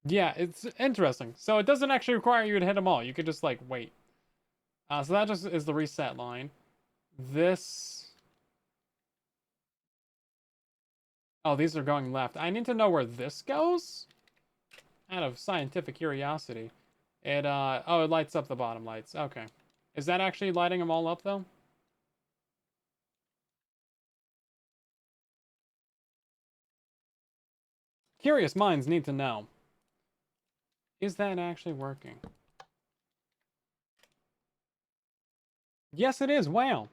Yeah, it's interesting. So it doesn't actually require you to hit them all. You could just like wait. So that just is the reset line. This... Oh, these are going left. I need to know where this goes? Out of scientific curiosity. It, oh, it lights up the bottom lights. Okay. Is that actually lighting them all up, though? Curious minds need to know. Is that actually working? Yes, it is. Wow.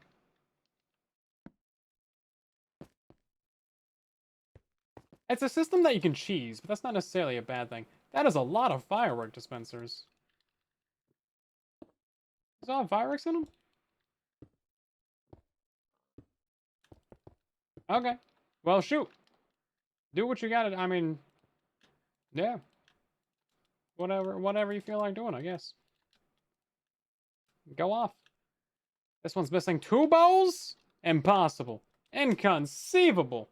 It's a system that you can cheese, but that's not necessarily a bad thing. That is a lot of firework dispensers. Does it have fireworks in them? Okay. Well, shoot. Do what you gotta... I mean... Yeah. Whatever you feel like doing, I guess. Go off. This one's missing 2 bows? Impossible. Inconceivable.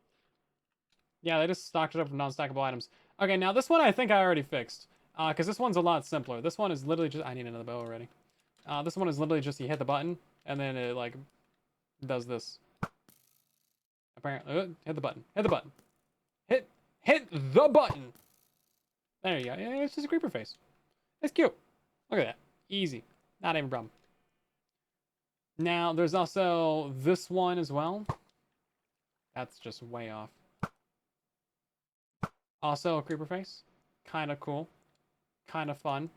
Yeah, they just stocked it up with non-stackable items. Okay, now this one I think I already fixed. Because this one's a lot simpler. This one is literally just... I need another bow already. This one is literally just you hit the button, and then it, like, does this. Apparently... hit the button. Hit the button. Hit the button! There you go. Yeah, it's just a creeper face. It's cute. Look at that. Easy. Not even a problem. Now, there's also this one as well. That's just way off. Also a creeper face. Kind of cool. Kind of fun.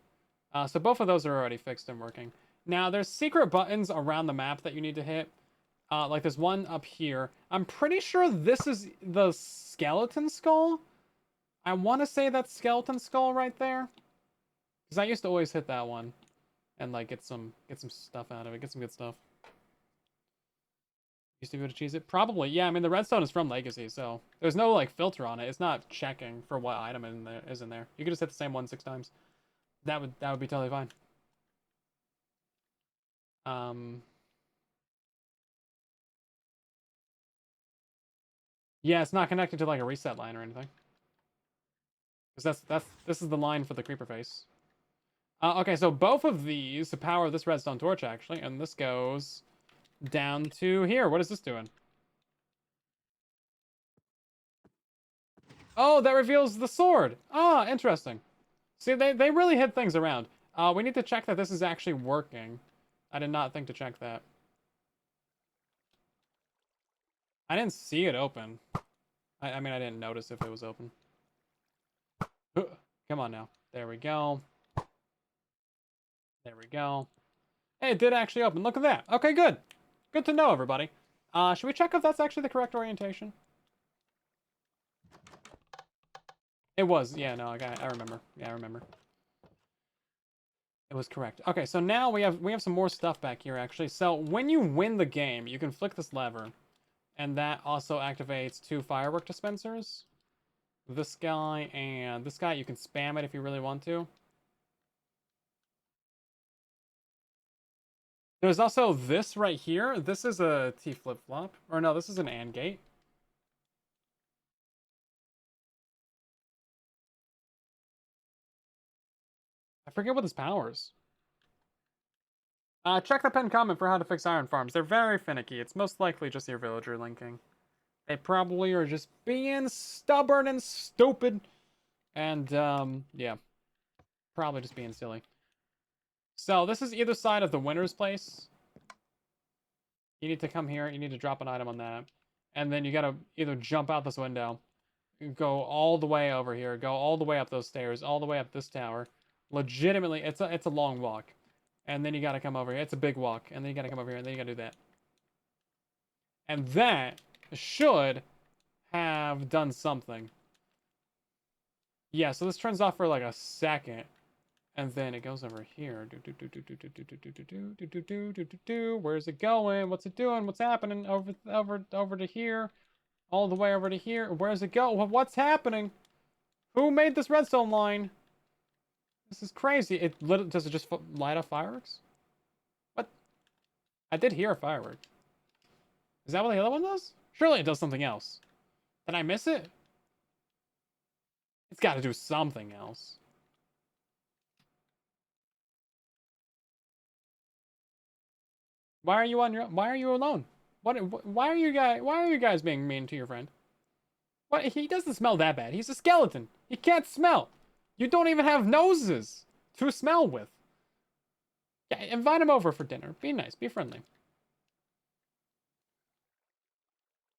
So both of those are already fixed and working. Now, there's secret buttons around the map that you need to hit. Like there's one up here. I'm pretty sure this is the skeleton skull. I want to say that's skeleton skull right there. Because I used to always hit that one. And like get some stuff out of it. Get some good stuff. Used to be able to cheese it? Probably. Yeah, I mean the redstone is from Legacy, so there's no like filter on it. It's not checking for what item is in there. You could just hit the same one 6 times. That would be totally fine. Yeah, it's not connected to like a reset line or anything. Because this is the line for the creeper face. Okay, so both of these to power this redstone torch actually, and this goes down to here. What is this doing? Oh, that reveals the sword. Ah, interesting. See, they really hid things around. We need to check that this is actually working. I did not think to check that. I didn't see it open. I mean, I didn't notice if it was open. Come on now. There we go. There we go. Hey, it did actually open. Look at that. Okay, good. Good to know, everybody. Should we check if that's actually the correct orientation? It was. Yeah, no, I remember. Yeah, I remember. It was correct. Okay, so now we have some more stuff back here, actually. So when you win the game, you can flick this lever, and that also activates 2 firework dispensers. This guy and this guy, you can spam it if you really want to. There's also this right here. This is a T flip-flop. Or no, this is an AND gate. I forget what this powers. Check the pinned comment for how to fix iron farms. They're very finicky. It's most likely just your villager linking. They probably are just being stubborn and stupid. And, yeah. Probably just being silly. So, this is either side of the winner's place. You need to come here. You need to drop an item on that. And then you gotta either jump out this window, go all the way over here, go all the way up those stairs, all the way up this tower. Legitimately, it's a long walk. And then you gotta come over here. It's a big walk. And then you gotta come over here, and then you gotta do that. And that should have done something. Yeah, so this turns off for like a second. And then it goes over here. Where's it going? What's it doing? What's happening? Over to here. All the way over to here. Where's it go? What's happening? Who made this redstone line? This is crazy. Does it just light up fireworks? What? I did hear a firework. Is that what the other one does? Surely it does something else. Did I miss it? It's got to do something else. Why are you on your? Why are you alone? Why are you guys being mean to your friend? What? He doesn't smell that bad. He's a skeleton. He can't smell. You don't even have noses to smell with. Yeah, invite him over for dinner. Be nice. Be friendly.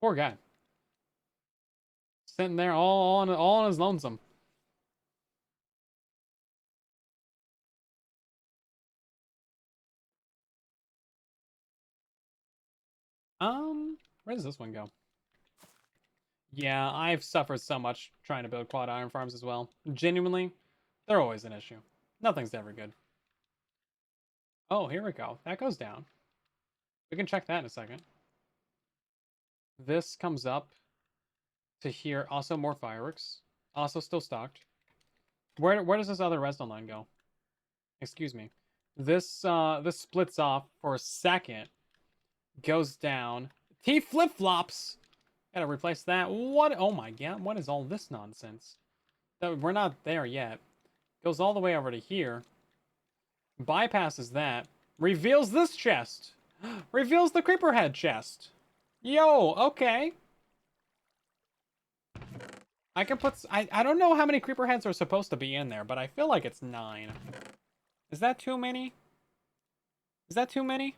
Poor guy. Sitting there all on his lonesome. Where does this one go? Yeah, I've suffered so much trying to build quad iron farms as well. Genuinely, they're always an issue. Nothing's ever good. Oh, here we go. That goes down. We can check that in a second. This comes up to here. Also more fireworks. Also still stocked. Where does this other redstone line go? Excuse me. This this splits off for a second. Goes down. T flip-flops! Gotta replace that. What? Oh my god, what is all this nonsense? We're not there yet. Goes all the way over to here. Bypasses that. Reveals this chest. Reveals the creeper head chest. Yo, okay. I can put... I don't know how many creeper heads are supposed to be in there, but I feel like it's 9. Is that too many? Is that too many?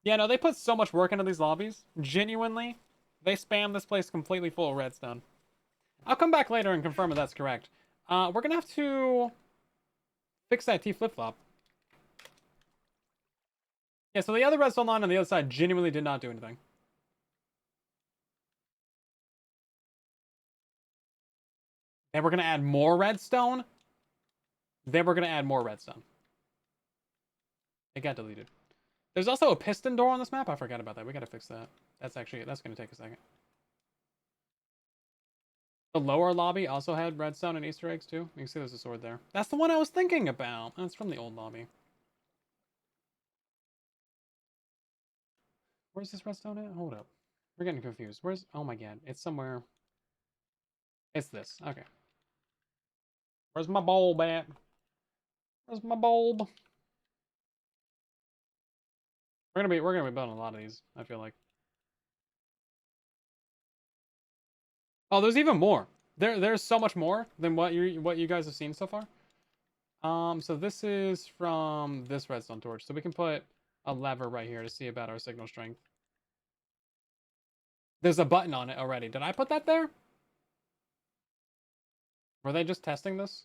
Yeah, no, they put so much work into these lobbies. Genuinely, they spam this place completely full of redstone. I'll come back later and confirm if that's correct. We're gonna have to fix that T flip-flop. Yeah, so the other redstone line on the other side genuinely did not do anything. And we're gonna add more redstone. Then we're gonna add more redstone. It got deleted. There's also a piston door on this map. I forgot about that. We gotta fix that. That's gonna take a second. The lower lobby also had redstone and Easter eggs too. You can see there's a sword there. That's the one I was thinking about. That's from the old lobby. Where's this redstone at? Hold up. We're getting confused. Where's... Oh my god. It's somewhere... It's this. Okay. Where's my bulb at? Where's my bulb? We're gonna be building a lot of these, I feel like. Oh, there's even more. There's so much more than what you guys have seen so far. So this is from this redstone torch. So we can put a lever right here to see about our signal strength. There's a button on it already. Did I put that there? Were they just testing this?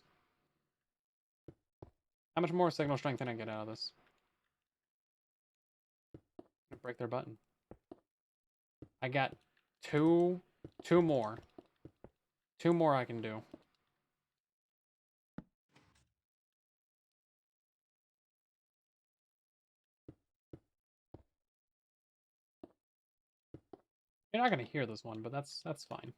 How much more signal strength can I get out of this? Break their button. I got two more. Two more I can do. You're not gonna hear this one, but that's fine.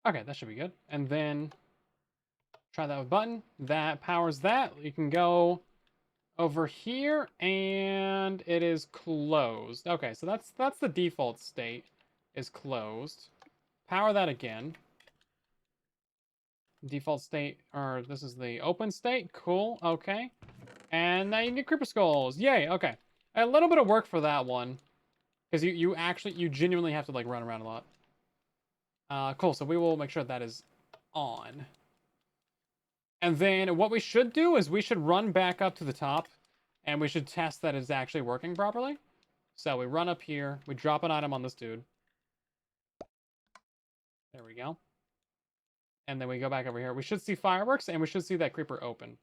Okay, that should be good. And then try that with button. That powers that. You can go over here, and it is closed. Okay, so that's the default state, is closed. Power that again. Default state, or this is the open state. Cool, okay. And now you can get creeper skulls. Yay, okay. A little bit of work for that one. Because you genuinely have to like run around a lot. Cool, so we will make sure that is on. And then what we should do is we should run back up to the top and we should test that it's actually working properly. So we run up here, we drop an item on this dude. There we go. And then we go back over here. We should see fireworks and we should see that creeper open.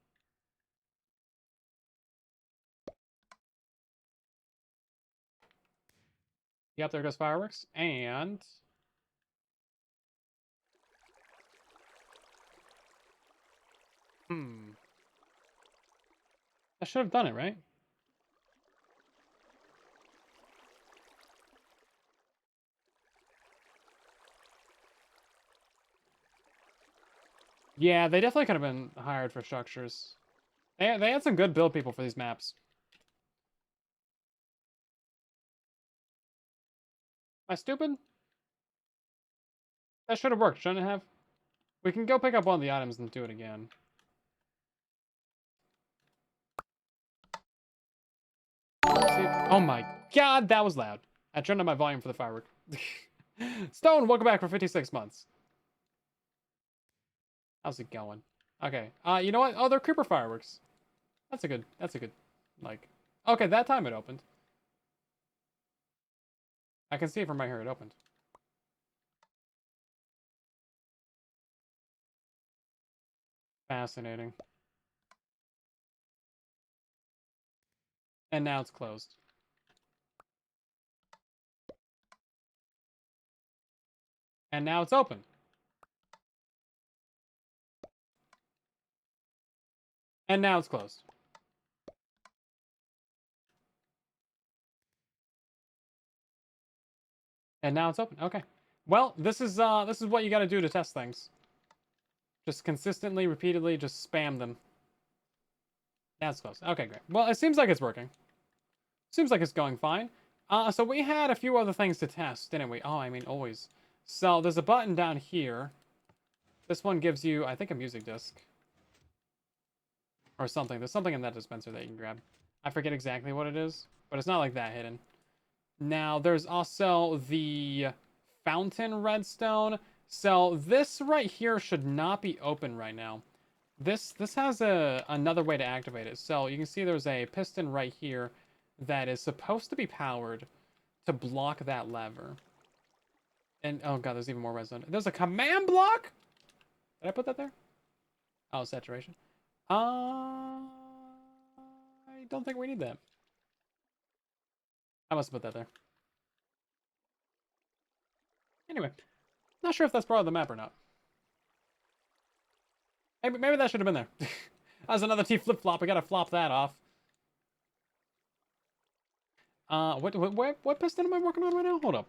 Yep, there goes fireworks. And... I should have done it, right? Yeah, they definitely could have been hired for structures. They had some good build people for these maps. Am I stupid? That should have worked, shouldn't it have? We can go pick up one of the items and do it again. See? Oh my god, that was loud. I turned on my volume for the firework. Stone, welcome back for 56 months. How's it going? Okay. You know what? Oh, they're creeper fireworks. That's a good, like... Okay, that time it opened. I can see it from right here, it opened. Fascinating. And now it's closed. And now it's open. And now it's closed. And now it's open. Okay. Well, this is what you got to do to test things. Just consistently, repeatedly, just spam them. That's close. Okay, great. Well, it seems like it's working. Seems like it's going fine. So we had a few other things to test, didn't we? Oh, I mean, always. So there's a button down here. This one gives you, I think, a music disc. Or something. There's something in that dispenser that you can grab. I forget exactly what it is, but it's not like that hidden. Now, there's also the fountain redstone. So this right here should not be open right now. This has another way to activate it. So you can see there's a piston right here that is supposed to be powered to block that lever. And oh god, there's even more redstone. There's a command block? Did I put that there? Oh, saturation. I don't think we need that. I must have put that there. Anyway, not sure if that's part of the map or not. Maybe that should have been there. That was another T flip-flop. We gotta flop that off. What piston am I working on right now? Hold up.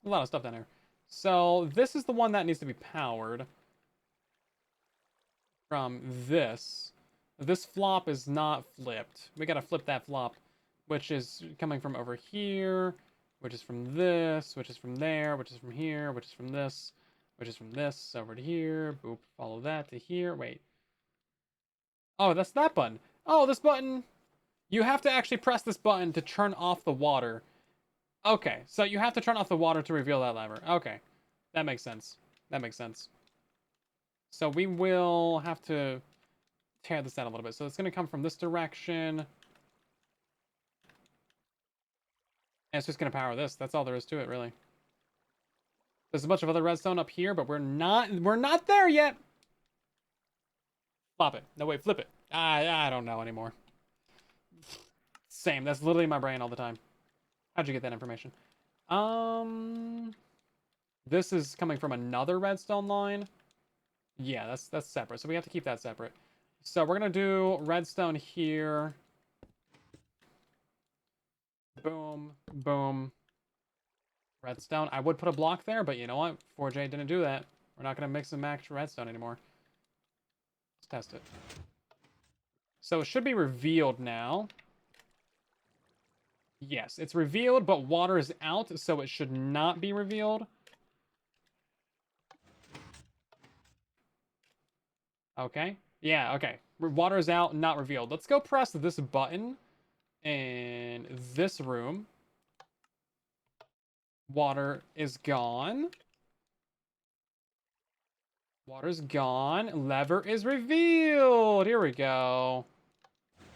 A lot of stuff down here. So, this is the one that needs to be powered from this. This flop is not flipped. We gotta flip that flop, which is coming from over here, which is from this, which is from there, which is from here, which is from this, which is from this, over to here. Boop, follow that to here. Wait. Oh, that's that button. Oh, this button. You have to actually press this button to turn off the water. Okay, so you have to turn off the water to reveal that lever. Okay, that makes sense. That makes sense. So we will have to tear this out a little bit. So it's going to come from this direction. And it's just going to power this. That's all there is to it, really. There's a bunch of other redstone up here, but we're not there yet. Flop it. No, wait, flip it. I don't know anymore. Same. That's literally my brain all the time. How'd you get that information? This is coming from another redstone line. Yeah, that's separate. So we have to keep that separate. So we're gonna do redstone here. Boom, boom. Redstone. I would put a block there, but you know what? 4J didn't do that. We're not gonna mix and match redstone anymore. Let's test it. So it should be revealed now. Yes, it's revealed, but water is out, so it should not be revealed. Okay. Yeah, okay. Water is out, not revealed. Let's go press this button in this room. Water is gone. Water's gone. Lever is revealed. Here we go.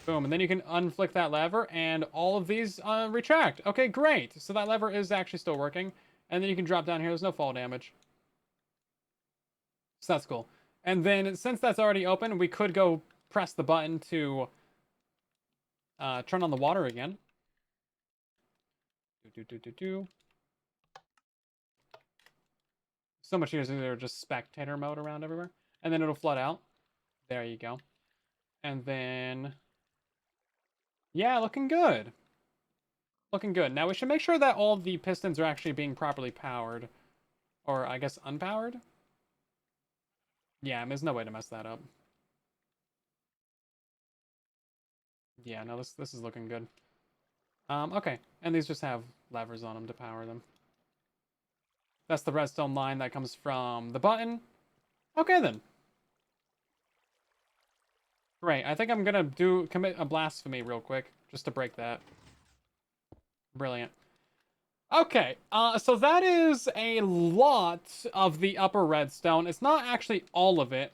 Boom. And then you can unflick that lever and all of these retract. Okay, great. So that lever is actually still working. And then you can drop down here. There's no fall damage. So that's cool. And then since that's already open, we could go press the button to turn on the water again. So much easier to just spectator mode around everywhere. And then it'll flood out. There you go. And then... yeah, looking good. Looking good. Now we should make sure that all the pistons are actually being properly powered. Or, I guess, unpowered? Yeah, there's no way to mess that up. Yeah, no, this is looking good. Okay. And these just have levers on them to power them. That's the redstone line that comes from the button. Okay, then. Great. I think I'm gonna commit a blasphemy real quick, just to break that. Brilliant. Okay, so that is a lot of the upper redstone. It's not actually all of it,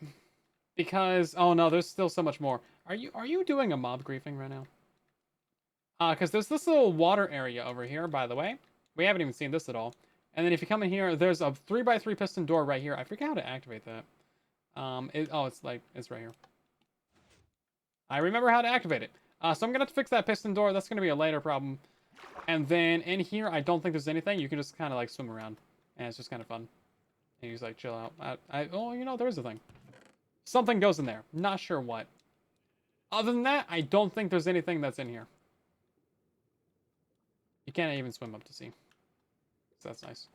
because oh no, there's still so much more. Are you doing a mob griefing right now? Because there's this little water area over here, by the way. We haven't even seen this at all. And then if you come in here, there's a 3x3 piston door right here. I forget how to activate that. It's right here. I remember how to activate it. So I'm gonna have to fix that piston door. That's gonna be a later problem. And then in here, I don't think there's anything. You can just kind of like swim around, and it's just kind of fun. And you just like chill out. Oh, you know, there is a thing. Something goes in there. Not sure what. Other than that, I don't think there's anything that's in here. You can't even swim up to see. So that's nice.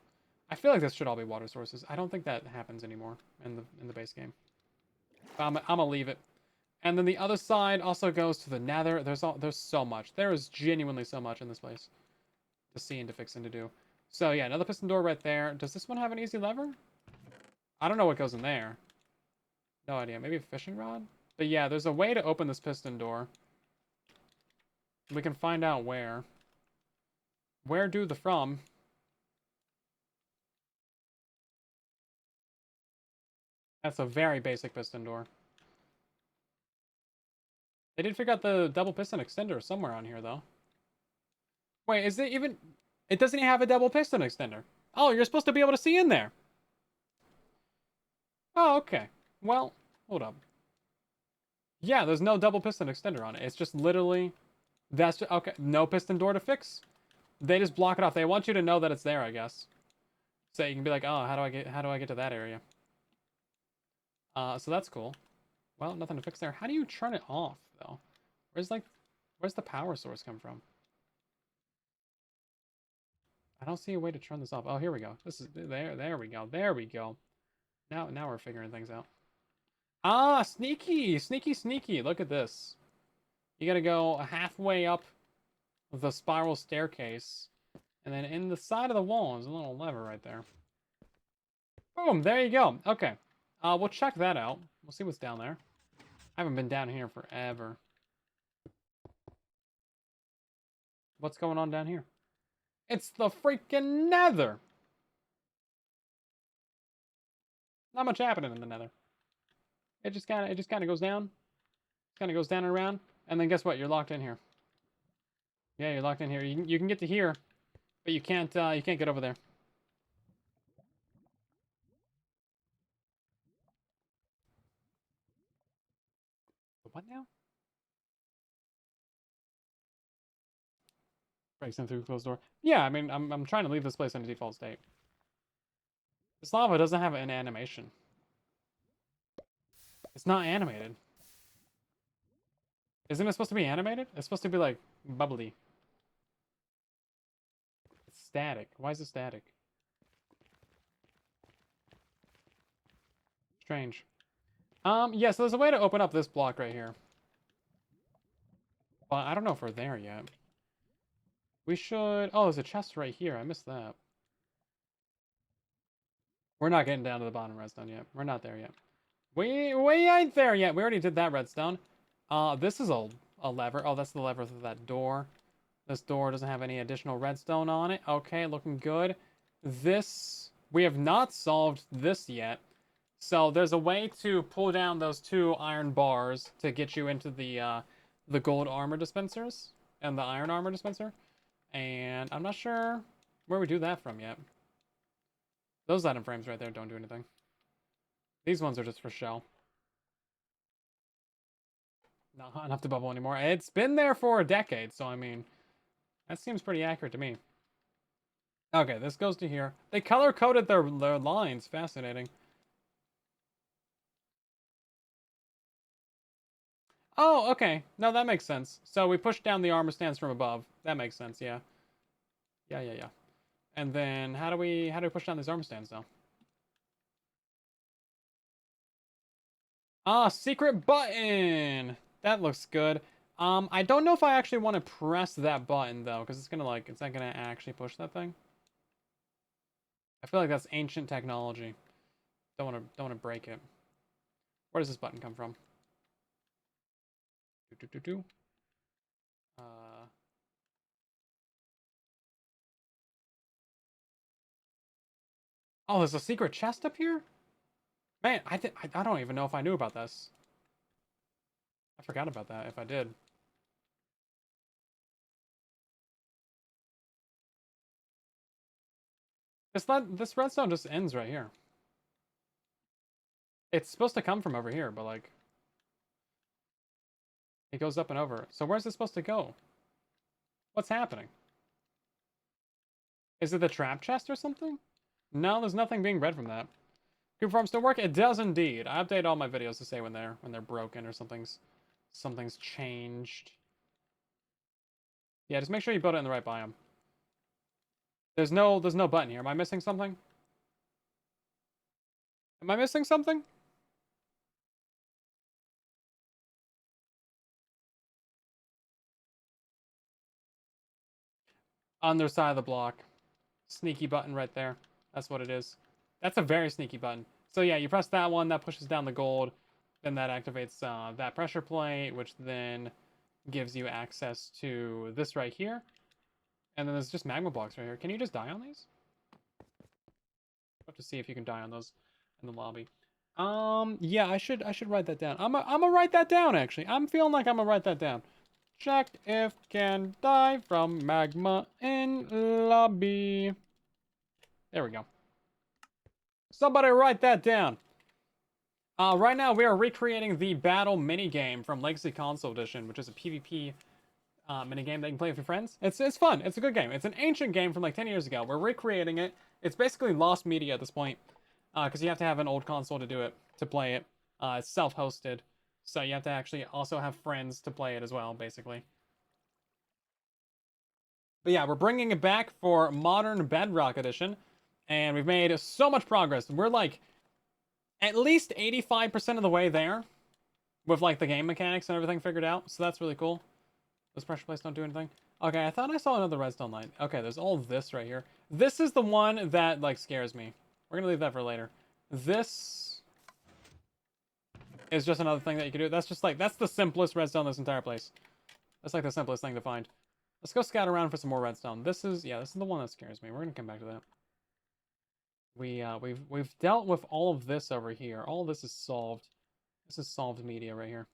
I feel like this should all be water sources. I don't think that happens anymore in the base game. I'm gonna leave it. And then the other side also goes to the nether. There's so much. There is genuinely so much in this place to see and to fix and to do. So yeah, another piston door right there. Does this one have an easy lever? I don't know what goes in there. No idea. Maybe a fishing rod? But yeah, there's a way to open this piston door. We can find out where. Where do the from? That's a very basic piston door. They did figure out the double piston extender somewhere on here, though. Wait, is it even... It doesn't even have a double piston extender. Oh, you're supposed to be able to see in there. Oh, okay. Well, hold up. Yeah, there's no double piston extender on it. It's just literally... That's just, okay. No piston door to fix. They just block it off. They want you to know that it's there, I guess. So you can be like, oh, how do I get to that area? So that's cool. Well, nothing to fix there. How do you turn it off, though? Where's the power source come from? I don't see a way to turn this off. Oh, here we go. This is there we go. There we go. Now we're figuring things out. Ah, sneaky, sneaky, sneaky. Look at this. You gotta go halfway up the spiral staircase, and then in the side of the wall is a little lever right there. Boom, there you go. Okay. We'll check that out. We'll see what's down there. I haven't been down here forever. What's going on down here? It's the freaking Nether. Not much happening in the Nether. It just kind of goes down. Kind of goes down and around, and then guess what? You're locked in here. Yeah, you're locked in here. You can get to here, but you can't get over there. What now? Breaks in through closed door. Yeah, I mean, I'm trying to leave this place in a default state. This lava doesn't have an animation. It's not animated. Isn't it supposed to be animated? It's supposed to be like bubbly. It's static. Why is it static? Strange. Yeah, so there's a way to open up this block right here. But I don't know if we're there yet. We should... Oh, there's a chest right here. I missed that. We're not getting down to the bottom redstone yet. We're not there yet. We ain't there yet. We already did that redstone. This is a lever. Oh, that's the lever for that door. This door doesn't have any additional redstone on it. Okay, looking good. This... We have not solved this yet. So there's a way to pull down those 2 iron bars to get you into the gold armor dispensers and the iron armor dispenser. And I'm not sure where we do that from yet. Those item frames right there don't do anything. These ones are just for show. Not enough to bubble anymore. It's been there for a decade, so I mean, that seems pretty accurate to me. Okay, this goes to here. They color-coded their lines. Fascinating. Oh, okay. No, that makes sense. So we push down the armor stands from above. That makes sense, yeah. Yeah. And then how do we push down these armor stands now? Ah, secret button! That looks good. I don't know if I actually want to press that button though, because it's not gonna actually push that thing. I feel like that's ancient technology. Don't wanna break it. Where does this button come from? Oh, there's a secret chest up here? Man, I don't even know if I knew about this. I forgot about that if I did. This redstone just ends right here. It's supposed to come from over here, but like it goes up and over. So where's it supposed to go? What's happening? Is it the trap chest or something? No, there's nothing being read from that. Cube farm still work? It does indeed. I update all my videos to say when they're broken or something's changed. Yeah, just make sure you build it in the right biome. There's no button here. Am I missing something? Am I missing something? Underside of the block. Sneaky button right there. That's what it is. That's a very sneaky button. So yeah, you press that one, that pushes down the gold. Then that activates that pressure plate, which then gives you access to this right here. And then there's just magma blocks right here. Can you just die on these? Have to see if you can die on those in the lobby. Yeah, I should write that down. I'm gonna write that down, actually. I'm feeling like I'm gonna write that down. Check if can die from magma in lobby. There we go. Somebody write that down. Right now we are recreating the battle minigame from Legacy Console Edition, which is a PvP minigame that you can play with your friends. It's fun. It's a good game. It's an ancient game from like 10 years ago. We're recreating it. It's basically lost media at this point, because you have to have an old console to do it, to play it. It's self-hosted, so you have to actually also have friends to play it as well, basically. But yeah, we're bringing it back for modern Bedrock Edition, and we've made so much progress. We're like at least 85% of the way there with like the game mechanics and everything figured out. So that's really cool. Those pressure plates don't do anything. Okay, I thought I saw another redstone line. Okay, there's all this right here. This is the one that like scares me. We're gonna leave that for later. This is just another thing that you can do. That's just like, that's the simplest redstone in this entire place. That's like the simplest thing to find. Let's go scout around for some more redstone. This is, yeah, this is the one that scares me. We're gonna come back to that. We've dealt with all of this over here. All of this is solved. This is solved media right here.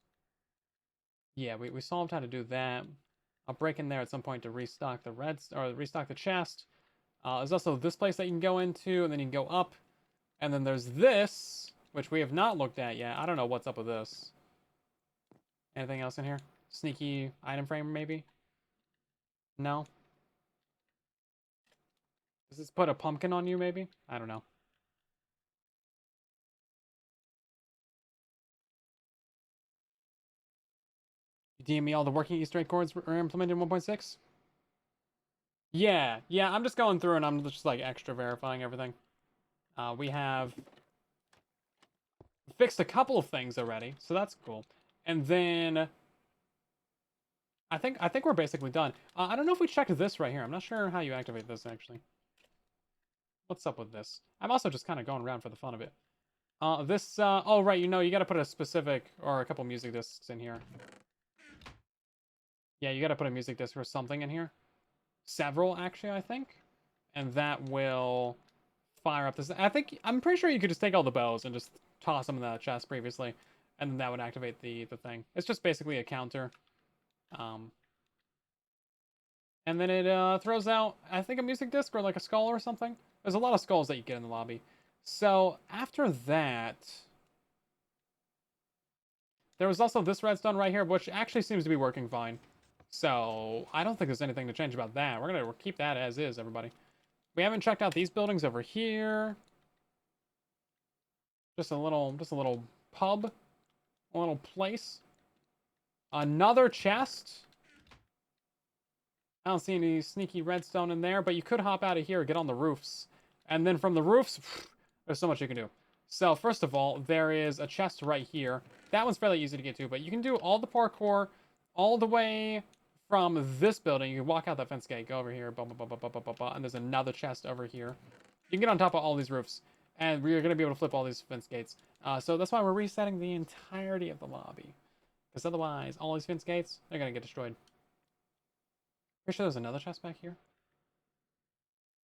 Yeah, we solved how to do that. I'll break in there at some point to restock the or restock the chest. There's also this place that you can go into, and then you can go up. And then there's this, which we have not looked at yet. I don't know what's up with this. Anything else in here? Sneaky item frame, maybe? No? Does this put a pumpkin on you, maybe? I don't know. You DM me all the working Easter egg codes are implemented in 1.6? Yeah, I'm just going through and I'm just like extra verifying everything. We have fixed a couple of things already, so that's cool. And then I think we're basically done. I don't know if we checked this right here. I'm not sure how you activate this actually. What's up with this? I'm also just kind of going around for the fun of it. Oh right, you gotta put a specific or a couple music discs in here. Yeah, you gotta put a music disc or something in here. Several actually, I think, and that will fire up this. I'm pretty sure you could just take all the bows and just toss them in the chest previously, and then that would activate the thing. It's just basically a counter. Um, and then it throws out, I think, a music disc or like a skull or something. There's a lot of skulls that you get in the lobby. So after that, there was also this redstone right here, which actually seems to be working fine. So I don't think there's anything to change about that. We're gonna keep that as is, everybody. We haven't checked out these buildings over here. Just a little pub, a little place. Another chest. I don't see any sneaky redstone in there, but you could hop out of here and get on the roofs. And then from the roofs, there's so much you can do. So first of all, there is a chest right here. That one's fairly easy to get to, but you can do all the parkour all the way from this building. You can walk out that fence gate, go over here, blah, blah, blah, blah, blah, blah, blah, and there's another chest over here. You can get on top of all these roofs, and we're going to be able to flip all these fence gates. So that's why we're resetting the entirety of the lobby. Because otherwise, all these fence gates, they're going to get destroyed. Pretty sure there's another chest back here.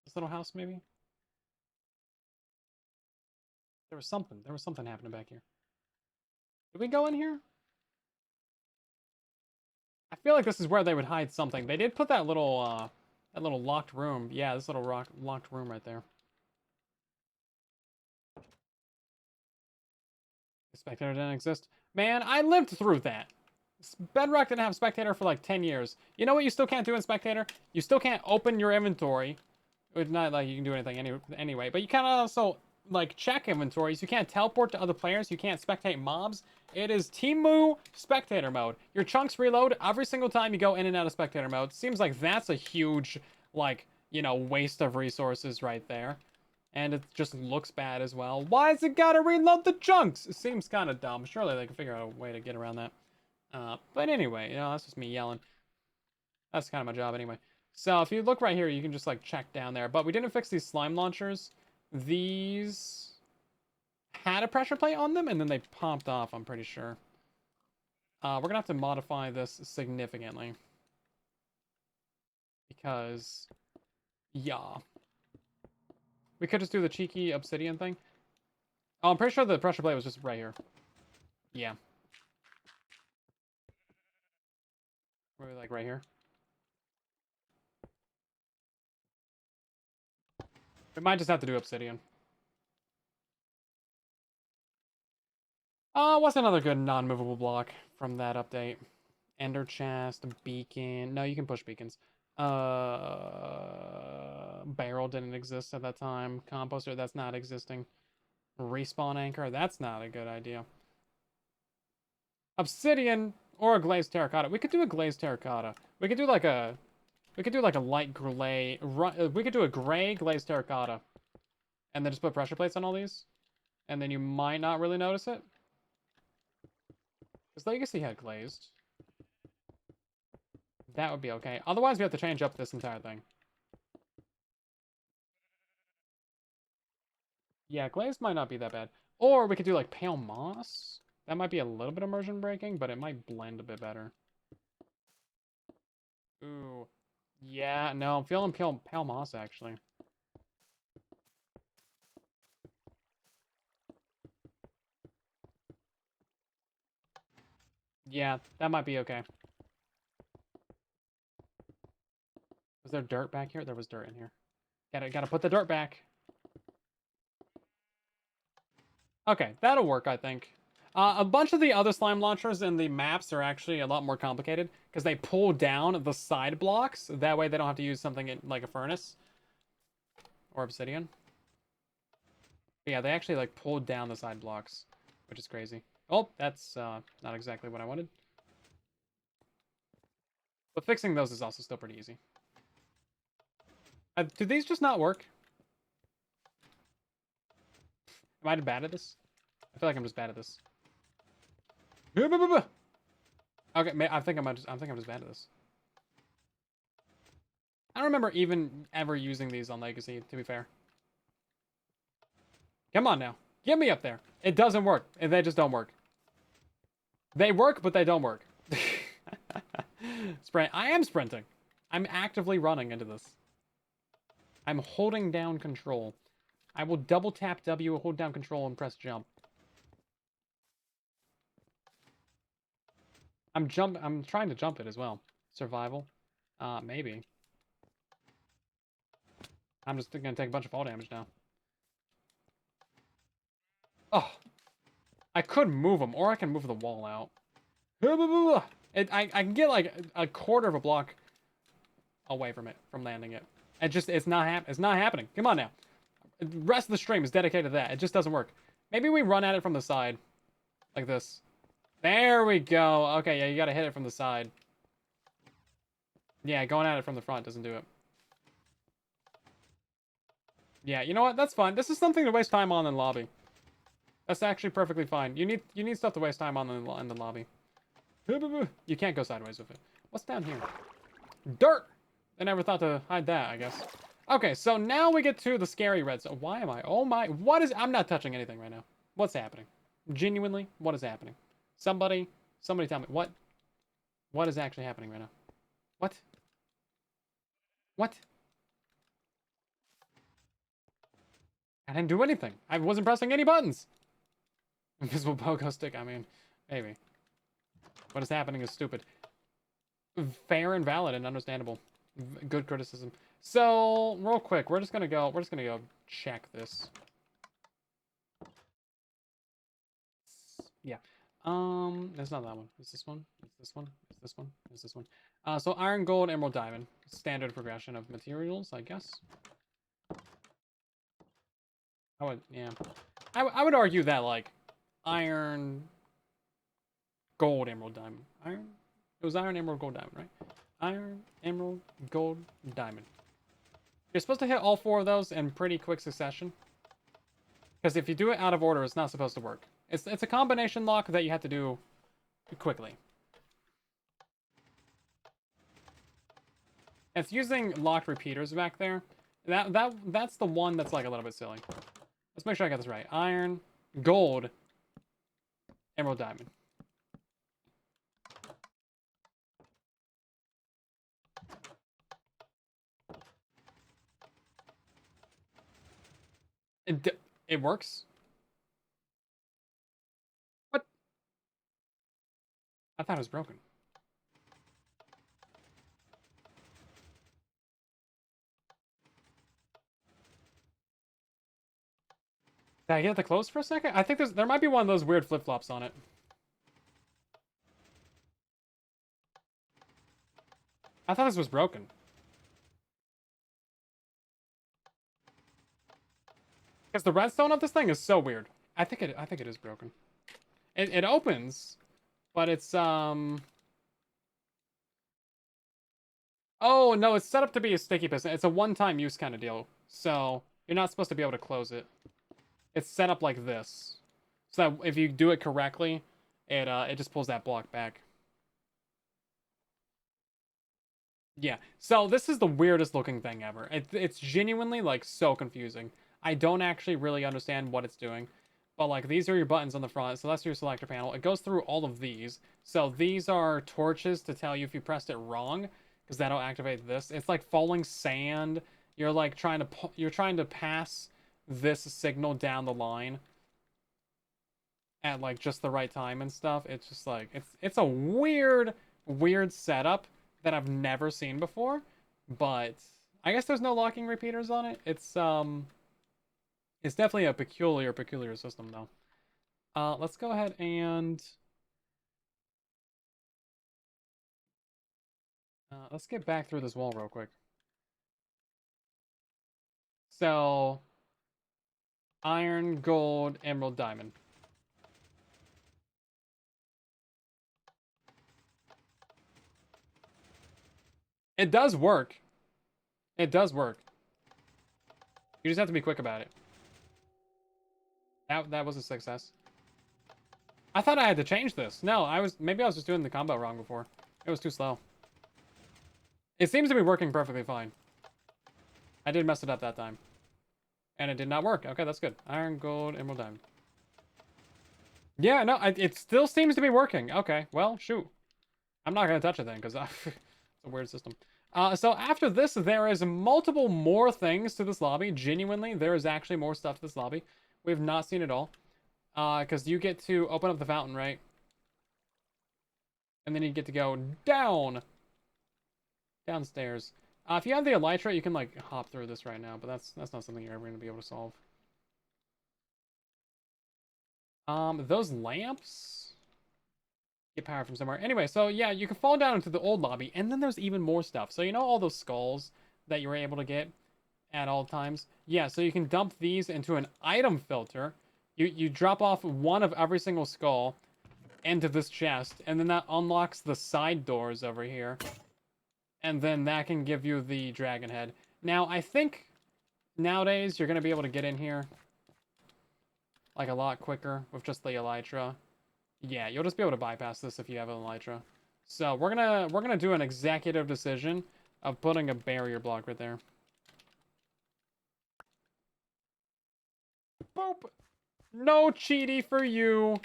This little house, maybe? There was something. There was something happening back here. Did we go in here? I feel like this is where they would hide something. They did put that little locked room. Yeah, this little locked room right there. The spectator didn't exist. Man, I lived through that. Bedrock didn't have spectator for like 10 years. You know what you still can't do in spectator? You still can't open your inventory. It's not like you can do anything anyway, but you can't also like check inventories. You can't teleport to other players. You can't spectate mobs. It is Timu spectator mode. Your chunks reload every single time you go in and out of spectator mode. Seems like that's a huge, like, waste of resources right there. And it just looks bad as well. Why is it gotta reload the chunks? It seems kind of dumb. Surely they can figure out a way to get around that. But anyway, that's just me yelling. That's kind of my job anyway. So if you look right here, you can just like check down there. But we didn't fix these slime launchers. These had a pressure plate on them, and then they popped off, I'm pretty sure. We're going to have to modify this significantly. Because, yeah. We could just do the cheeky obsidian thing. Oh, I'm pretty sure the pressure plate was just right here. Yeah. Maybe like right here. We might just have to do obsidian. What's another good non-movable block from that update? Ender chest, beacon. No, you can push beacons. Barrel didn't exist at that time. Composter, that's not existing. Respawn anchor, that's not a good idea. Obsidian or a glazed terracotta. We could do a glazed terracotta. We could do like a light gray. We could do a gray glazed terracotta, and then just put pressure plates on all these, and then you might not really notice it. Because Legacy had glazed. That would be okay. Otherwise, we have to change up this entire thing. Yeah, glazed might not be that bad. Or we could do like pale moss. That might be a little bit immersion breaking, but it might blend a bit better. Ooh. Yeah, no, I'm feeling pale moss actually. Yeah, that might be okay. Was there dirt back here? There was dirt in here. Gotta put the dirt back. Okay, that'll work, I think. A bunch of the other slime launchers in the maps are actually a lot more complicated because they pull down the side blocks. That way they don't have to use something like a furnace or obsidian. But yeah, they actually like pulled down the side blocks, which is crazy. Oh, that's not exactly what I wanted. But fixing those is also still pretty easy. Do these just not work? Am I bad at this? I feel like I'm just bad at this. Okay, I think I'm just bad at this. I don't remember even ever using these on Legacy, to be fair. Come on now. Get me up there. It doesn't work. They just don't work. They work, but they don't work. Sprint. I am sprinting. I'm actively running into this. I'm holding down control. I will double tap W, hold down control, and press jump. I'm trying to jump it as well. Survival. Maybe. I'm just gonna take a bunch of fall damage now. Oh. I could move them, or I can move the wall out. I can get like a quarter of a block away from it, from landing it. It's not happening. Come on now. The rest of the stream is dedicated to that. It just doesn't work. Maybe we run at it from the side. Like this. There we go. Okay, yeah, you gotta hit it from the side. Yeah, going at it from the front doesn't do it. Yeah, you know what? That's fine. This is something to waste time on in lobby. That's actually perfectly fine. You need stuff to waste time on in the lobby. You can't go sideways with it. What's down here? Dirt! I never thought to hide that, I guess. Okay, so now we get to the scary red zone. Why am I? Oh my, what is, I'm not touching anything right now. What's happening? Genuinely, what is happening? Somebody tell me, what is actually happening right now? What? What? I didn't do anything. I wasn't pressing any buttons. Invisible pogo stick, I mean, maybe. What is happening is stupid. Fair and valid and understandable. Good criticism. So, real quick, we're just gonna go check this. Yeah. It's not that one. It's this one. It's this one. It's this one. It's this one. So iron, gold, emerald, diamond. Standard progression of materials, I guess. Yeah. I would argue that, like, iron, gold, emerald, diamond. Iron? It was iron, emerald, gold, diamond, right? Iron, emerald, gold, diamond. You're supposed to hit all four of those in pretty quick succession. Because if you do it out of order, it's not supposed to work. It's a combination lock that you have to do quickly. It's using locked repeaters back there. That's the one that's like a little bit silly. Let's make sure I got this right. Iron, gold, emerald, diamond. It works. I thought it was broken. Did I get the close for a second? I think there might be one of those weird flip-flops on it. I thought this was broken. Because the redstone of this thing is so weird. I think it is broken. It opens, but it's oh no, it's set up to be a sticky piston. It's a one-time use kind of deal. So you're not supposed to be able to close it. It's set up like this. So that if you do it correctly, it just pulls that block back. Yeah. So this is the weirdest looking thing ever. It's genuinely like so confusing. I don't actually really understand what it's doing. But like these are your buttons on the front, so that's your selector panel. It goes through all of these. So these are torches to tell you if you pressed it wrong, because that'll activate this. It's like falling sand. You're like you're trying to pass this signal down the line at like just the right time and stuff. It's just like it's a weird setup that I've never seen before, but I guess there's no locking repeaters on it. It's definitely a peculiar system though. Let's go ahead and let's get back through this wall real quick. So, iron, gold, emerald, diamond. It does work. It does work. You just have to be quick about it. That was a success. I thought I had to change this. No, maybe I was just doing the combo wrong before. It was too slow. It seems to be working perfectly fine. I did mess it up that time. And it did not work. Okay, that's good. Iron, gold, emerald, diamond. Yeah, no, it still seems to be working. Okay, well, shoot. I'm not going to touch it then, because it's a weird system. So after this, there is multiple more things to this lobby. Genuinely, there is actually more stuff to this lobby. We have not seen it all. Because you get to open up the fountain, right? And then you get to go downstairs. If you have the elytra, you can like hop through this right now, but that's not something you're ever going to be able to solve. Those lamps get power from somewhere. Anyway, so yeah, you can fall down into the old lobby, and then there's even more stuff. So you know all those skulls that you were able to get at all times? Yeah, so you can dump these into an item filter. You drop off one of every single skull into this chest, and then that unlocks the side doors over here. And then that can give you the dragon head. Now, I think nowadays you're going to be able to get in here like a lot quicker with just the elytra. Yeah, you'll just be able to bypass this if you have an elytra. So we're gonna do an executive decision of putting a barrier block right there. Boop! No cheaty for you.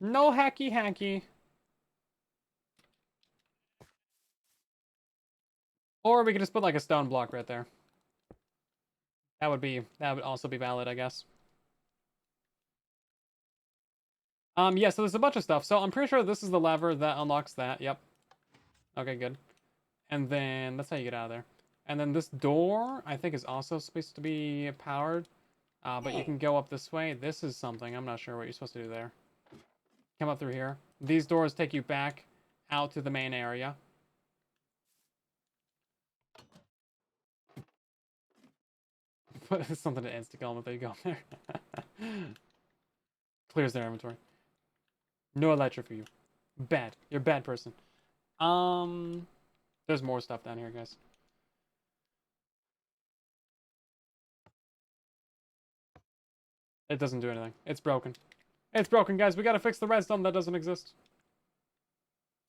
No hacky. Or we could just put like a stone block right there. That would also be valid, I guess. Yeah, so there's a bunch of stuff. So I'm pretty sure this is the lever that unlocks that. Yep. Okay, good. And then that's how you get out of there. And then this door, I think, is also supposed to be powered. But you can go up this way. This is something. I'm not sure what you're supposed to do there. Come up through here. These doors take you back out to the main area. Put something to insta-kill. There you go. There. Clears their inventory. No elytra for you. Bad. You're a bad person. There's more stuff down here, guys. It doesn't do anything. It's broken. It's broken, guys. We gotta fix the redstone that doesn't exist.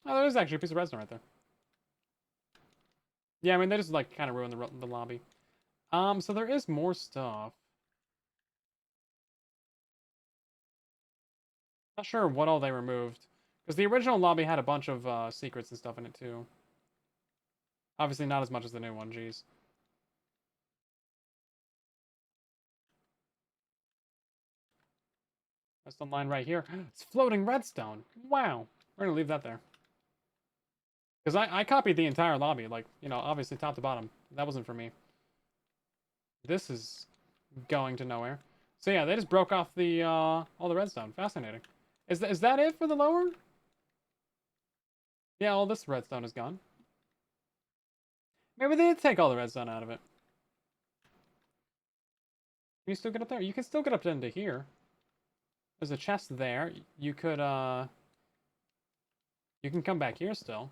Oh, there is actually a piece of redstone right there. Yeah, I mean, they just, like, kind of ruined the lobby. So there is more stuff. Not sure what all they removed. Because the original lobby had a bunch of secrets and stuff in it, too. Obviously not as much as the new one, jeez. Redstone line right here. It's floating redstone. Wow. We're gonna leave that there. Because I copied the entire lobby, like, you know, obviously top to bottom. That wasn't for me. This is going to nowhere. So yeah, they just broke off the all the redstone. Fascinating. Is that it for the lower? Yeah, all this redstone is gone. Maybe they did take all the redstone out of it. Can you still get up there? You can still get up into here. There's a chest there. You could you can come back here still.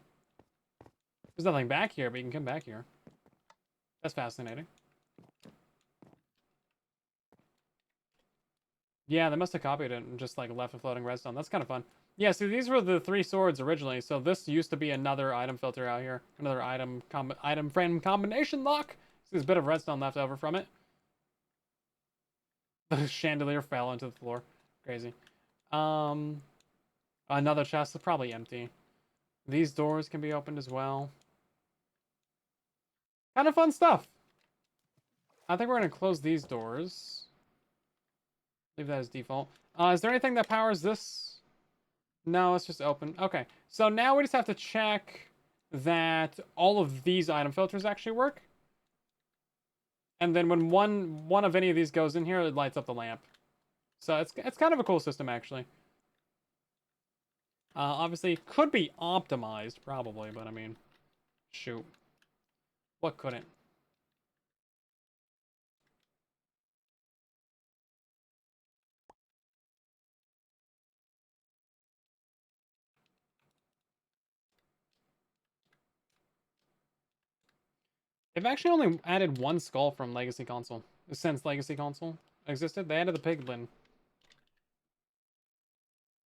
There's nothing back here, but you can come back here. That's fascinating. Yeah, they must have copied it and just like left a floating redstone. That's kind of fun. Yeah, so these were the 3 swords originally. So this used to be another item filter out here. Another item frame combination lock. So there's a bit of redstone left over from it. The chandelier fell into the floor. Crazy. Another chest is probably empty. These doors can be opened as well. Kind of fun stuff. I think we're going to close these doors. Leave that as default. Is there anything that powers this? No, it's just open. Okay, so now we just have to check that all of these item filters actually work. And then when one of any of these goes in here, it lights up the lamp. So it's kind of a cool system, actually. Obviously, could be optimized, probably, but I mean, shoot. What couldn't? They've actually only added 1 skull from Legacy Console. Since Legacy Console existed, they added the piglin.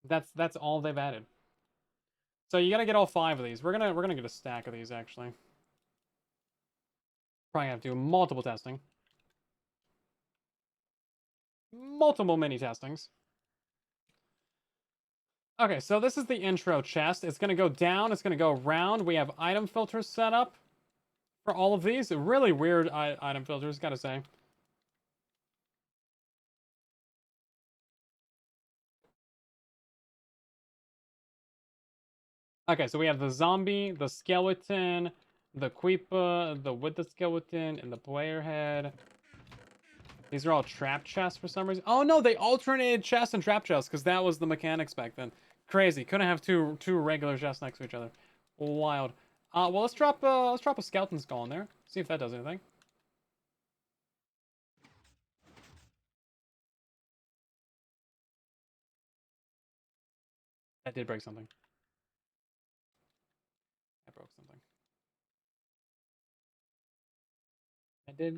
That's all they've added. So you gotta get all 5 of these. We're gonna get a stack of these, actually. Probably have to do multiple testing. Multiple mini testings. Okay, so this is the intro chest. It's gonna go down, it's gonna go around. We have item filters set up for all of these. Really weird item filters, gotta say. Okay, so we have the zombie, the skeleton, the Queepa, the with the skeleton, and the player head. These are all trap chests for some reason. Oh no, they alternated chests and trap chests because that was the mechanics back then. Crazy. Couldn't have two regular chests next to each other. Wild. Well, let's drop a skeleton skull in there. See if that does anything. That did break something. That broke something.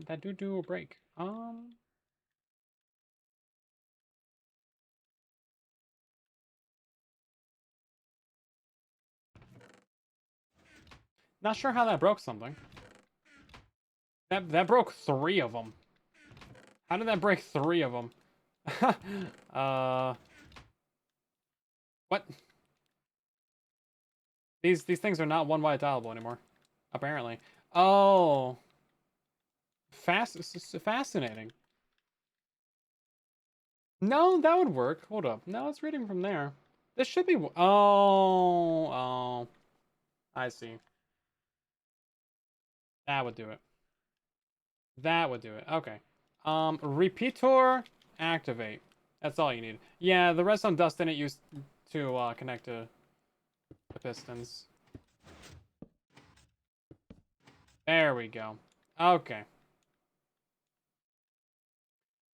That did do a break. Not sure how that broke something. That broke 3 of them. How did that break 3 of them? What? These things are not one wide tileable anymore. Apparently. Oh. Fascinating. No, that would work. Hold up. No, it's reading from there. This should be... Oh. I see. That would do it. That would do it. Okay. Repeater, activate. That's all you need. Yeah, the redstone dust in it used to connect to the pistons. There we go. Okay.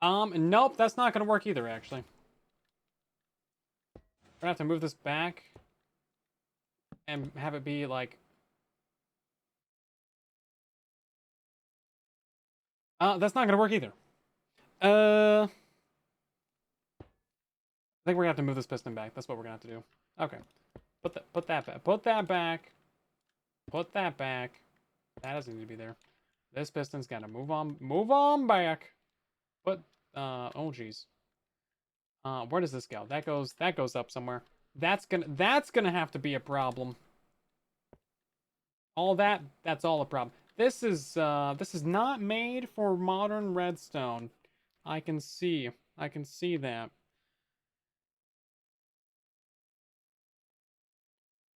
Nope, that's not gonna work either, actually. We're gonna have to move this back and have it be like... that's not gonna work either. I think we're gonna have to move this piston back. That's what we're gonna have to do. Okay. Put that back. Put that back. Put that back. That doesn't need to be there. This piston's gotta move on back. But oh geez. Where does this go? That goes up somewhere. That's gonna have to be a problem. All that's all a problem. This is not made for modern redstone. I can see that.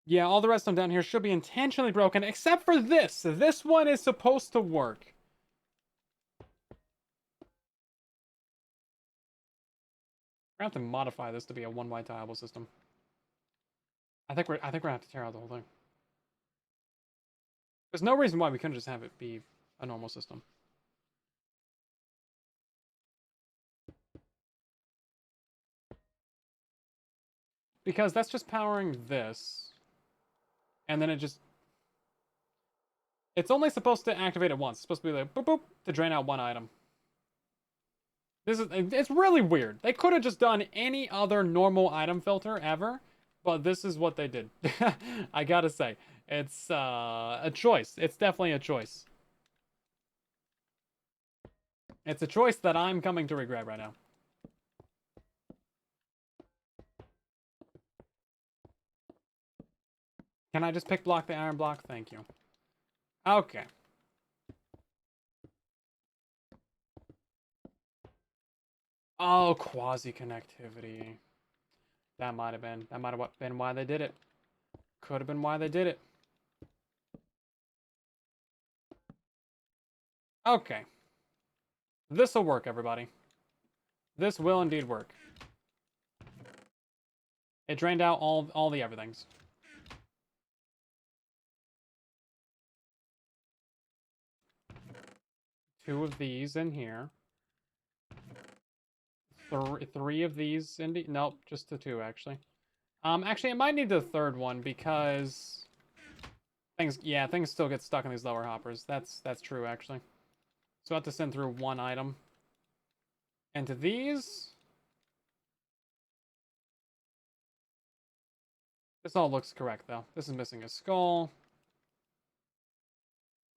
Yeah, all the rest of them down here should be intentionally broken, except for this. This one is supposed to work. We're gonna have to modify this to be a one white tileable system. I think we're gonna have to tear out the whole thing. There's no reason why we couldn't just have it be a normal system. Because that's just powering this. And then it's only supposed to activate it once. It's supposed to be like boop boop to drain out one item. It's really weird. They could have just done any other normal item filter ever, but this is what they did. I gotta say, it's a choice. It's definitely a choice. It's a choice that I'm coming to regret right now. Can I just pick block the iron block? Thank you. Okay. Oh, quasi-connectivity. That might have been why they did it. Could have been why they did it. Okay. This'll work, everybody. This will indeed work. It drained out all the everythings. Two of these in here. Three of these in nope, just the two actually. Actually, it might need the third one because things still get stuck in these lower hoppers. That's true actually. So I have to send through one item. And to these, this all looks correct though. This is missing a skull.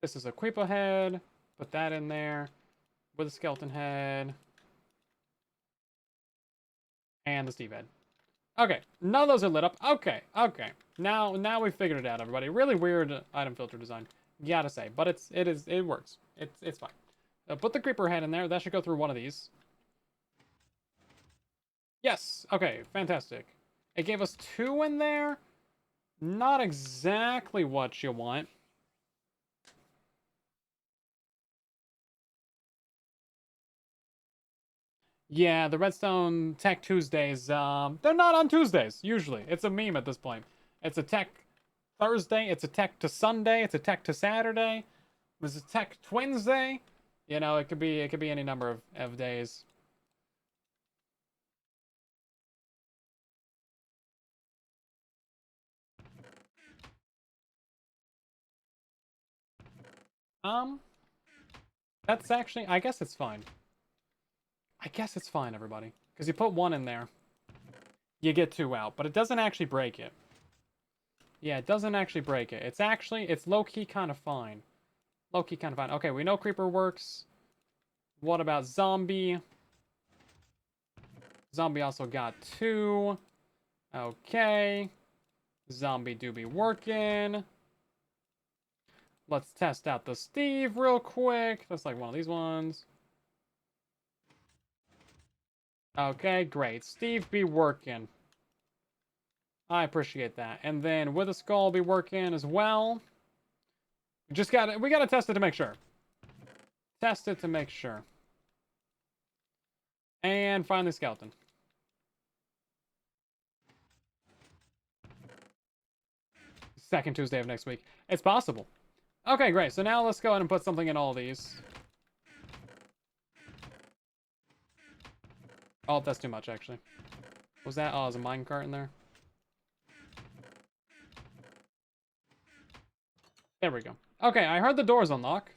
This is a creeper head. Put that in there with a skeleton head. And the Steve head. Okay, none of those are lit up. Okay. Now we figured it out, everybody. Really weird item filter design, gotta say, but it works. It's fine. Put the creeper head in there. That should go through one of these. Yes. Okay. Fantastic. It gave us two in there. Not exactly what you want. Yeah, the Redstone Tech Tuesdays, they're not on Tuesdays, usually. It's a meme at this point. It's a Tech Thursday, it's a Tech to Sunday, it's a Tech to Saturday, there's a Tech Wednesday. You know, it could be any number of days. That's actually, I guess it's fine. I guess it's fine, everybody. Because you put one in there, you get two out, but it doesn't actually break it. Yeah, it doesn't actually break it. It's low-key kind of fine. Low-key kind of fine. Okay, we know Creeper works. What about Zombie? Zombie also got two. Okay. Zombie do be working. Let's test out the Steve real quick. That's like one of these ones. Okay, great. Steve be working. I appreciate that. And then with a skull be working as well. We gotta test it to make sure. Test it to make sure. And finally skeleton. Second Tuesday of next week. It's possible. Okay, great. So now let's go ahead and put something in all these. Oh, that's too much, actually. What was that? Oh, there's a minecart in there. There we go. Okay, I heard the doors unlock.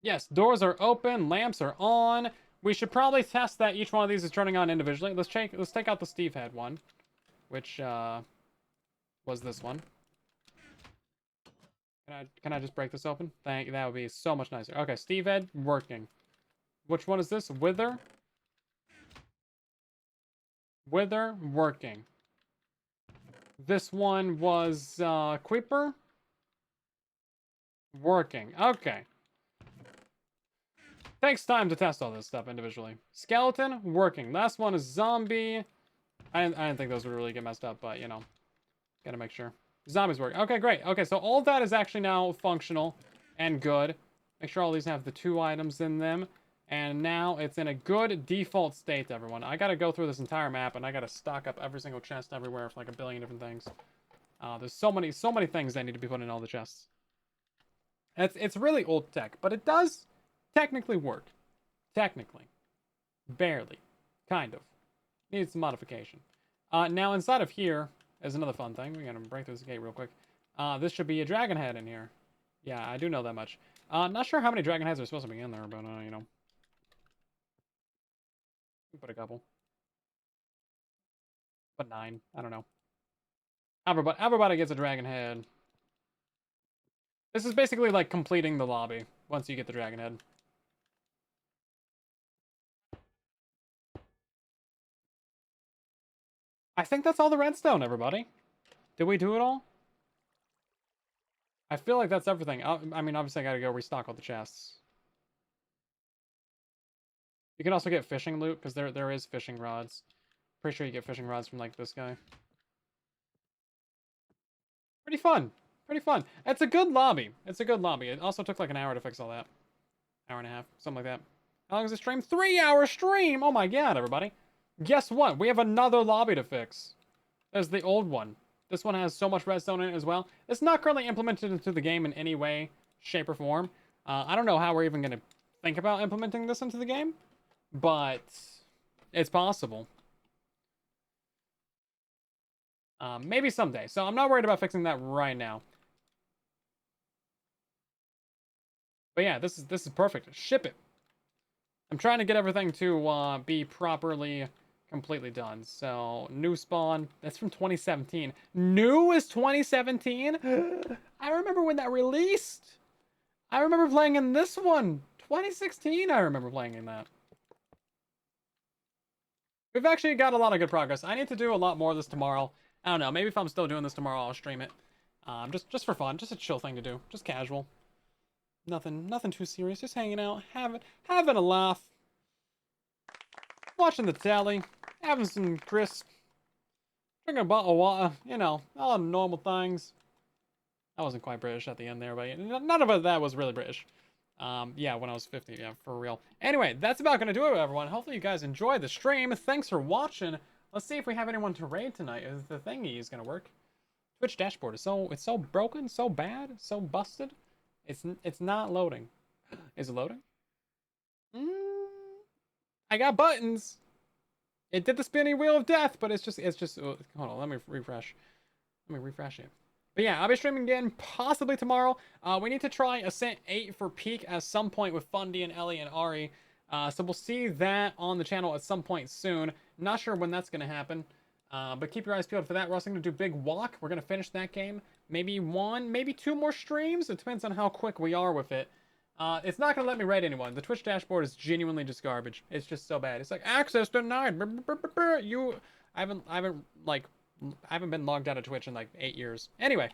Yes, doors are open, lamps are on. We should probably test that each one of these is turning on individually. Let's take out the Steve head one, which was this one. Can I just break this open? That would be so much nicer. Okay, Steve head working. Which one is this? Wither. Wither working. This one was Creeper working. Okay. Takes time to test all this stuff individually. Skeleton working. Last one is Zombie. I didn't think those would really get messed up, but, you know, gotta make sure. Zombies work. Okay, great. Okay, so all that is actually now functional and good. Make sure all these have the 2 items in them. And now it's in a good default state, everyone. I gotta go through this entire map, and I gotta stock up every single chest everywhere for like a billion different things. There's so many things that need to be put in all the chests. It's really old tech, but it does technically work. Technically. Barely. Kind of. Needs some modification. Now inside of here is another fun thing. We gotta break through this gate real quick. This should be a dragon head in here. Yeah, I do know that much. Not sure how many dragon heads are supposed to be in there, but, you know. Put a couple. Put 9. I don't know. Everybody gets a dragon head. This is basically like completing the lobby once you get the dragon head. I think that's all the redstone, everybody. Did we do it all? I feel like that's everything. I mean, obviously I gotta go restock all the chests. You can also get fishing loot, because there is fishing rods. Pretty sure you get fishing rods from, like, this guy. Pretty fun. Pretty fun. It's a good lobby. It's a good lobby. It also took, like, an hour to fix all that. Hour and a half. Something like that. How long is the stream? 3-hour stream! Oh my god, everybody. Guess what? We have another lobby to fix. There's the old one. This one has so much redstone in it as well. It's not currently implemented into the game in any way, shape, or form. I don't know how we're even going to think about implementing this into the game, but it's possible. Maybe someday. So I'm not worried about fixing that right now. But yeah, this is perfect. Ship it. I'm trying to get everything to be properly, completely done. So, new spawn. That's from 2017. New is 2017? I remember when that released. I remember playing in this one. 2016, I remember playing in that. We've actually got a lot of good progress. I need to do a lot more of this tomorrow. I don't know. Maybe if I'm still doing this tomorrow, I'll stream it. Just for fun. Just a chill thing to do. Just casual. Nothing too serious. Just hanging out, having a laugh, watching the telly, having some crisp, drinking a bottle of water. You know, all the normal things. I wasn't quite British at the end there, but none of that was really British. Yeah, when I was 50, yeah, for real. Anyway, that's about gonna do it, everyone. Hopefully you guys enjoyed the stream. Thanks for watching. Let's see if we have anyone to raid tonight. Is the thingy is gonna work? Twitch dashboard is so broken, so bad, so busted. It's not loading. Is it loading? I got buttons. It did the spinning wheel of death, but it's just hold on, let me refresh. Let me refresh it. But yeah, I'll be streaming again possibly tomorrow. We need to try Ascent 8 for Peak at some point with Fundy and Ellie and Ari. So we'll see that on the channel at some point soon. Not sure when that's going to happen. But keep your eyes peeled for that. We're also going to do Big Walk. We're going to finish that game. Maybe 1, maybe 2 more streams. It depends on how quick we are with it. It's not going to let me raid anyone. The Twitch dashboard is genuinely just garbage. It's just so bad. It's like, access denied. I haven't been logged out of Twitch in like 8 years. Anyway,